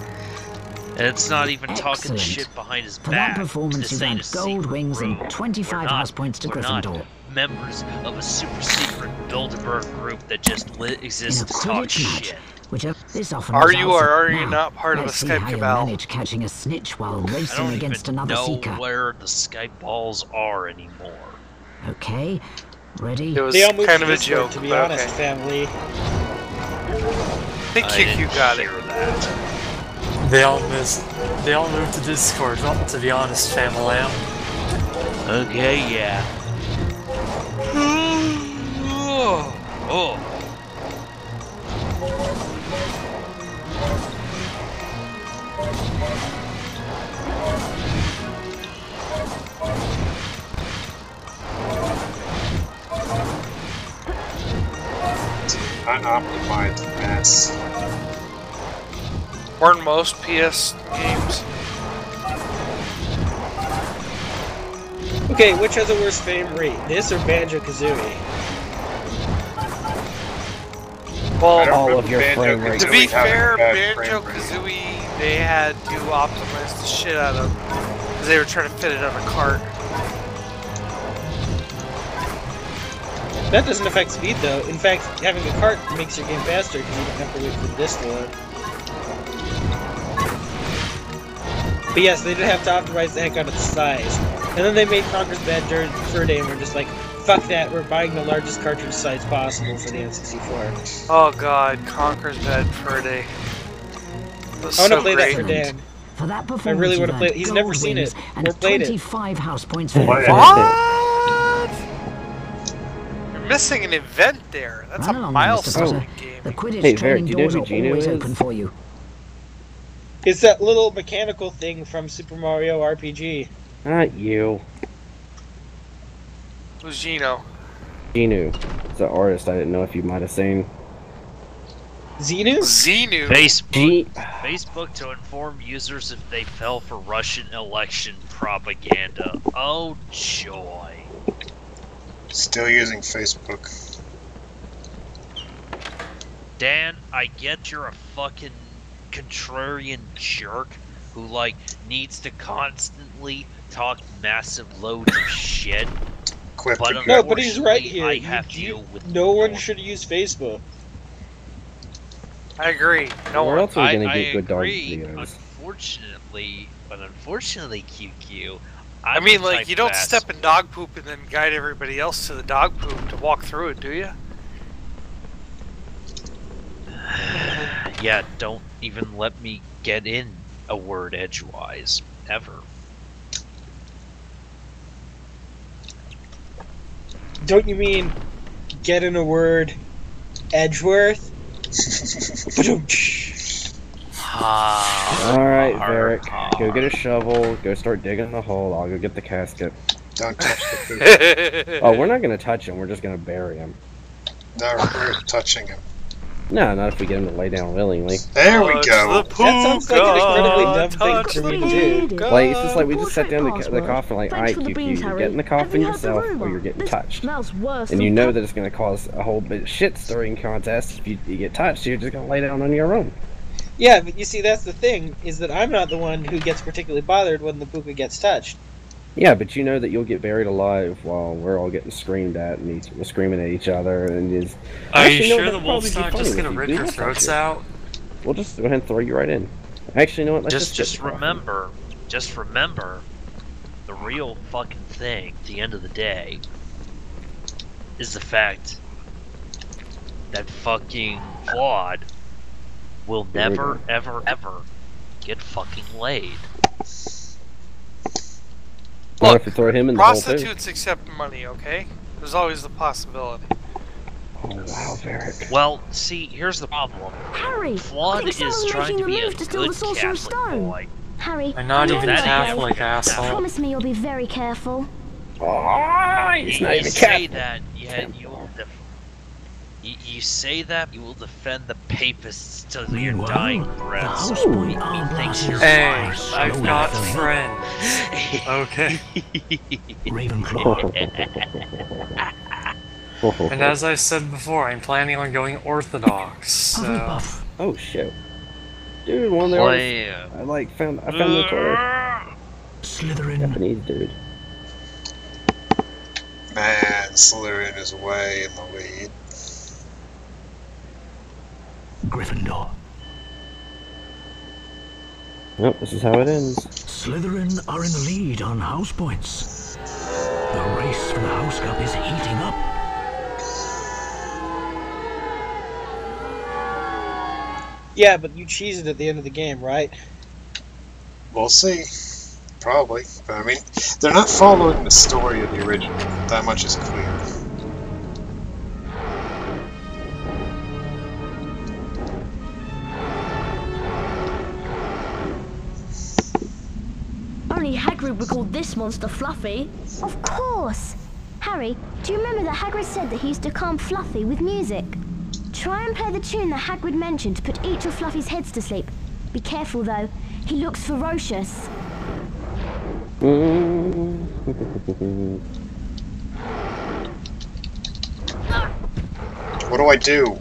And it's not even talking Excellent. shit behind his For back. that performance, you earned gold wings and 25 house points to we're Gryffindor. not members of a super secret Bilderberg group that just exists In a to talk Quidditch match, shit. whichever this often Are you results or in- are you Now, not part of a let's see Skype how you cabal? manage catching a snitch while I racing don't against even another know seeker. where the Skype balls are anymore. Okay, ready? It was they all moved kind to of a Discord, joke, to be but honest, okay. family. I think I QQ didn't got it. hear that. They all moved to Discord, to be honest, family. Okay, yeah. Oh. Unoptimized mess. Weren't most PS games? Okay, which has a worse frame rate, this or Banjo-Kazooie? Well, all of your frame rate. to be fair, bad frame Banjo-Kazooie, they had to optimize the shit out of because they were trying to fit it on a cart. That doesn't affect speed though. In fact, having a cart makes your game faster because you don't have to wait for the disc to load. But yes, they did have to optimize the heck out of the size. And then they made Conker's Bad Fur Day and we're just like, fuck that, we're buying the largest cartridge size possible for the N64. Oh god, Conker's Bad Fur Day. I want to play that for Dan. For that performance, I really want to you play it. earned He's never gold seen wings it and or played it. 25 house points for What? You're missing an event there. That's Run a along, Mr. milestone Potter. game. The Quidditch Hey, Varric, training do you know doors who are Gino always is? open for you. It's that little mechanical thing from Super Mario RPG. Not you. Who's Gino? Ginu. It's an artist I didn't know if you might have seen. Xenu? Xenu. Facebook to inform users if they fell for Russian election propaganda. Oh joy. Still using Facebook. Dan, I get you're a fucking contrarian jerk who, like, needs to constantly talk massive loads of shit. But No, but he's right here. I have to deal with No one should use Facebook. I agree. No Where one. else are we gonna I get good dog agree. videos? Unfortunately, QQ. I I'm mean, the like, type you don't of ass- step in dog poop and then guide everybody else to the dog poop to walk through it, do you? Yeah, don't even let me get in a word edgewise ever. Don't you mean get in a word Edgeworth? Alright, Varric. Go get a shovel, go start digging the hole, I'll go get the casket. Don't touch the poop. Oh, we're not gonna touch him, we're just gonna bury him. No, we're touching him. No, not if we get him to lay down willingly. There we go. That sounds like an incredibly dumb thing for me to do. Like, it's just like we just sat down the coffin, like, Thanks alright, for the QQ, beans, you're Harry. getting the coffin Have you heard the yourself, or rumour? you're getting This touched. smells worse And than you know pop. that it's gonna cause a whole bit of shit stirring contest if you get touched, you're just gonna lay down on your own. Yeah, but you see, that's the thing, is that I'm not the one who gets particularly bothered when the puka gets touched. Yeah, but you know that you'll get buried alive while we're all getting screamed at and we're screaming at each other and is. Are you sure the wolf's not just gonna rip your throats out? We'll just go ahead and throw you right in. Actually, you know what? Let's Just remember, the real fucking thing, at the end of the day, is the fact that fucking Claude will never, ever, ever get fucking laid. Look, if you throw him in the hole too. Prostitutes accept money, okay? There's always the possibility. wow, Varric. Well, see, here's the problem. Harry, Flood is trying to be a to steal the good Sorcerer's Catholic Stone. boy. Harry, I'm not even that Catholic, asshole. promise me you'll be very careful. Oh, he's not You even say Catholic. that, yet you will you say that you will defend the papists till your Meanwhile, dying the breath. houseboy So he thinks you're Hey, fine. I've got friends. Okay. Ravenclaw. And as I said before, I'm planning on going Orthodox, so... Oh shit. Dude, one of the artists, I found the Twitter. Slytherin. Japanese dude. Man, Slytherin is way in the lead. Gryffindor. Nope, this is how it ends. Slytherin are in the lead on house points. The race for the House Cup is heating up. Yeah, but you cheesed at the end of the game, right? We'll see. Probably. But I mean, they're not following the story of the original. That much is clear. Only Hagrid would call this monster Fluffy. Of course. Harry, do you remember that Hagrid said that he used to calm Fluffy with music? Try and play the tune that Hagrid mentioned to put each of Fluffy's heads to sleep. Be careful though, he looks ferocious. What do I do?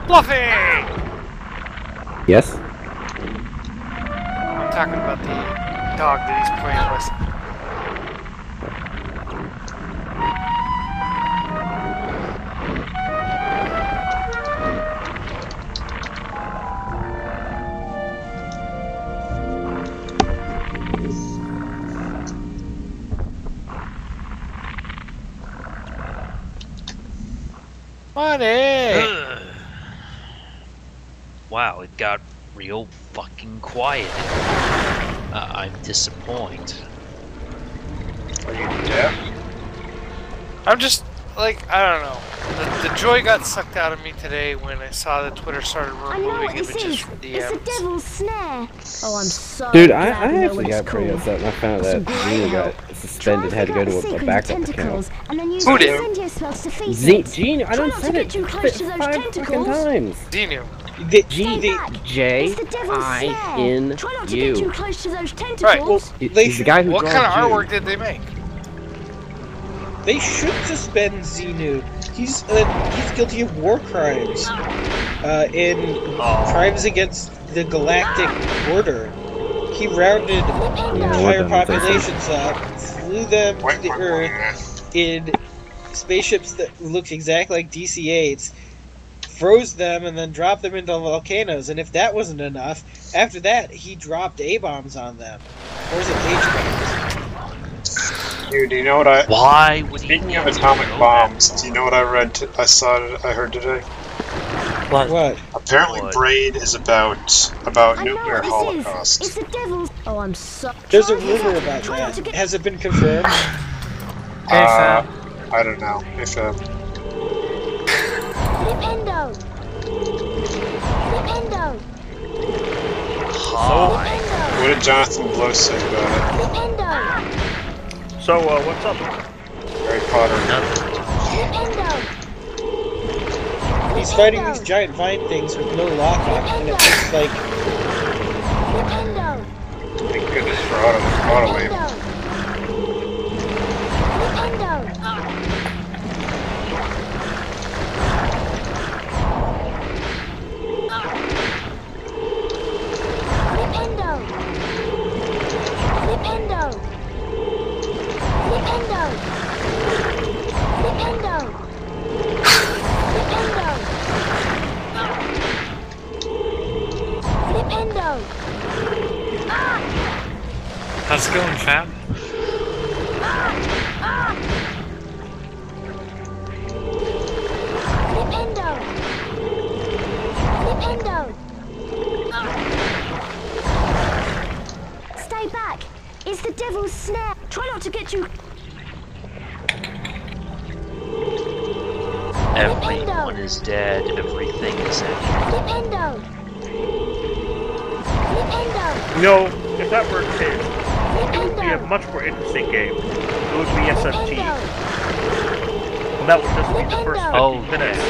Fluffy! Yes? I'm talking about the dog that he's playing with. Money! Wow, it got real fucking quiet. I'm disappointed. Are you deaf? I'm just, like, I don't know. The joy got sucked out of me today when I saw that Twitter started removing images from DMs. It's a devil's snare. Oh, I'm so Dude, glad I we know actually what got it's pretty called. upset when I found out that Gina got suspended, had to go to a backup account. And then use Who the did? incendio spells to defeat it. Gina, I Try done not to said get it too close to those 5 fucking tentacles. times. Dino. J-I-N-U. Try not to get too close to those tentacles. Right, well, He's the guy who what draws kind of June. artwork did they make? They should suspend Xenu. He's guilty of war crimes, in crimes against the galactic order. He rounded entire populations up, flew them to the Earth in spaceships that looked exactly like DC-8s, froze them, and then dropped them into volcanoes. And if that wasn't enough, after that he dropped A-bombs on them. Or was it H-bombs? Dude, do you know what I... Why would Speaking of atomic bombs, do you know what I read? I heard today. What? Apparently, Braid is about nuclear holocaust. It's the devil's. Oh, I'm so. There's a rumor about that. Has it been confirmed? I don't know. If Flipendo. Flipendo. what did Jonathan Blow say about it? Flipendo. So, what's up? Harry Potter. He's fighting these giant vine things with no lockup, and it looks like... Thank goodness for auto-aim. How's it going, Fab? Stay back! It's the devil's snare! Try not to get you... Everyone is dead, everything is dead. No, if that were the case, it would be a much more interesting game. It would be SMT. And that would just be the first 15 minutes.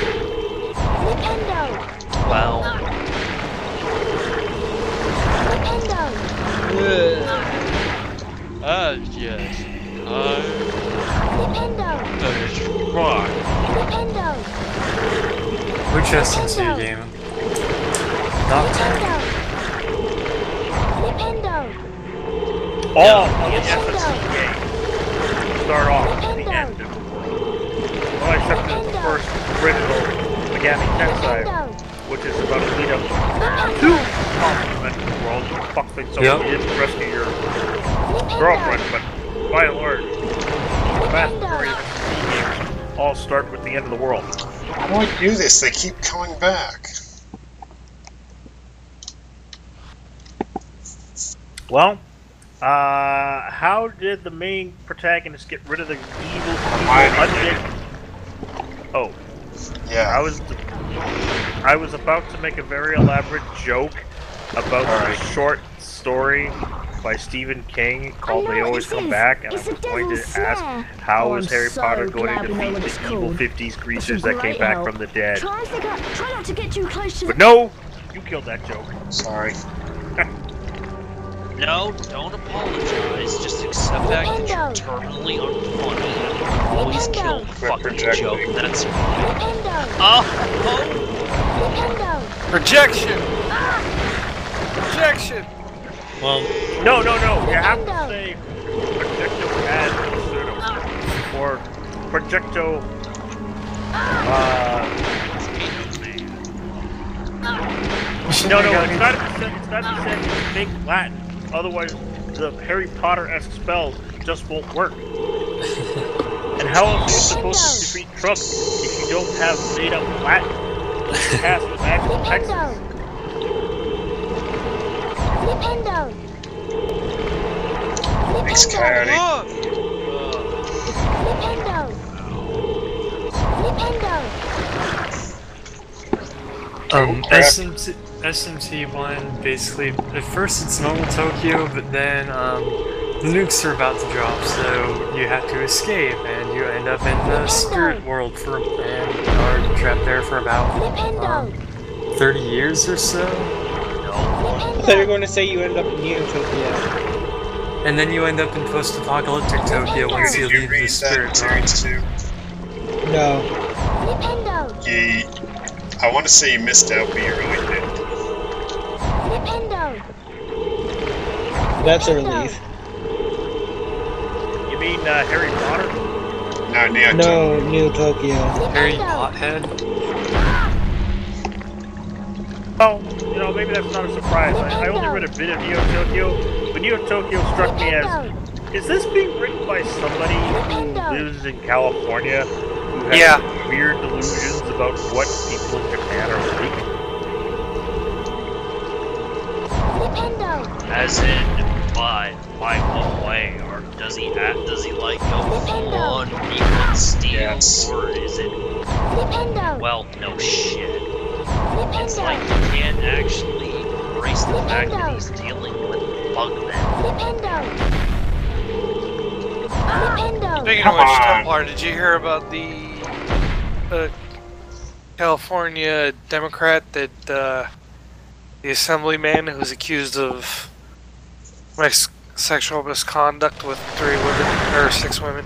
Well... Yes. Right. Which SMC game? Nocturne? All of the SMC games start off at the end of well, except for the first original Megami Tensei, which is about a lead up to Compliment World. Fuck things so you didn't rescue your girlfriend, but by and large, the vast majority of SMC games all start with the end of the world. How do I do this? They keep coming back. Well, how did the main protagonist get rid of the evil undead? Oh, yeah. I was about to make a very elaborate joke about the short story by Stephen King called "They Always Come Back," and I was going to ask how was Harry Potter going to defeat the evil 50s creatures that came back from the dead. Try not to get too close to But no, you killed that joke. Sorry. No, don't apologize. Just accept the fact that you're terminally unfunny and always kill the fucking joke. That's fine. Oh! Rejection! Rejection! Well, no. You have to say projecto ad absurdum or projecto. No, it's not to say fake Latin. Otherwise, the Harry Potter-esque spells just won't work. And how else are you supposed to defeat Trump if you don't have made-up Latin to cast with actual texts? Thanks, Coyote. SMT1, basically, at first it's normal Tokyo, but then the nukes are about to drop, so you have to escape, and you end up in the spirit world and are trapped there for about 30 years or so. I thought you were going to say you end up in Neo Tokyo. And then you end up in post-apocalyptic Tokyo once you leave the spirit world. No. I want to say you missed out, but you really did. That's a relief. You mean Harry Potter? No, Neo Tokyo. Harry Pothead? Well, maybe that's not a surprise. I only read a bit of Neo Tokyo, but Neo Tokyo struck me as, is this being written by somebody who lives in California, who has weird delusions about what people in Japan are like? As in, by what way? Or does he like go full on Neon Steel? Or is it... Well, no shit. It's like you can't actually embrace the fact that he's dealing with Bugmen. Speaking of which, Templar, did you hear about the California Democrat that the assemblyman who was accused of sexual misconduct with 6 women?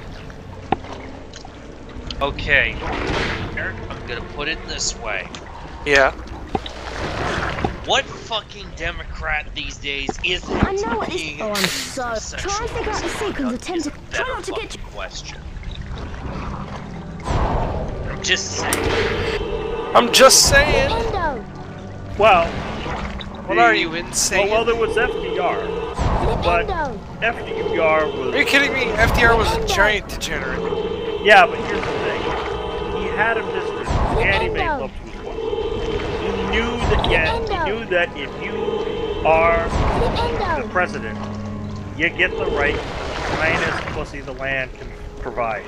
Okay, Eric, I'm gonna put it this way. Yeah. What fucking Democrat these days isn't I know what this. Oh, I'm so. sexual Try and figure out the sequence of tentacle. Try not to get. Question. I'm just saying. I'm just saying. Well, What are you, insane? Well, there was FDR, but FDR was... Are you kidding me? FDR was a giant degenerate. Yeah, but here's the thing. He had a mistress, and he made love to his wife. He knew that if you are the president, you get the right finest pussy the land can provide.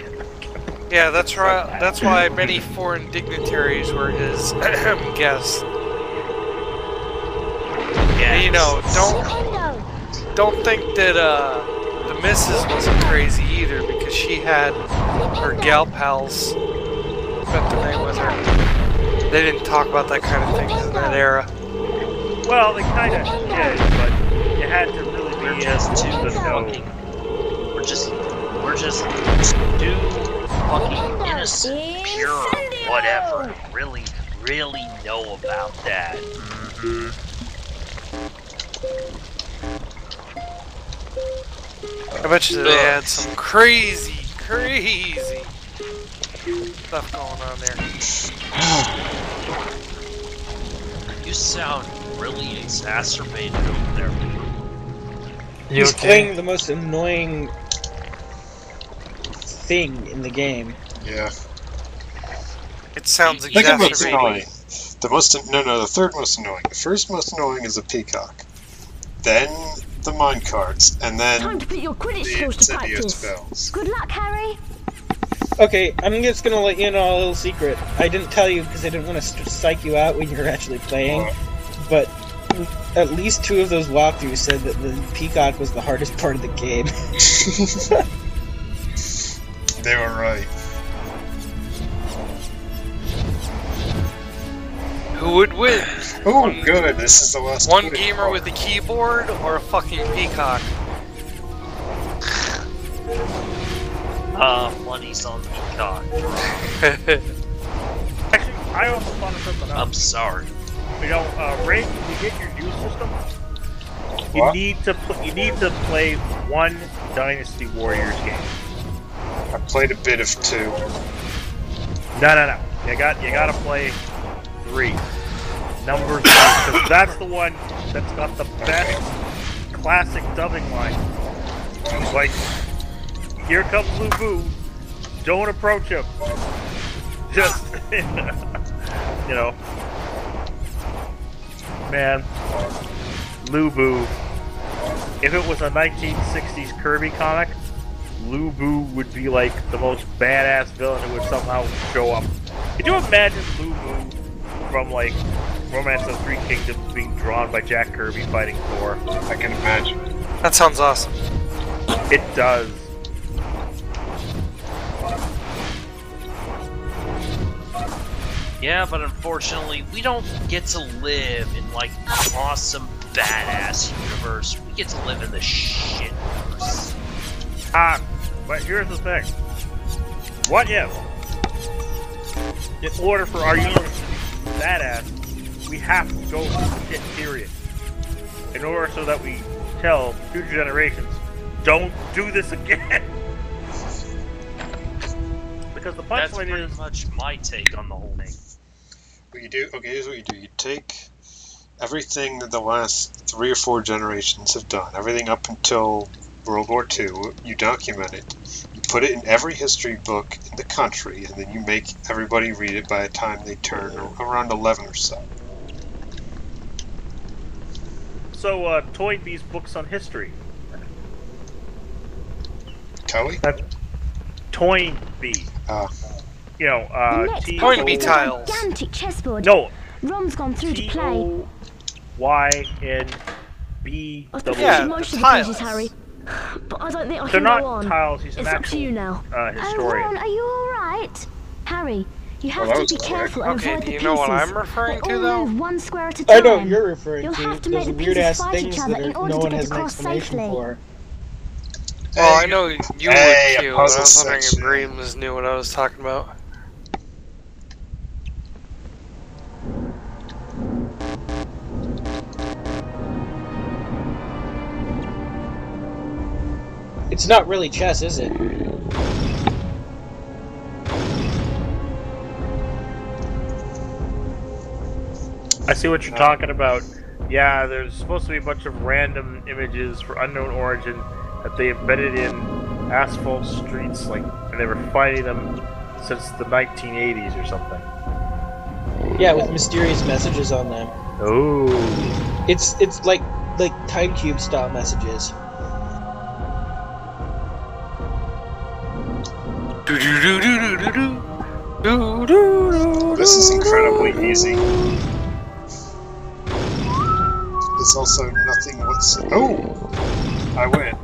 Yeah, that's right. That's why many foreign dignitaries were his guests. Yeah. And, you know, don't think that the missus wasn't crazy either, because she had her gal pals spent the night with her. They didn't talk about that kind of thing in that era. Well, they kind of did, but you had to really be just too to know. We're just too fucking innocent, pure, whatever. Really know about that. I bet you they had some crazy stuff going on there. You sound really exacerbated over there. He's playing the most annoying thing in the game. Yeah. It sounds Second most exacerbated. annoying. The third most annoying. The first most annoying is a peacock. Then the mine carts, and then Time to put your Quidditch the skills to incendiary practice. spells. Good luck, Harry. Okay, I'm just gonna let you know a little secret. I didn't tell you because I didn't want to psych you out when you were actually playing, but at least 2 of those walkthroughs said that the peacock was the hardest part of the game. They were right. Who would win? Oh, good. This is the last One gamer with a keyboard or a fucking peacock? Money's on the peacock. Actually, I also thought of something else. I'm sorry. You know, Ray, when you get your new system, you What? need to play one Dynasty Warriors game. I played a bit of 2. No. You gotta play 3. Number 3, because that's the one that's got the best classic dubbing line. Like, here comes Lubu. Don't approach him. Just, you know. Man, Lubu. If it was a 1960s Kirby comic, Lubu would be like the most badass villain who would somehow show up. Could you imagine Lubu from like Romance of the Three Kingdoms being drawn by Jack Kirby fighting Thor? I can imagine. That sounds awesome. It does. Yeah, but unfortunately, we don't get to live in, like, an awesome, badass universe. We get to live in the shitverse. But here's the thing. What if, in order for our universe to be badass, we have to go through the shit period? In order so that we tell future generations, don't do this again! Because the That's punchline pretty is... much my take on the whole thing. What you do, okay, here's what you do. You take everything that the last 3 or 4 generations have done, everything up until World War II, you document it, you put it in every history book in the country, and then you make everybody read it by the time they turn around 11 or so. So, Toynbee's books on history. Toei? Toynbee. You know, Toynbee tiles. Gigantic chessboard. No. Ron's gone through to play. T-O-Y-N-B. I've completed most of the pages, Harry. But I don't think I They're can not go on. tiles, he's an it's up to actual, you now. historian. Ron, are you alright? Harry, you have Well, to be careful and Okay, avoid do the you pieces. know what I'm referring They to, all though? move one square at a time. I know what you're referring You'll to. have to Those make the weird pieces ass fight things each other that in order no to one get has an across explanation safely. for. Well, I know you Hey, would a too, but I puzzle was wondering if section. Graves knew what I was talking about. It's not really chess, is it? I see what you're talking about. Yeah, there's supposed to be a bunch of random images for unknown origin that they embedded in asphalt streets, and they were finding them since the 1980s or something. Yeah, with mysterious messages on them. Oh. It's like Time Cube style messages. This is incredibly easy. There's also nothing whatsoever. Oh! I win.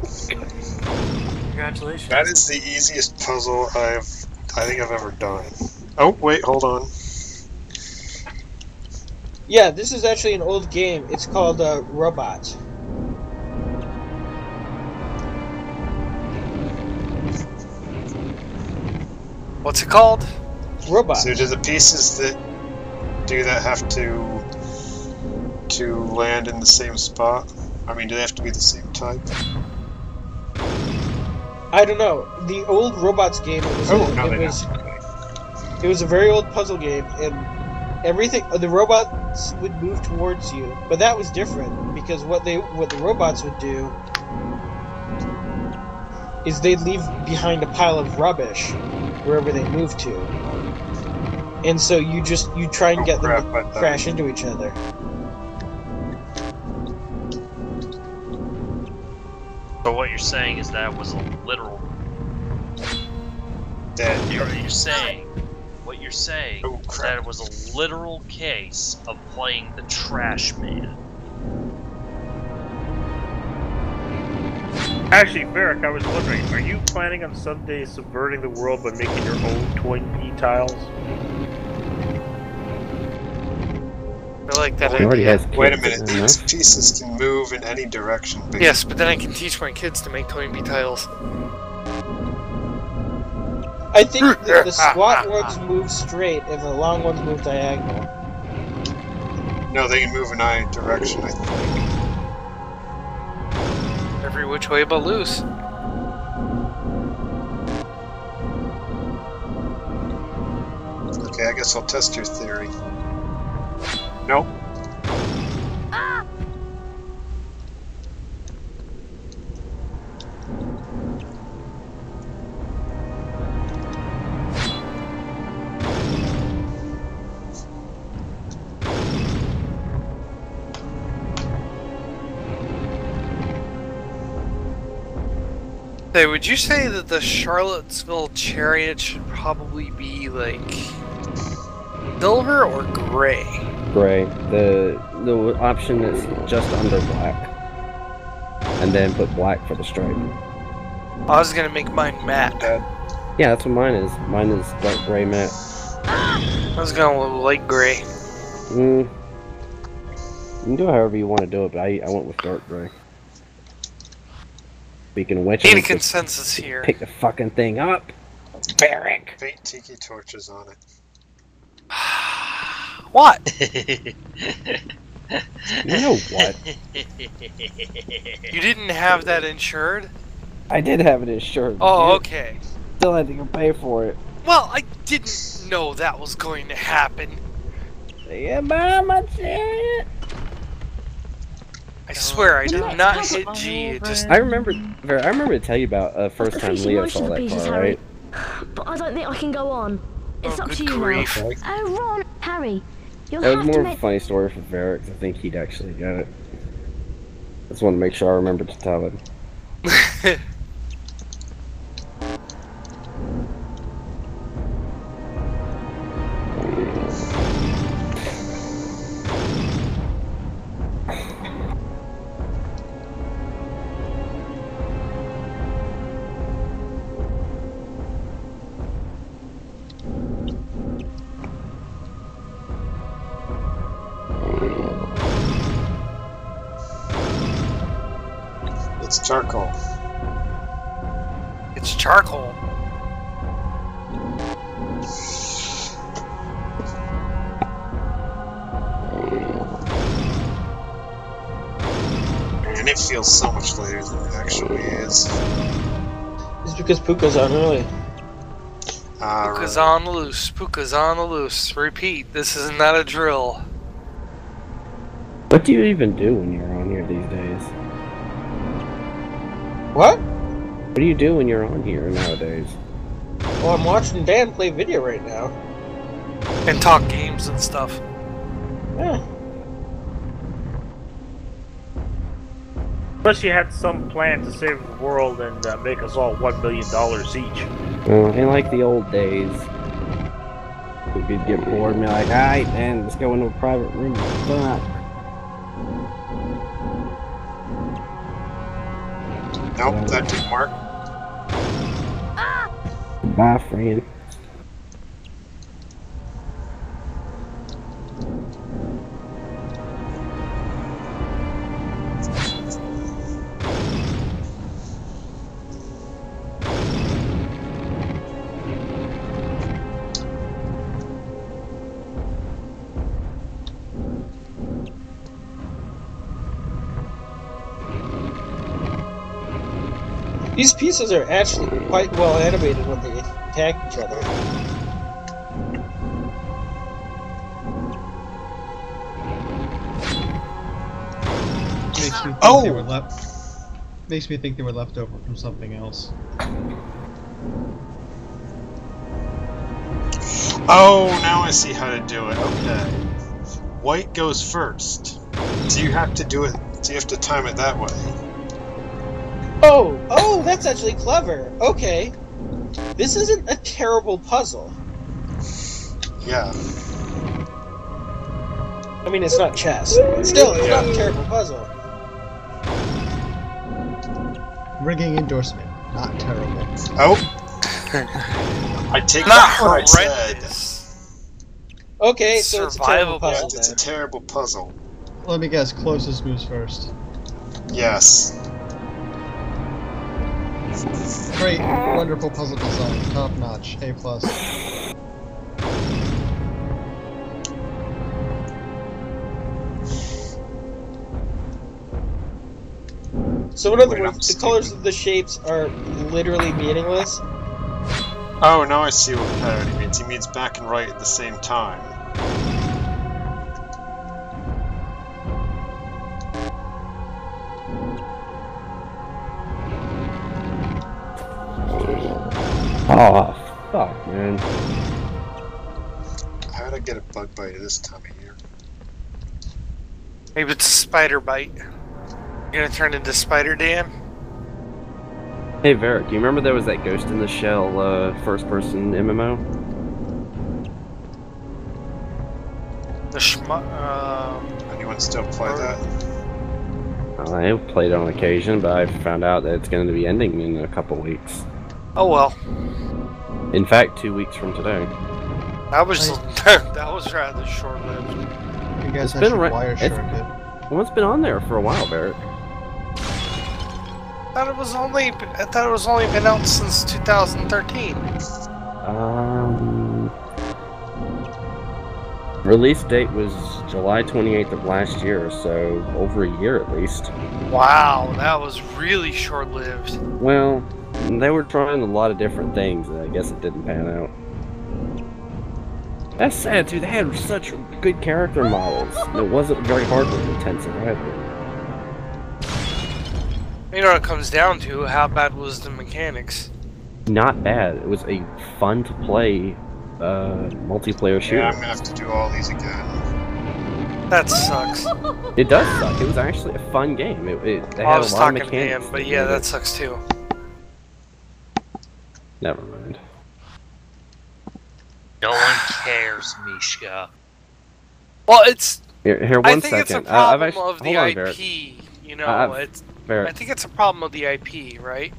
Congratulations. That is the easiest puzzle I think I've ever done. Oh, wait, hold on. Yeah, this is actually an old game. It's called Robot. What's it called? Robot. So do the pieces that do that have to land in the same spot? I mean, do they have to be the same type? I don't know. The old Robots game, it was a very old puzzle game, and everything, the robots would move towards you, but that was different because what the robots would do is they'd leave behind a pile of rubbish wherever they moved to, and so you try and get them to crash into each other. So what you're saying is that was a literal. What you're saying is that it was a literal case of playing the Trash Man. Actually, Varric, I was wondering, are you planning on someday subverting the world by making your own Twin P tiles? I like that idea. idea. Wait a minute, these pieces can move in any direction. Yes, but then I can teach my kids to make Twin P tiles. I think the squat ones move straight and the long ones move diagonal. No, they can move in either direction, I think. Every which way but loose. Okay, I guess I'll test your theory. Nope. Hey, would you say that the Charlottesville Chariot should probably be like silver or gray? Gray. The option is just under black, and then put black for the stripe. I was gonna make mine matte. Yeah, that's what mine is. Mine is dark gray matte. I was gonna go light gray. You can do it however you want to do it, but I went with dark gray. Speaking of which, need a consensus here. Pick the fucking thing up, Barrick. Paint tiki torches on it. What? You know what? You didn't have that insured? I did have it insured. Oh, okay. Still had to go pay for it. Well, I didn't know that was going to happen. Yeah, buy my chariot. I swear, I did not hit G. It just. I remember to tell you about first time Leo saw that car, right? But I don't think I can go on. It's up to you grief. now. Oh, Ron, Harry, you'll That have was to more of a funny story for Varric. I think he'd actually got it. Just want to make sure I remember to tell him. It's charcoal. It's charcoal. And it feels so much later than it actually is. It's because Puka's on early. Puka's on the loose. Puka's on the loose. Repeat, this is not a drill. What do you even do when you're on here these days? What? What do you do when you're on here nowadays? Well, I'm watching Dan play video right now. And talk games and stuff. Yeah. Unless you had some plan to save the world and make us all $1 billion each. In like the old days, we could get bored and be like, alright man, let's go into a private room and talk. Nope, that didn't work. Bye, friend. These pieces are actually quite well animated when they attack each other. Makes me think they were left over from something else. Oh, now I see how to do it. Okay. White goes first. So you have to do it. So you have to time it that way. Oh, that's actually clever. Okay. This isn't a terrible puzzle. Yeah. I mean, it's not chess. But still, it's not a terrible puzzle. Ringing endorsement. Not terrible. Oh. I take Not that what I said. Okay, so it's a terrible puzzle. It's a terrible puzzle. Let me guess, closest moves first. Yes. Great, wonderful puzzle design, top notch, A+. So in other words, the colors of the shapes are literally meaningless? Oh, now I see what parity means. He means back and right at the same time. Oh, fuck, man. How'd I get a bug bite this time of year? Maybe it's a spider bite. You're gonna turn into Spider Dan? Hey, Varric, you remember there was that Ghost in the Shell first-person MMO? Anyone still play that? I played it on occasion, but I found out that it's going to be ending in a couple weeks. Oh well. In fact, 2 weeks from today. That was that was rather short-lived. You guys It's been should around. wire shark it. Well, it's been on there for a while, Barrett. I thought it was only been out since 2013. Release date was July 28th of last year, so over a year at least. Wow, that was really short-lived. Well, they were trying a lot of different things, and I guess it didn't pan out. That's sad, dude. They had such good character models. And it wasn't very hardware intensive either. You know what it comes down to? How bad was the mechanics? Not bad. It was a fun to play multiplayer shooter. Yeah, I'm gonna have to do all these again. That sucks. It does suck. It was actually a fun game. They had a lot of mechanics. But yeah, that sucks too. Never mind. No one cares, Mishka. Well, it's. Here, I one think second. it's a problem I've actually, of the hold on, IP. Barrett. You know, it's. Barrett. I think it's a problem of the IP, right?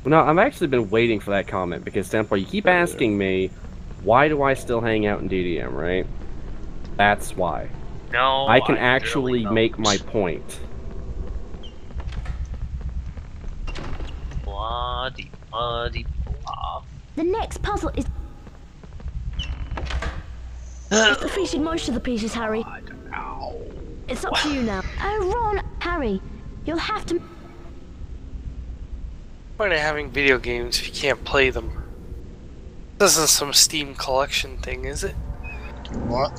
No, I've actually been waiting for that comment because, Standpoint, you keep asking me, why do I still hang out in DDM, right? That's why. No, I can I actually really don't. make my point. Bloody, bloody, blah. The next puzzle is... You've defeated most of the pieces, Harry. It's up to you now. Oh, Ron, Harry, you'll have to... Point of having video games if you can't play them. This isn't some Steam collection thing, is it? What?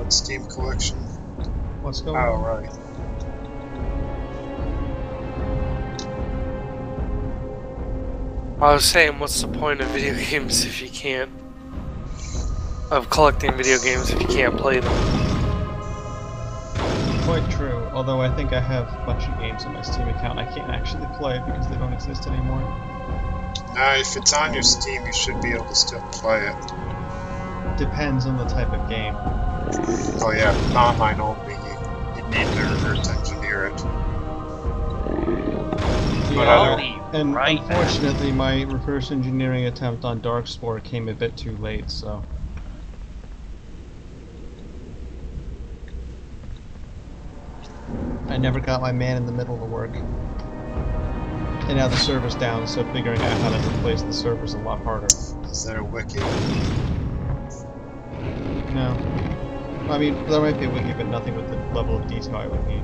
What Steam collection? What's going Oh, on? right. I was saying, what's the point of video games if you can't... of collecting video games if you can't play them? Quite true, although I think I have a bunch of games on my Steam account I can't actually play because they don't exist anymore. If it's on your Steam, you should be able to still play it. Depends on the type of game. Oh yeah, online only. You need to reverse engineer it. Yeah, and unfortunately my reverse engineering attempt on Darkspore came a bit too late, so... I never got my man in the middle to work. And now the server's down, so figuring out how to replace the server's a lot harder. Is there a wiki? No. I mean, there might be a wiki, but nothing with the level of detail I would need.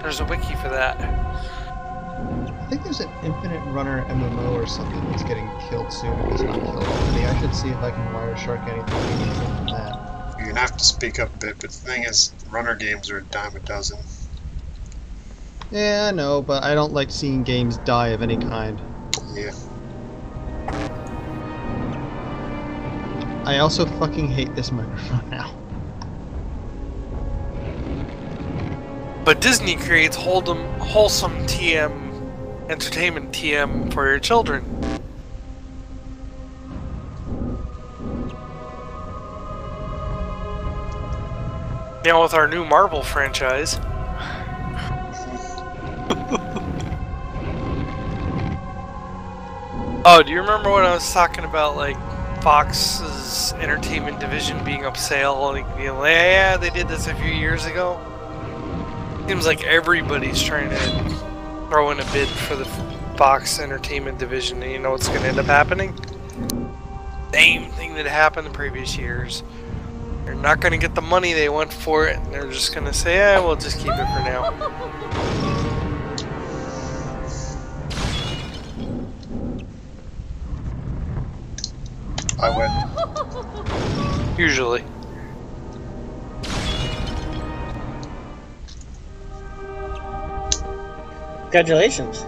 There's a wiki for that. I think there's an Infinite Runner MMO or something that's getting killed soon if it's not killed already. I should see if I can Wireshark anything meaningful from that. You're gonna have to speak up a bit, but the thing is, runner games are a dime a dozen. Yeah, I know, but I don't like seeing games die of any kind. Yeah. I also fucking hate this microphone now. But Disney creates wholesome TM, entertainment TM for your children. Now with our new Marvel franchise. Oh, do you remember when I was talking about like Fox's entertainment division being up sale? Like, you know, yeah, they did this a few years ago. Seems like everybody's trying to throw in a bid for the Fox entertainment division, and you know what's going to end up happening? Same thing that happened in previous years. They're not going to get the money they want for it, and they're just going to say, "Yeah, we'll just keep it for now." I win. Usually. Congratulations.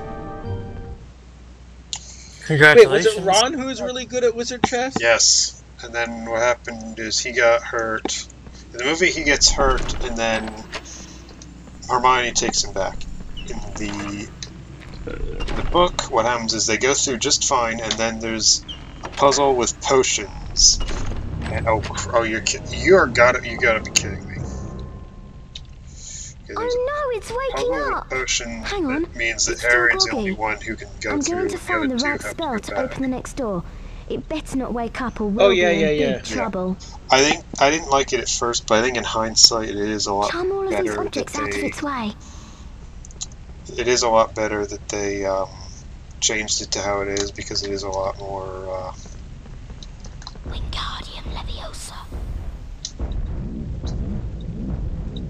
Congratulations. Wait, was it Ron who was really good at Wizard Chess? Yes. And then what happened is he got hurt. In the movie, he gets hurt, and then Hermione takes him back. In the book, what happens is they go through just fine, and then there's a puzzle with potions. And you gotta be kidding me. Oh no, it's waking up! Potion Hang on. that means that It's still Harry's the groggy. only one who can go I'm through. going to find the other two right have spell go to back. open the next door. It better not wake up or we'll be in big trouble. I didn't like it at first, but I think in hindsight it is a lot Charm all of these better objects that out of its way. it is a lot better that they changed it to how it is, because it is a lot more Wingardium Leviosa.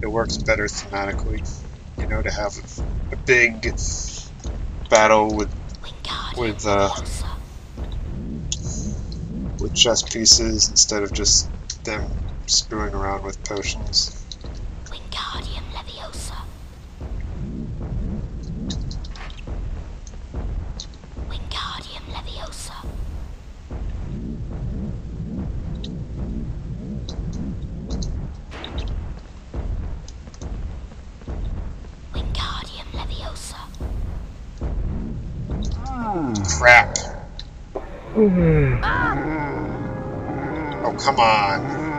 it works better thematically. You know, to have a big battle with chess pieces instead of just them screwing around with potions. Wingardium Leviosa. Wingardium Leviosa. Wingardium Leviosa. Crap. Oh, come on.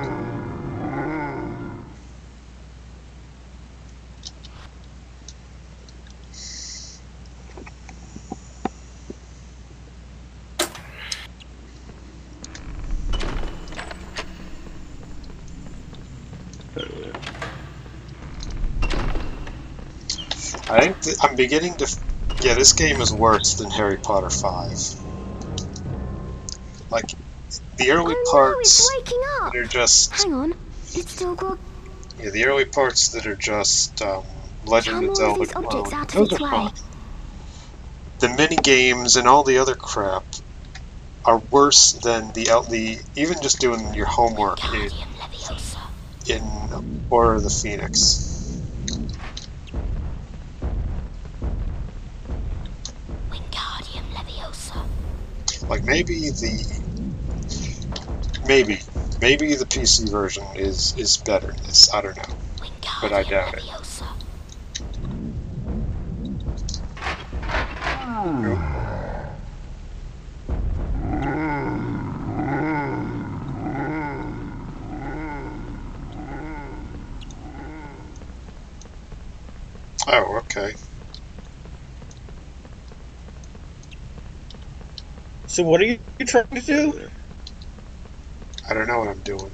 I think I'm beginning to... Yeah, this game is worse than Harry Potter 5. Like, the early parts that are just... Hang on, it's still grog. Yeah, the early parts that are just Legend of Zelda clone. Those are fun. The mini games and all the other crap are worse than the even just doing your homework in Order of the Phoenix. Like maybe the PC version is better in this. I don't know, but I doubt it. Oh, okay. So what are you trying to do? I don't know what I'm doing.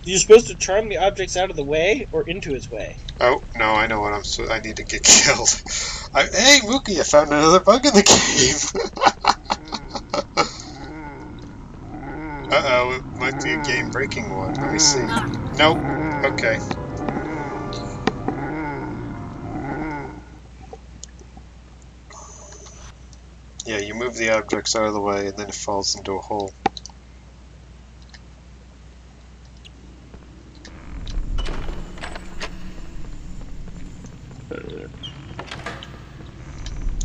You're supposed to charm the objects out of the way or into his way. Oh, no, I know what I need to get killed. Hey, Mookie, I found another bug in the game. Uh-oh, it might be a game-breaking one. Let me see. Nope. Okay. Yeah, you move the objects out of the way and then it falls into a hole.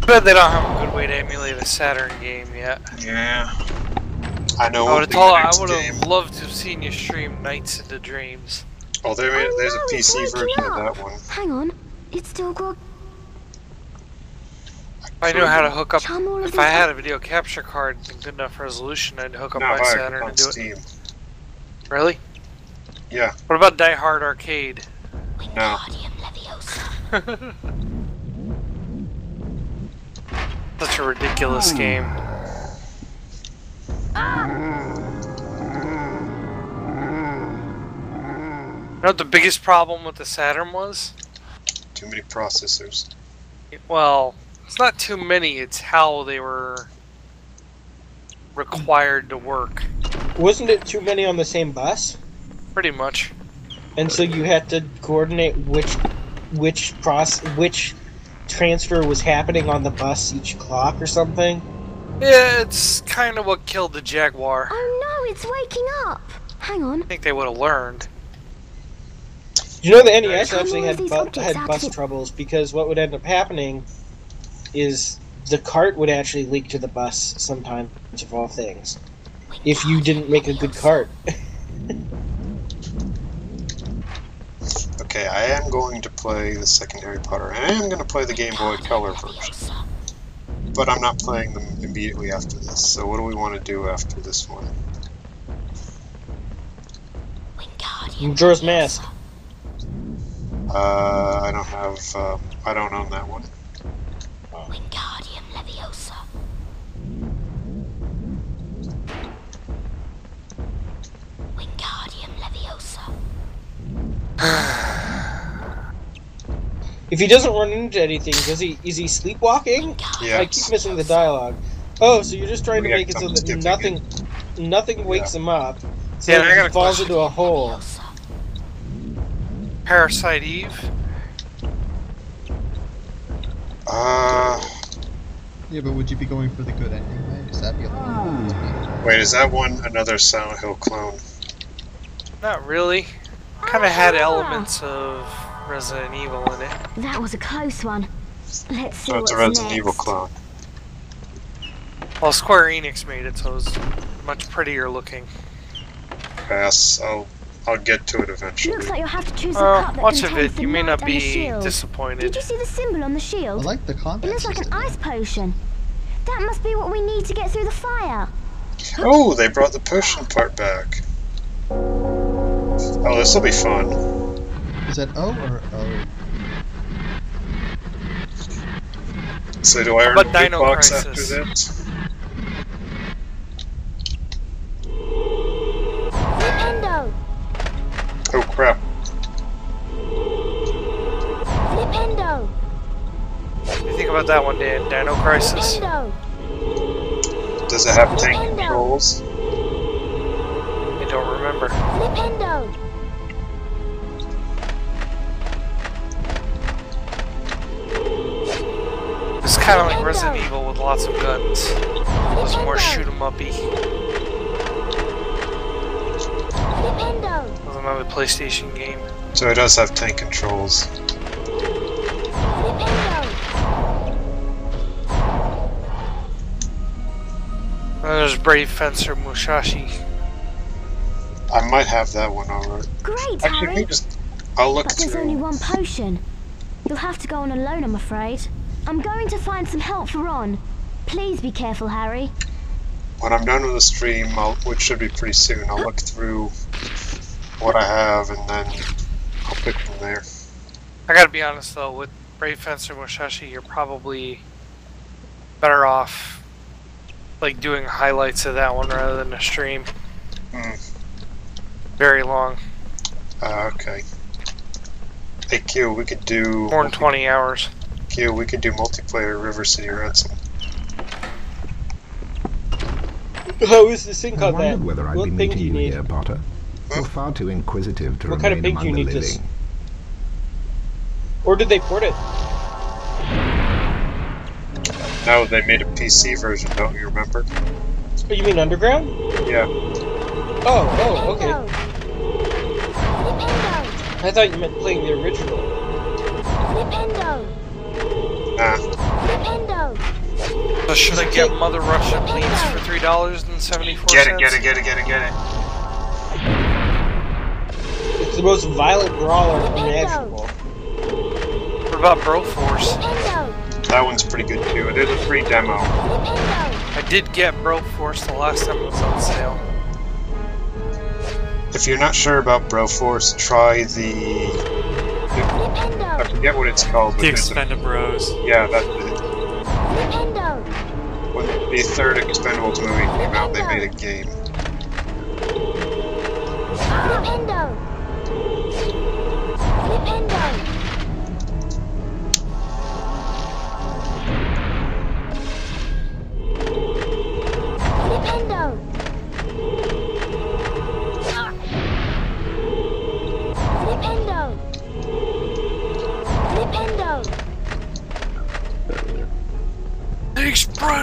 But they don't have a good way to emulate a Saturn game yet. Yeah. I know. I would have loved to have seen you stream Nights into Dreams. Oh, there's a PC version of that one. Hang on, it's still got. If I knew how to hook up, if I had a video capture card and good enough resolution, I'd hook up my Saturn and do Steam. it. Really? Yeah. What about Die Hard Arcade? No. Such a ridiculous game. You know what the biggest problem with the Saturn was? Too many processors. Well, it's not too many, it's how they were required to work. Wasn't it too many on the same bus? Pretty much. And so you had to coordinate which transfer was happening on the bus each clock or something? Yeah, it's kind of what killed the Jaguar. Oh no, it's waking up! Hang on. I think they would have learned. You know, the NES actually had bus troubles because what would end up happening is the cart would actually leak to the bus sometimes, of all things, if you didn't make a good cart. Okay, I am going to play the second Harry Potter, and I am going to play the Game Boy Color version. But I'm not playing them immediately after this, so what do we want to do after this one? Majora's Mask. I don't have, I don't own that one. Wingardium Leviosa. Wingardium Leviosa. If he doesn't run into anything, is he sleepwalking? Yeah. I keep missing the dialogue. Oh, so you're just trying to make it so that nothing wakes him up, so that he falls into a hole. Parasite Eve? Yeah, but would you be going for the good ending, man? Because that'd be a little Wait, is that one another Silent Hill clone? Not really. Kind of had elements of Resident Evil in it. That was a close one. Let's see So it's a Resident Evil clone. Well, Square Enix made it, so it was much prettier looking. Pass. I'll get to it eventually. Looks like you'll have to choose a cup that watch of contains it. the You may knight not and the be shield. disappointed. Did you see the symbol on the shield? I like the combat. It looks like an ice potion. That must be what we need to get through the fire. Oh, they brought the potion part back. Oh, this will be fun. Is that O or O? So do I earn a big box after that? Flipendo! Oh crap. Flipendo! What do you think about that one, Dan? Dino Crisis? Flipendo! Does it have tank controls? I don't remember. Flipendo! kind of like Resident Evil with lots of guns. It was more shoot 'em uppy. It was another PlayStation game. So it does have tank controls. And there's Brave Fencer Musashi. I might have that one already. Great, Actually, Harry. I'll look But there's through. only one potion. You'll have to go on alone, I'm afraid. I'm going to find some help for Ron. Please be careful, Harry. When I'm done with the stream, which should be pretty soon, I'll look through what I have and then I'll pick from there. I gotta be honest though, with Brave Fencer Musashi, you're probably better off like doing highlights of that one rather than a stream. Very long. Okay. Hey Q, we could do more than 20 hours. Q, we could do multiplayer River City Ransom. Oh, is this thing I called that? wondered whether I'd What be thing do meeting you you need? here, Potter. You're far too inquisitive to What remain kind of pig do among you the need living. this? Or did they port it? No, they made a PC version, don't you remember? Oh, you mean Underground? Yeah. Oh, okay. I thought you meant playing the original. Nah. So should I get Mother Russia Bleeds for $3.74? Get it, get it, get it, get it, get it. It's the most violent brawler imaginable. What about Broforce? That one's pretty good too. There's a free demo. I did get Broforce the last time it was on sale. If you're not sure about Broforce, try the I forget what it's called. The Expendables. Yeah, that's it. When the third Expendables movie came out, they made a game.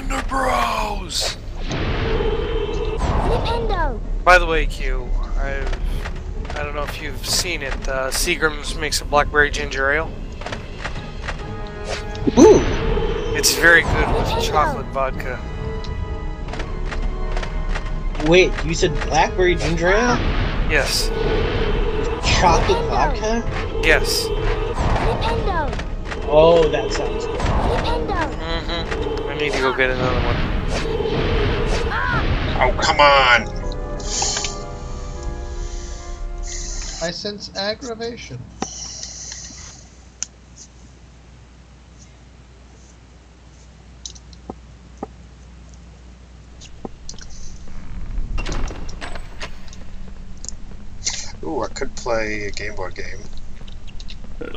Expendables! By the way, Q, I don't know if you've seen it. Seagram's makes a blackberry ginger ale. Ooh! It's very good with chocolate vodka. Wait, you said blackberry ginger ale? Yes. Chocolate vodka? Yes. Oh, that sounds good. I need to go get another one. Oh, come on! I sense aggravation. Ooh, I could play a Game Boy game.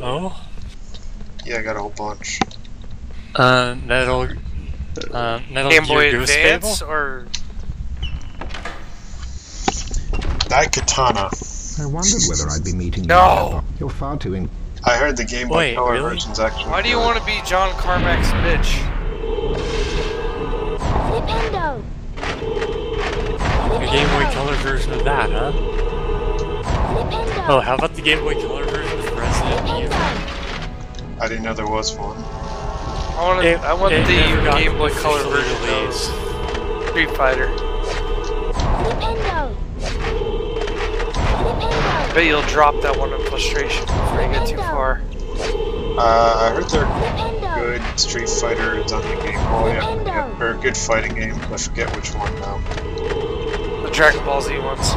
Oh? Yeah, I got a whole bunch. Metal Game Boy Gear Goose Advance Fable? or Daikatana. I wondered whether I'd be meeting No. you. You're far too in. I heard the Game Boy Wait, Color really? version's actually. why do you good. want to be John Carmack's bitch? A Game Boy Color version of that, huh? Oh, how about the Game Boy Color version of Resident Evil? I didn't know there was one. I want it the never got Game Boy Color officially version released. of Street Fighter. I bet you'll drop that one in frustration before you get too far. I heard they're good Street Fighters on the Game Boy, or good fighting games. I forget which one now. The Dragon Ball Z ones.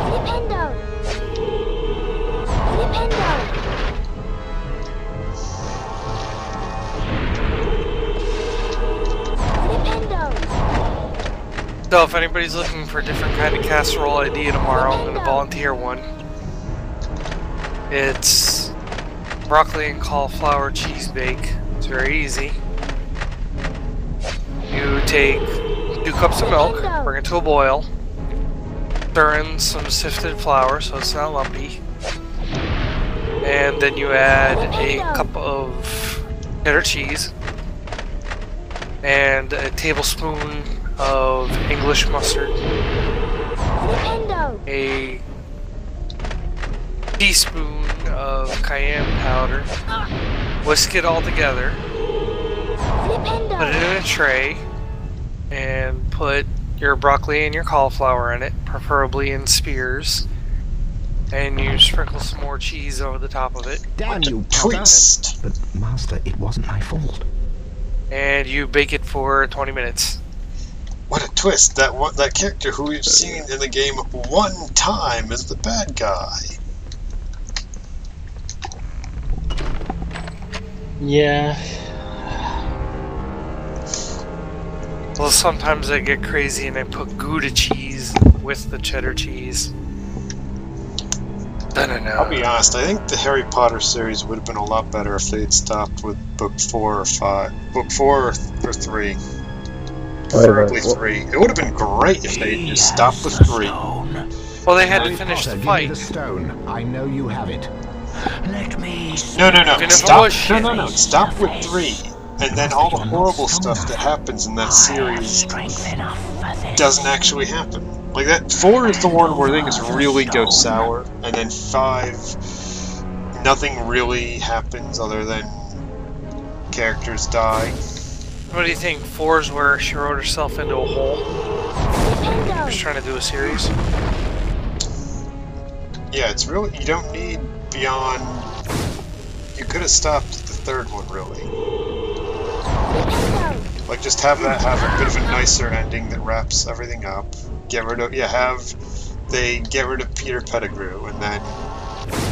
So if anybody's looking for a different kind of casserole idea tomorrow, I'm going to volunteer one. It's broccoli and cauliflower cheese bake. It's very easy. You take 2 cups of milk, bring it to a boil, stir in some sifted flour so it's not lumpy, and then you add a cup of cheddar cheese, and a tablespoon of English mustard, a teaspoon of cayenne powder, whisk it all together, put it in a tray, and put your broccoli and your cauliflower in it, preferably in spears, and you sprinkle some more cheese over the top of it. Damn you, twist! But, Master, it wasn't my fault. And you bake it for 20 minutes. What a twist! That character who we've seen in the game one time is the bad guy. Yeah. Well, sometimes I get crazy and I put Gouda cheese with the cheddar cheese. I don't know. I'll be honest, I think the Harry Potter series would have been a lot better if they had stopped with book 4 or 5. Book 4 or 3. Preferably 3. It would have been great if they had just stopped with 3. Well, they had to finish the fight. Give me the stone. I know you have it. Let me... No. Stop. Stop with 3. And then all the horrible stuff that happens in that series doesn't actually happen. Like that 4 is the one where things really go sour, and then 5, nothing really happens other than characters die. What do you think? 4 is where she wrote herself into a hole? Just trying to do a series. Yeah, it's really, you don't need beyond. You could have stopped at the 3rd one, really. Like just have a bit of a nicer ending that wraps everything up. Get rid of they get rid of Peter Pettigrew, and then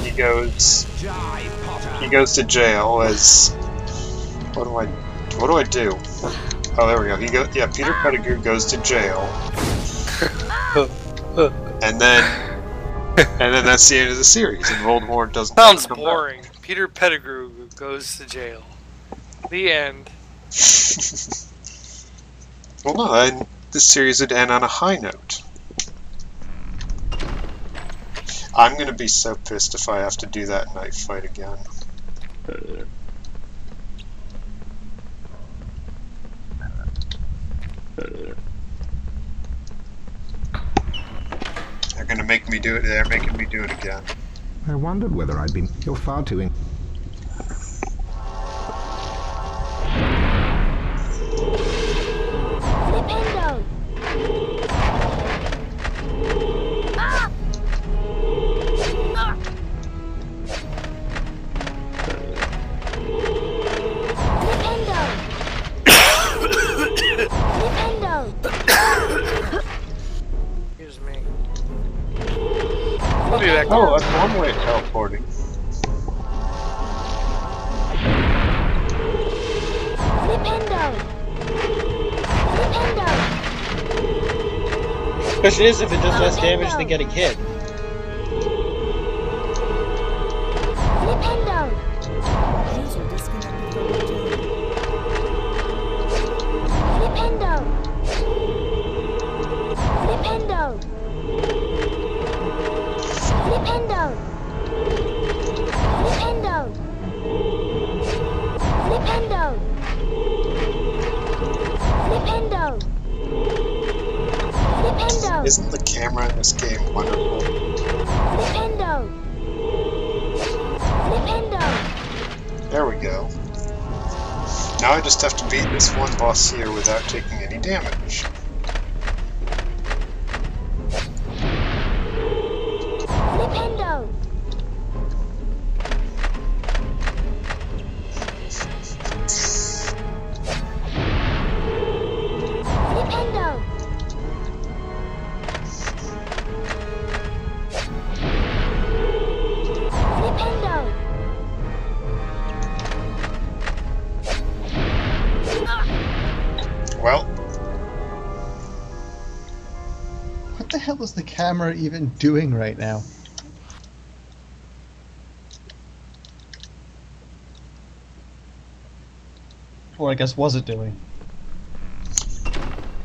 he goes to jail as what do I do? Oh, there we go. Peter Pettigrew goes to jail, and then that's the end of the series, and Voldemort doesn't. Sounds boring. Back. Peter Pettigrew goes to jail. The end. Well, no, then this series would end on a high note. I'm gonna be so pissed if I have to do that knife fight again. They're gonna make me do it. They're making me do it again. I wondered whether I'd been... You're far too... Excuse me. I'll be back. Oh, that's one way of teleporting. Question is if it does less damage than getting hit. Isn't the camera in this game wonderful? There we go. Now I just have to beat this one boss here without taking any damage. Well, what the hell is the camera even doing right now? Or I guess was it doing?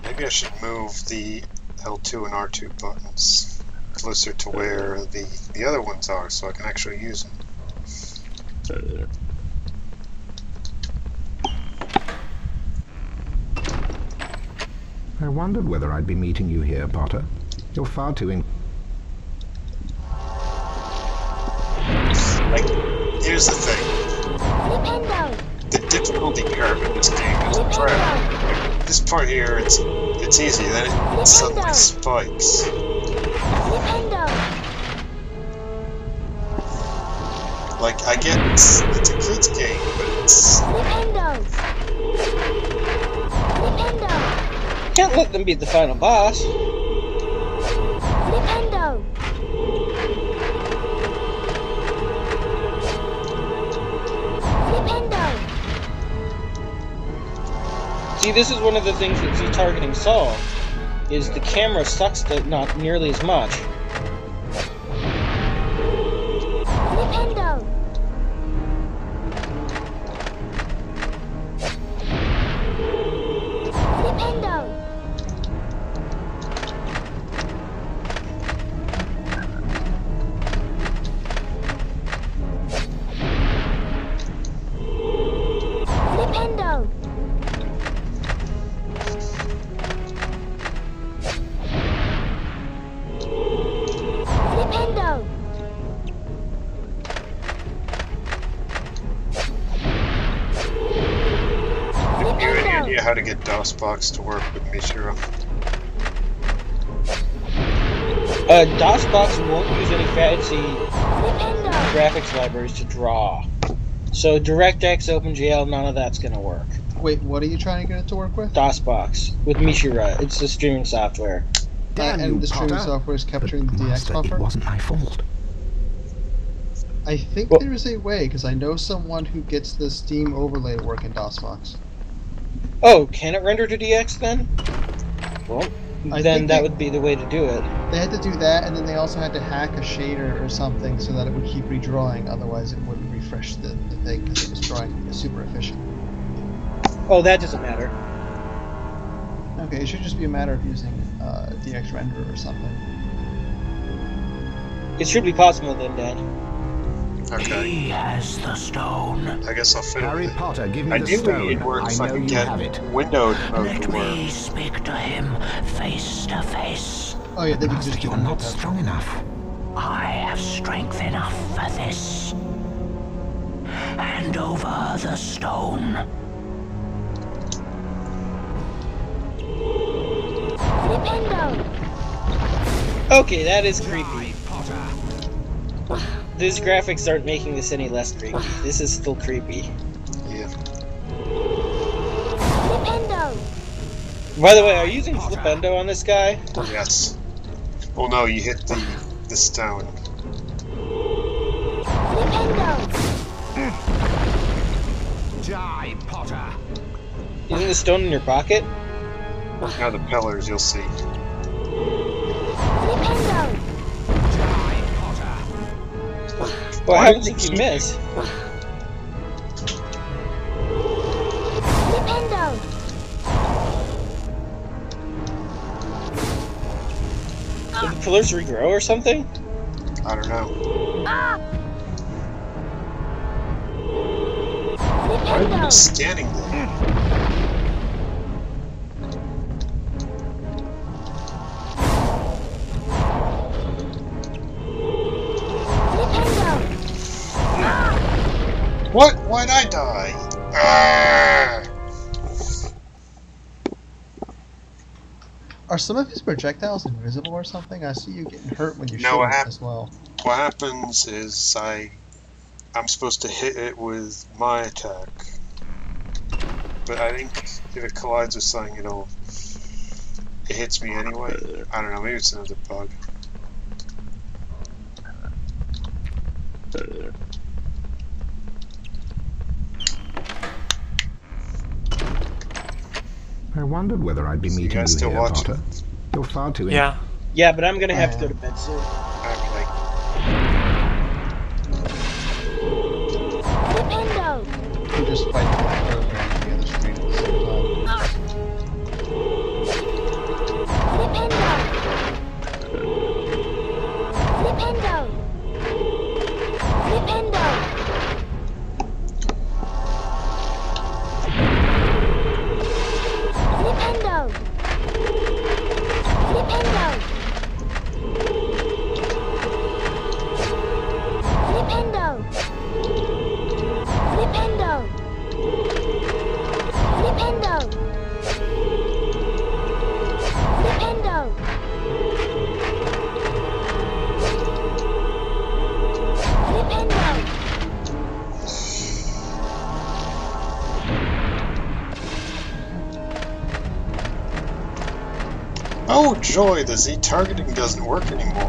Maybe I should move the L2 and R2 buttons closer to where the other ones are so I can actually use them. I wondered whether I'd be meeting you here, Potter. You're far too Like, here's the thing. The difficulty curve in this game is incredible. This part here, it's easy, then it suddenly spikes. Like, I get it's a kid's game, but it's... Can't let them beat the final boss. See, this is one of the things that Z-targeting solved, is the camera sucks but not nearly as much. How to get DOSBox to work with Mishira. DOSBox won't use any fancy graphics libraries to draw. So DirectX, OpenGL, none of that's gonna work. Wait, what are you trying to get it to work with? DOSBox with Mishira. It's the streaming software. And the streaming software is capturing the DX buffer? It wasn't my fault. I think there's a way, because I know someone who gets the Steam overlay to work in DOSBox. Oh, can it render to DX then? Well, then that would be the way to do it. They had to do that, and then they also had to hack a shader or something so that it would keep redrawing, otherwise it wouldn't refresh the thing because it was drawing super efficient. Oh, that doesn't matter. Okay, it should just be a matter of using DX renderer or something. It should be possible then, Dad. Okay. He has the stone. I guess I'll fit Harry it. Potter, give me the Ideally, stone. it'd work if I I know could you get have it. windowed mode Let to work. me speak to him face to face. Oh yeah, they can Master, just you're not strong enough. I have strength enough for this. Hand over the stone. Okay, that is creepy. These graphics aren't making this any less creepy. This is still creepy. Yeah. By the way, are you using Flipendo on this guy? Yes. Well, no, you hit the stone. Die, Potter. Isn't the stone in your pocket? Now the pillars, you'll see. What happens if you miss? Will the pillars regrow or something? I don't know. Why are you just standing there? What? Why'd I die? Are some of his projectiles invisible or something? I see you getting hurt when you No, shoot what him as well. What happens is I'm supposed to hit it with my attack. But I think if it collides with something, it hits me anyway. I don't know, maybe it's another bug. I wondered whether I'd be So you meeting guys you still here, watching? Potter. You're far too Yeah. Yeah, but I'm gonna have to go to bed soon. Okay. You just fight the program on the other screen at the same time. Oh joy, the Z targeting doesn't work anymore.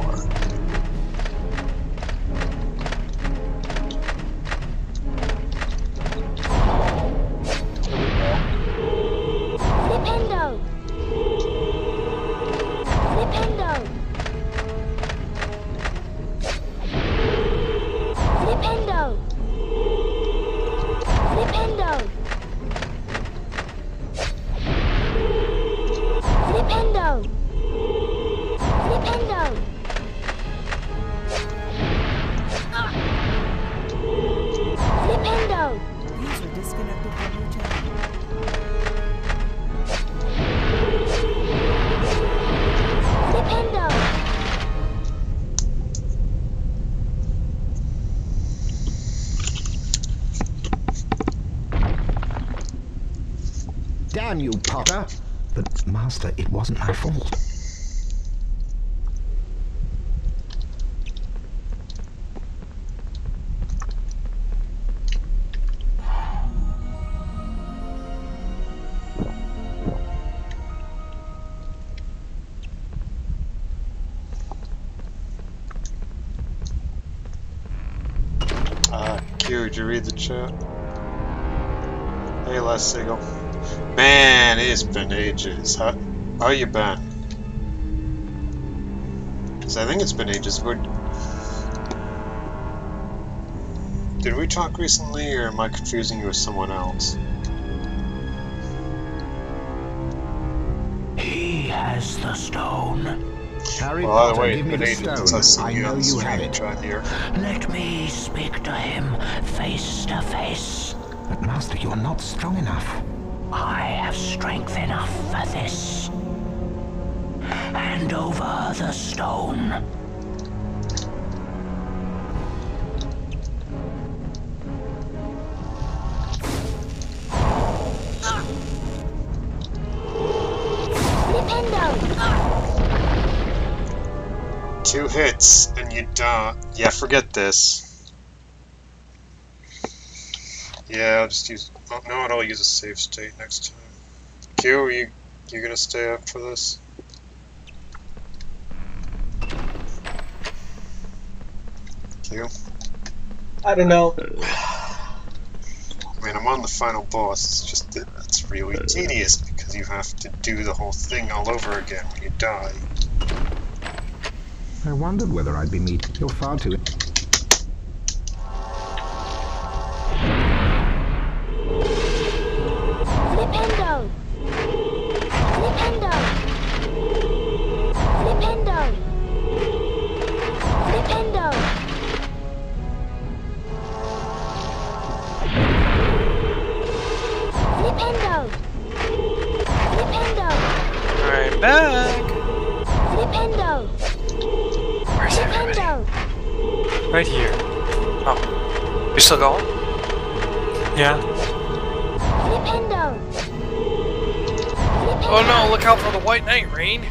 Damn you, Potter! But, Master, it wasn't my fault. Q, did you read the chat? Hey, Les Siegel. Man, it's been ages. How you been? Because I think it's been ages. Did we talk recently, or am I confusing you with someone else? He has the stone. Harry well, Potter, wait, give me the stone. I know you have it. Let me speak to him face to face. But Master, you're not strong enough. I have strength enough for this. Hand over the stone. Two hits and you die. Yeah, forget this. Yeah, I'll just use. Oh, no, I'll use a save state next time. Q, are you gonna stay up for this? Q? I don't know. I mean, I'm on the final boss. It's just that it's really tedious because you have to do the whole thing all over again when you die. I wondered whether I'd be meeting. You're far too. Nintendo! Nintendo! Nintendo! Nintendo! Nintendo! Nintendo! I'm back! Nintendo! Where's everybody? Right here. Oh. You're still going? Yeah. Nintendo! Oh no, look out for the White Knight, Rain!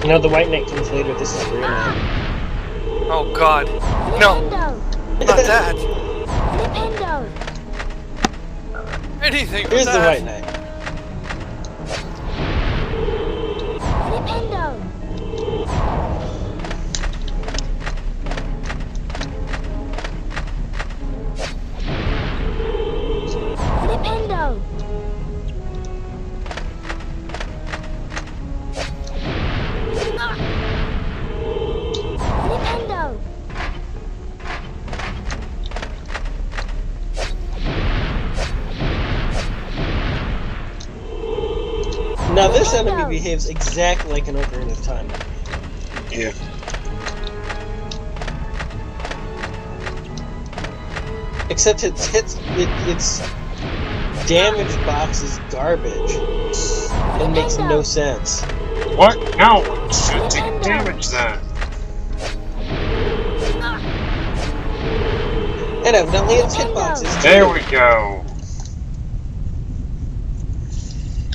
No, the White Knight comes later. This is Green Knight. Oh god. No! Not that! Nintendo! Anything but Here's the that. White Knight. Nintendo! Nintendo! Nintendo! Now this enemy behaves exactly like an Ocarina of Time. Yeah. Except its damage box is garbage. It makes no sense. What? No! You should take damage then! And evidently its hitbox is There we go!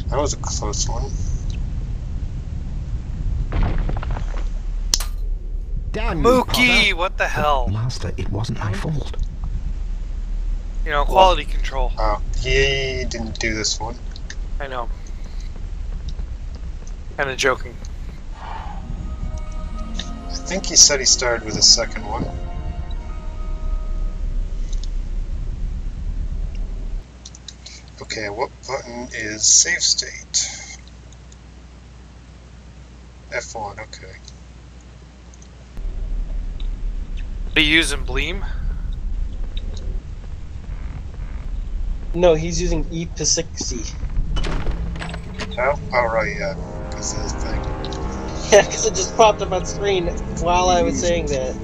That was a close one. Damn you, Mookie, Potter. what the hell? Master, it wasn't my fault. You know, quality control. Oh, he didn't do this one. I know. Kind of joking. I think he said he started with a second one. Okay, what button is save state? F1, okay. Are you using Bleem? No, he's using E-P60. Oh, alright, yeah. Because of the thing. Yeah, because it just popped up on screen while I was saying that.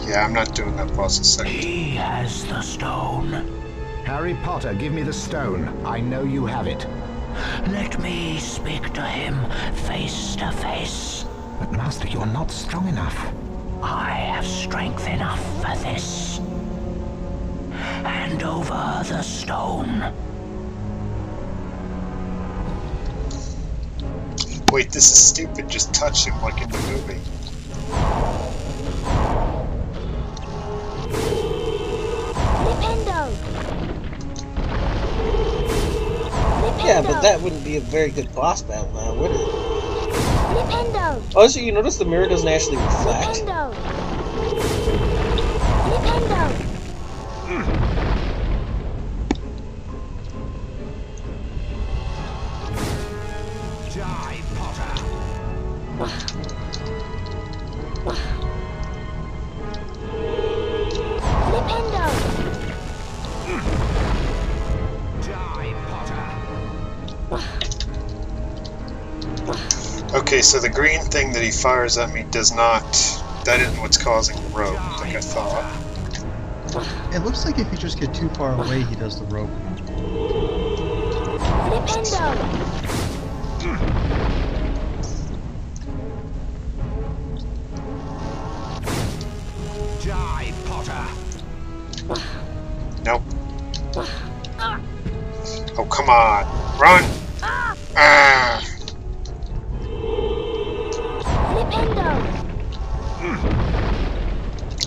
Yeah, I'm not doing that boss a second. He has the stone. Harry Potter, give me the stone. I know you have it. Let me speak to him face to face. But Master, you're not strong enough. I have strength enough for this. Hand over the stone. Wait, this is stupid. Just touch him like in the movie. Yeah, but that wouldn't be a very good boss battle now, would it? Also, you notice the mirror doesn't actually reflect? Die, Potter! Okay, so the green thing that he fires at me does not... That isn't what's causing the rope, like I thought. It looks like if you just get too far away, he does the rope. Die, Potter! Nope. Oh, come on. Run! Ah!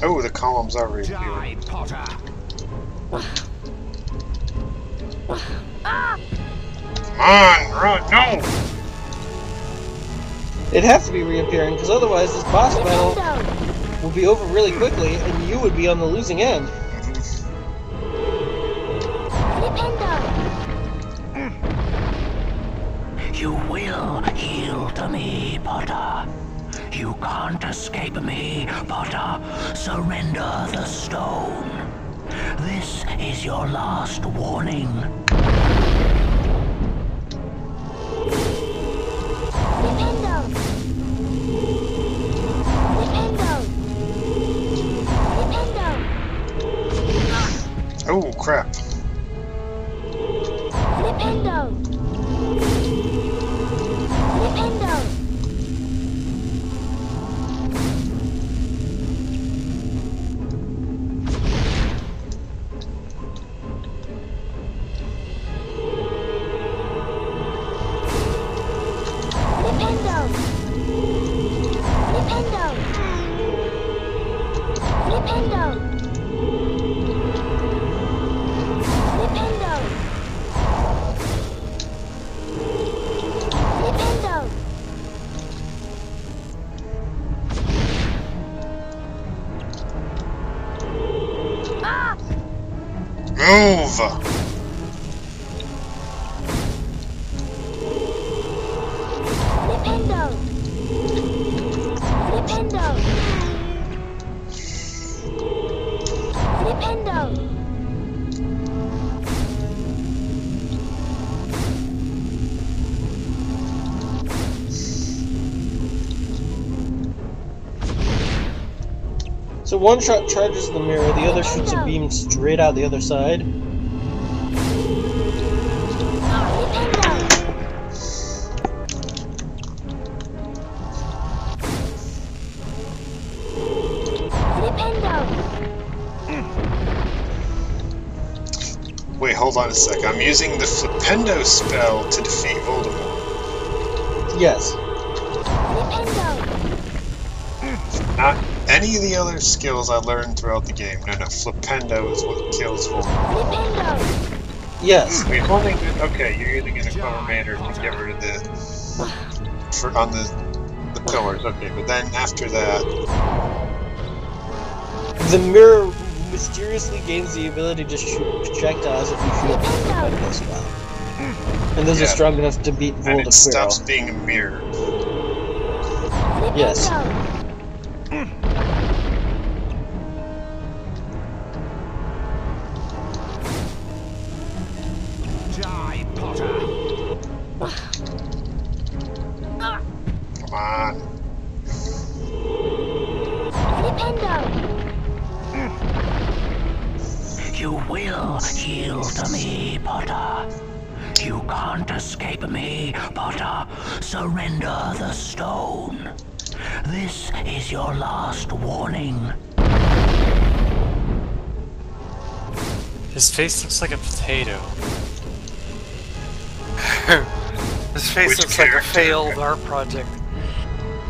Oh, the columns are revealed. Die, Potter! Come on, run! No! It'd have to be reappearing, because otherwise this boss battle will be over really quickly, and you would be on the losing end. You will yield to me, Potter. You can't escape me, Potter. Surrender the stone. This is your last warning. Oh, crap. Move! So one shot charges the mirror, the other shoots a beam straight out the other side. Wait, hold on a sec. I'm using the Flipendo spell to defeat Voldemort. Yes. Not any of the other skills I learned throughout the game. No, Flipendo is what kills Voldemort. Yes. Wait, okay, you're using it in a clever manner to get rid of the pillars. Okay, but then after that, the mirror mysteriously gains the ability to shoot projectiles if you shoot a Flipendo spell, and those are strong enough to beat Voldemort. And it stops being a mirror. Yes. Die, Potter. Come on. You will yield to me, Potter. You can't escape me, Potter. Surrender the stone. This is your last warning. His face looks like a potato. His face looks like a failed art project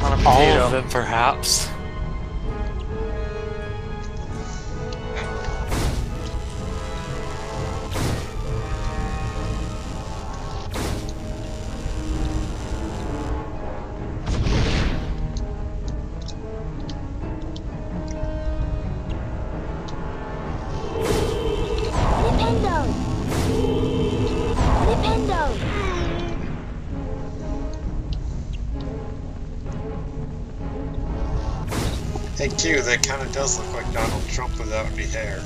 on a potato. All of them, perhaps. Hey Q, that kind of does look like Donald Trump without any hair.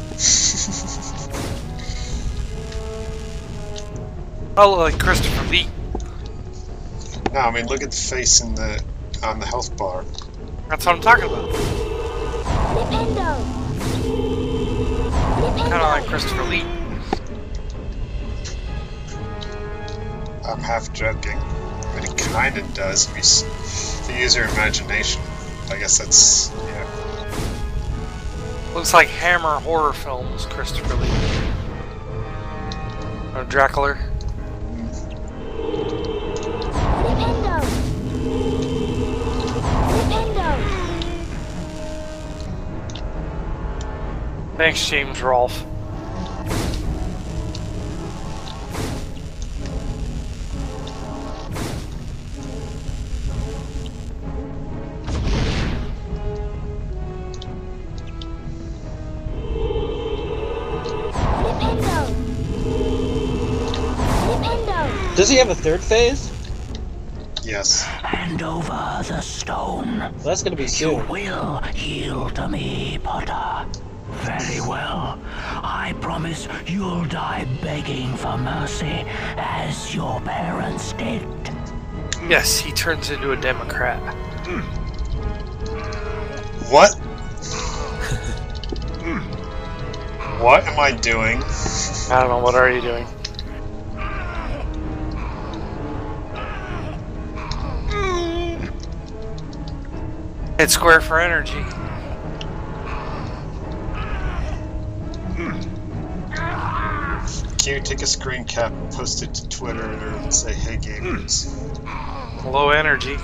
I look like Christopher Lee. No, I mean look at the face on the health bar. That's what I'm talking about. Kind of like Christopher Lee. I'm half joking, but it kind of does if you use your imagination. I guess that's, yeah. Looks like Hammer horror films, Christopher Lee. Or Dracula. Thanks, James Rolfe. Does he have a third phase? Yes. Hand over the stone. Well, that's gonna be soon. You will yield to me, Potter. Very well. I promise you'll die begging for mercy, as your parents did. Yes, he turns into a Democrat. What? What am I doing? I don't know, what are you doing? Hit square for energy. Q, take a screen cap, post it to Twitter, and say, "Hey gamers." Low energy.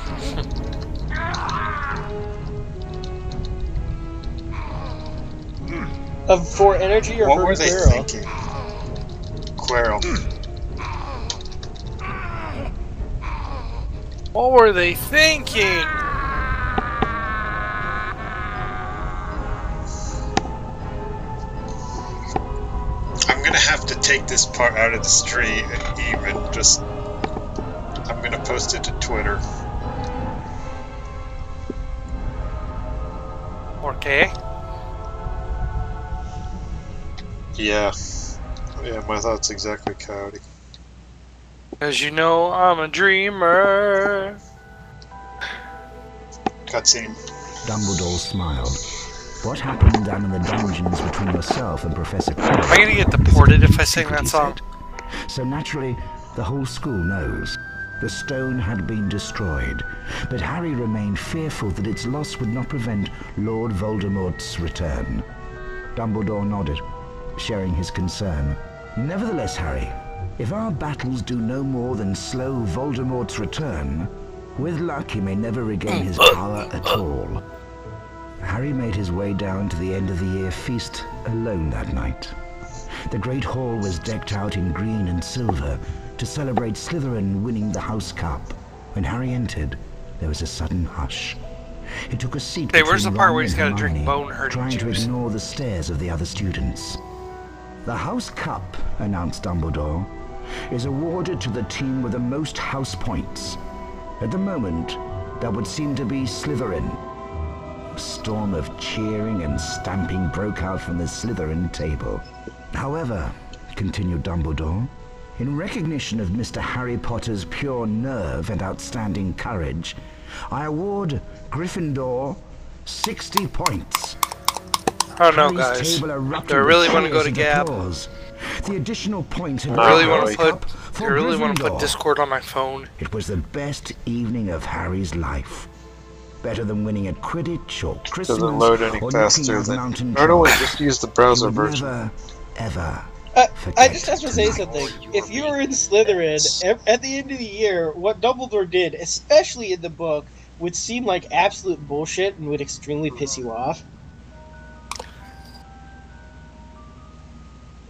For energy or what for were they Quirrell? thinking? Quirrell. What were they thinking? I'm gonna have to take this part out of the stream and even just... I'm gonna post it to Twitter. Okay. Yeah. Yeah, my thoughts exactly, Coyote. As you know, I'm a dreamer. Cutscene. Dumbledore smiled. What happened down in the dungeons between yourself and Professor Quirrell? Am I gonna get deported if I sing that song? So naturally, the whole school knows. The stone had been destroyed, but Harry remained fearful that its loss would not prevent Lord Voldemort's return. Dumbledore nodded, sharing his concern. Nevertheless, Harry, if our battles do no more than slow Voldemort's return, with luck he may never regain his power at all. Harry made his way down to the end of the year feast alone that night. The great hall was decked out in green and silver to celebrate Slytherin winning the House Cup. When Harry entered, there was a sudden hush. He took a seat Hey, where's the between part Ron where he's and got to drink Hermione, bone-hurting trying to juice? ignore the stares of the other students. The House Cup, announced Dumbledore, is awarded to the team with the most house points. At the moment, that would seem to be Slytherin. A storm of cheering and stamping broke out from the Slytherin table. However, continued Dumbledore, in recognition of Mr. Harry Potter's pure nerve and outstanding courage, I award Gryffindor 60 points. Oh no, Harry's guys. table Do erupted I really with want to go cheers to and Gab? applause. The additional points had Do I really been want to up put? for Do I really want to put Gryffindor. Discord on my phone? It was the best evening of Harry's life. Better than winning at Quidditch or Christmas Doesn't load any or faster knocking out than. Mountain Or no, wait, Trolls. just use the browser He would version. never, ever I just have to say something. If you were in Slytherin, at the end of the year, what Dumbledore did, especially in the book, would seem like absolute bullshit and would extremely piss you off.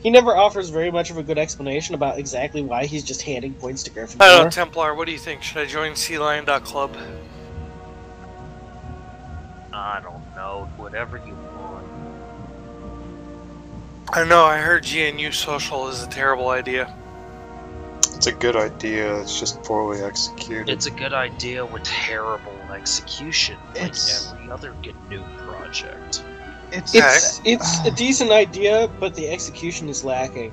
He never offers very much of a good explanation about exactly why he's just handing points to Gryffindor. I don't know, Templar. What do you think? Should I join SeaLion.club? I don't know. Whatever you want. I know. I heard GNU Social is a terrible idea. It's a good idea, it's just poorly executed. It's a good idea with terrible execution, like It's- every other GNU project. It's a decent idea, but the execution is lacking.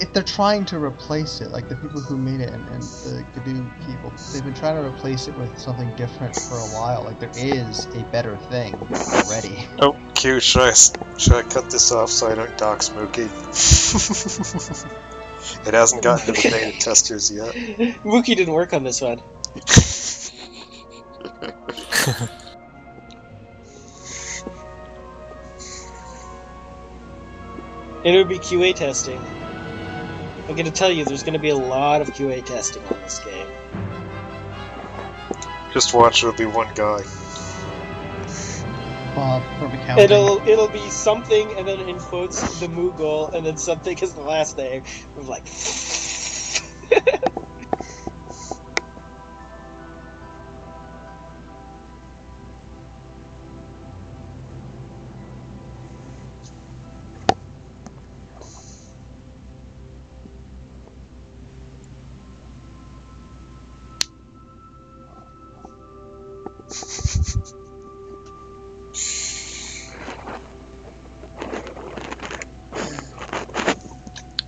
If they're trying to replace it, like the people who made it and the Gadu people, they've been trying to replace it with something different for a while. Like there is a better thing already. Oh, Q, should I cut this off so I don't dox Mookie? It hasn't gotten to the beta testers yet. Mookie didn't work on this one. It would be QA testing. I'm gonna tell you, there's gonna be a lot of QA testing on this game. Just watch, it'll be one guy. Probably counting. It'll be something, and then in quotes the Moogle, and then something is the last name. I'm like,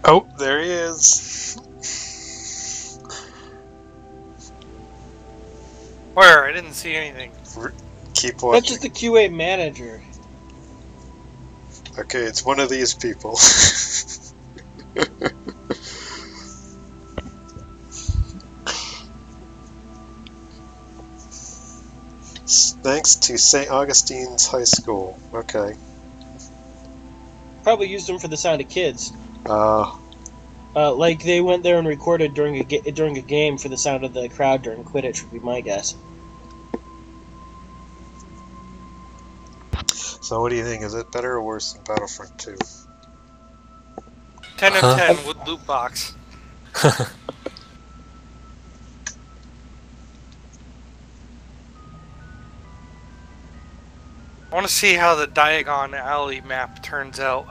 Oh, there he is. Where? I didn't see anything. Keep that's watching. just the QA manager. Okay, it's one of these people. Thanks to St. Augustine's High School. Okay. Probably used them for the sound of kids. Like they went there and recorded during a game for the sound of the crowd during Quidditch would be my guess. So what do you think? Is it better or worse than Battlefront 2? 10 of 10 with loot box. I want to see how the Diagon Alley map turns out.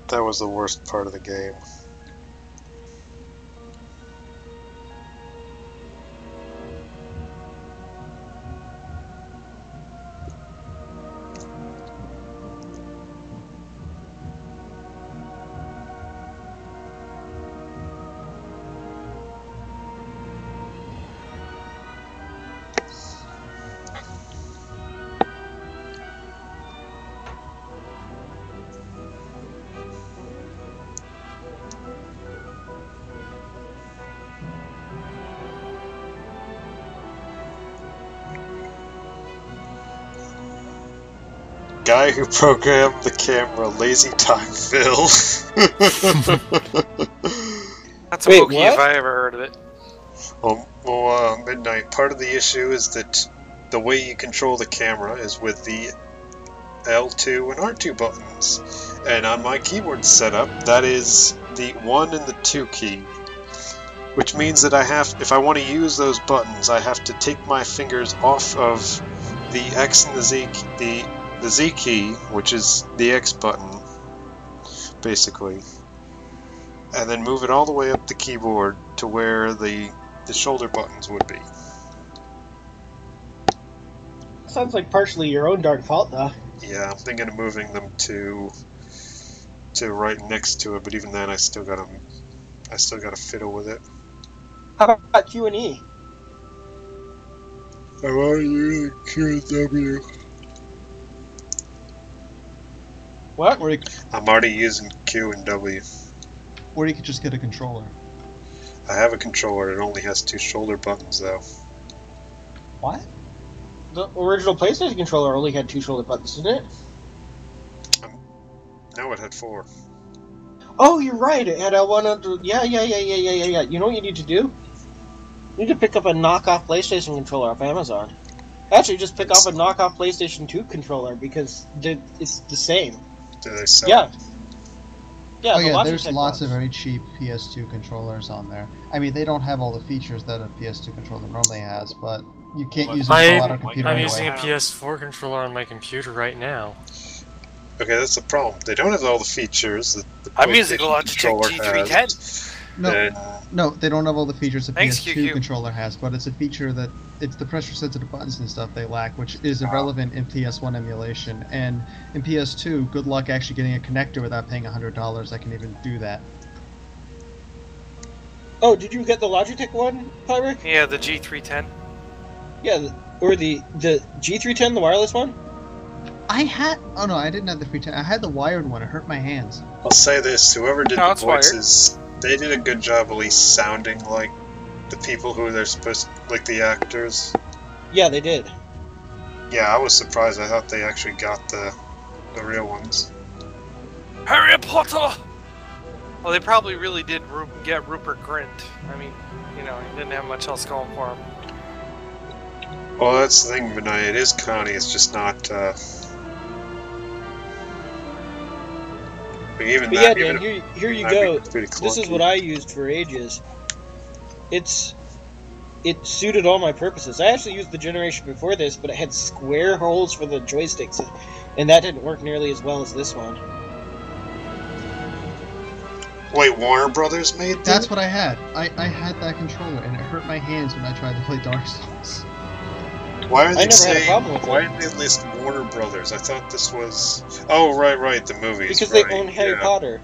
That was the worst part of the game. guy who programmed the camera, Lazy Time Phil. That's a Wookiee if I ever heard of it. Well, Midnight, part of the issue is that the way you control the camera is with the L2 and R2 buttons. And on my keyboard setup, that is the 1 and the 2 key. Which means that if I want to use those buttons, I have to take my fingers off of the X and the Z key, which is the X button, basically. And then move it all the way up the keyboard to where the shoulder buttons would be. Sounds like partially your own darn fault, though. Yeah, I'm thinking of moving them to right next to it, but even then, I still gotta fiddle with it. How about Q and E? I'm already using Q and W. What? I'm already using Q and W. Or you could just get a controller. I have a controller. It only has 2 shoulder buttons, though. What? The original PlayStation controller only had 2 shoulder buttons, didn't it? No, it had 4. Oh, you're right. It had a one under. Yeah. You know what you need to do? You need to pick up a knockoff PlayStation controller off Amazon. Actually, just pick up a knockoff PlayStation 2 controller because it's the same. Do they sell? Yeah. Yeah. Oh yeah, there's lots of very cheap PS2 controllers on there. I mean, they don't have all the features that a PS2 controller normally has, but you can't use them for a lot of computer I'm anyway. using a PS4 controller on my computer right now. Okay, that's the problem. They don't have all the features that the I'm using a PlayStation Logitech controller G310. has. No, they don't have all the features a Thanks, PS2 QQ. controller has, but it's a feature that it's the pressure-sensitive buttons and stuff they lack, which is irrelevant in PS1 emulation. And in PS2, good luck actually getting a connector without paying $100 that can even do that. Oh, did you get the Logitech one, Pyric? Yeah, the G310. Yeah, or the G310, the wireless one? I had... Oh no, I didn't have the 310. I had the wired one. It hurt my hands. I'll say this, whoever did No, the it's wired. voices, they did a good job at least sounding like the people who they're supposed to, like the actors. Yeah, they did. Yeah, I was surprised. I thought they actually got the real ones. Harry Potter! Well, they probably really did get Rupert Grint. I mean, you know, he didn't have much else going for him. Well, that's the thing, Benai. It is Connie. It's just not. But even But that, yeah, even Dan, if- here you that'd go. be pretty This is clunky. what I used for ages. It suited all my purposes. I actually used the generation before this, but it had square holes for the joysticks, and that didn't work nearly as well as this one. Wait, Warner Brothers made that? That's what I had. I had that controller, and it hurt my hands when I tried to play Dark Souls. Why are I they never had a saying? problem with Why it. did they list Warner Brothers? I thought this was. Oh, right, the movies. Because right, they own Harry yeah. Potter.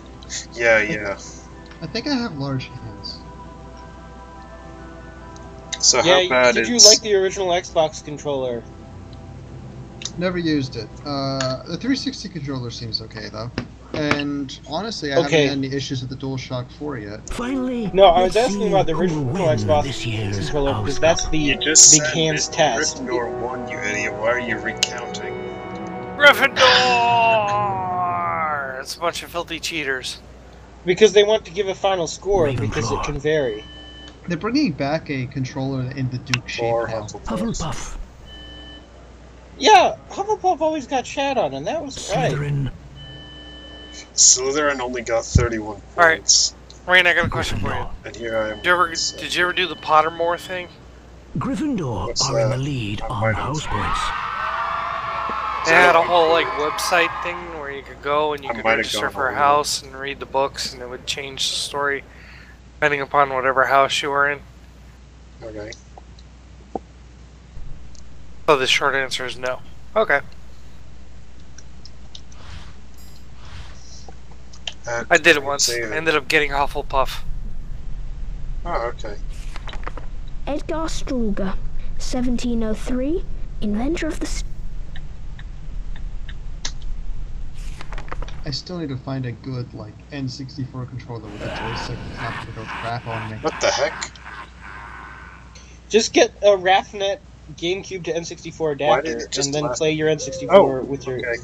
Yeah. I think I have large hands. So Yeah, how bad did you is? like the original Xbox controller? Never used it. The 360 controller seems okay, though. And honestly, I Okay. haven't had any issues with the DualShock 4 yet. Finally, No, I was let's asking see about the who original will win Xbox this year's controller because House that's Cup. the You just big said hands that test. Gryffindor won, you idiot. Why are you recounting? Gryffindor! It's a bunch of filthy cheaters. Because they want to give a final score Ravenclaw. because it can vary. They're bringing back a controller in the Duke shape Or now. Hufflepuff, Yeah, Hufflepuff always got shat on, and that was right. Slytherin, Slytherin only got 31 Alright. points, Rain, I got a question for you. Gryffindor. and here I am. Did you ever do the Pottermore thing? Gryffindor What's are in that? the lead I on might have. house points. They had a whole like website thing where you could go and you I could might have register gone for a over house and read the books, and it would change the story depending upon whatever house you were in. Okay. So the short answer is no. Okay. I did it once. I ended up getting Hufflepuff. Oh, okay. Edgar Struger, 1703, inventor of the... I still need to find a good, like, N64 controller with a joystick that's not gonna go crap on me. What the heck? Just get a RAFnet GameCube to N64 adapter, and then last... play your N64 with your. Okay.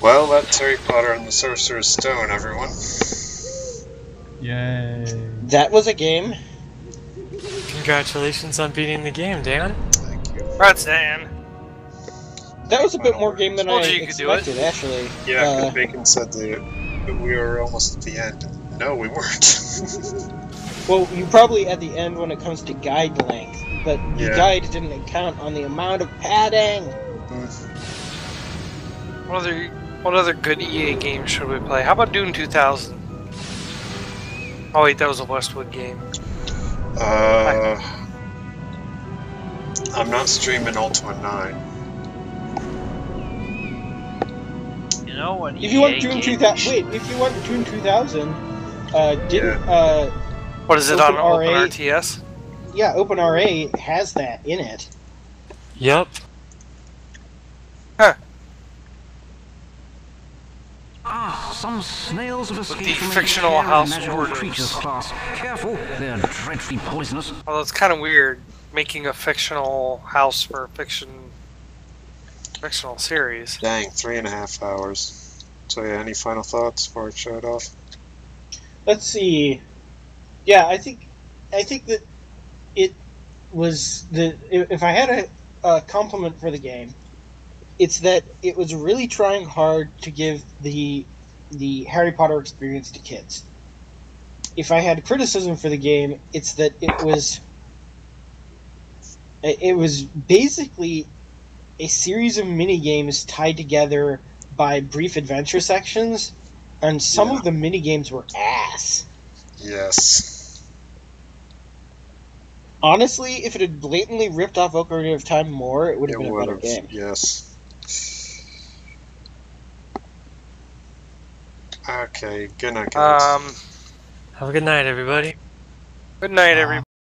Well, that's Harry Potter and the Sorcerer's Stone, everyone. Yay! That was a game. Congratulations on beating the game, Dan. Thank you. Congrats, Dan. That was a bit more game than I Told you you could do it. expected, actually. Yeah, because Bacon said that we were almost at the end. No, we weren't. Well, you probably at the end when it comes to guide length, but the Yeah. guide didn't account on the amount of padding. What other good EA game should we play? How about Dune 2000? Oh wait, that was a Westwood game. I'm not streaming Ultima 9. You know what? If you want Dune 2000, wait. If you want Dune 2000, What is it on OpenRTS? Yeah, OpenRA has that in it. Yep. Huh. Ah, some snails have escaped the from fictional house magical orders. creatures class. Careful, they're dreadfully poisonous. Well, it's kind of weird making a fictional house for a fictional series. Dang, 3.5 hours. So yeah, any final thoughts before I shut off? Let's see. Yeah, I think that it was if I had a compliment for the game, it's that it was really trying hard to give the Harry Potter experience to kids. If I had criticism for the game, it's that it was basically a series of mini games tied together by brief adventure sections, and some of the mini games were ass. Yes. Honestly, if it had blatantly ripped off Ocarina of Time more, it would have been a better game. Yes. Okay, good night, guys. Have a good night, everybody. Good night, everybody.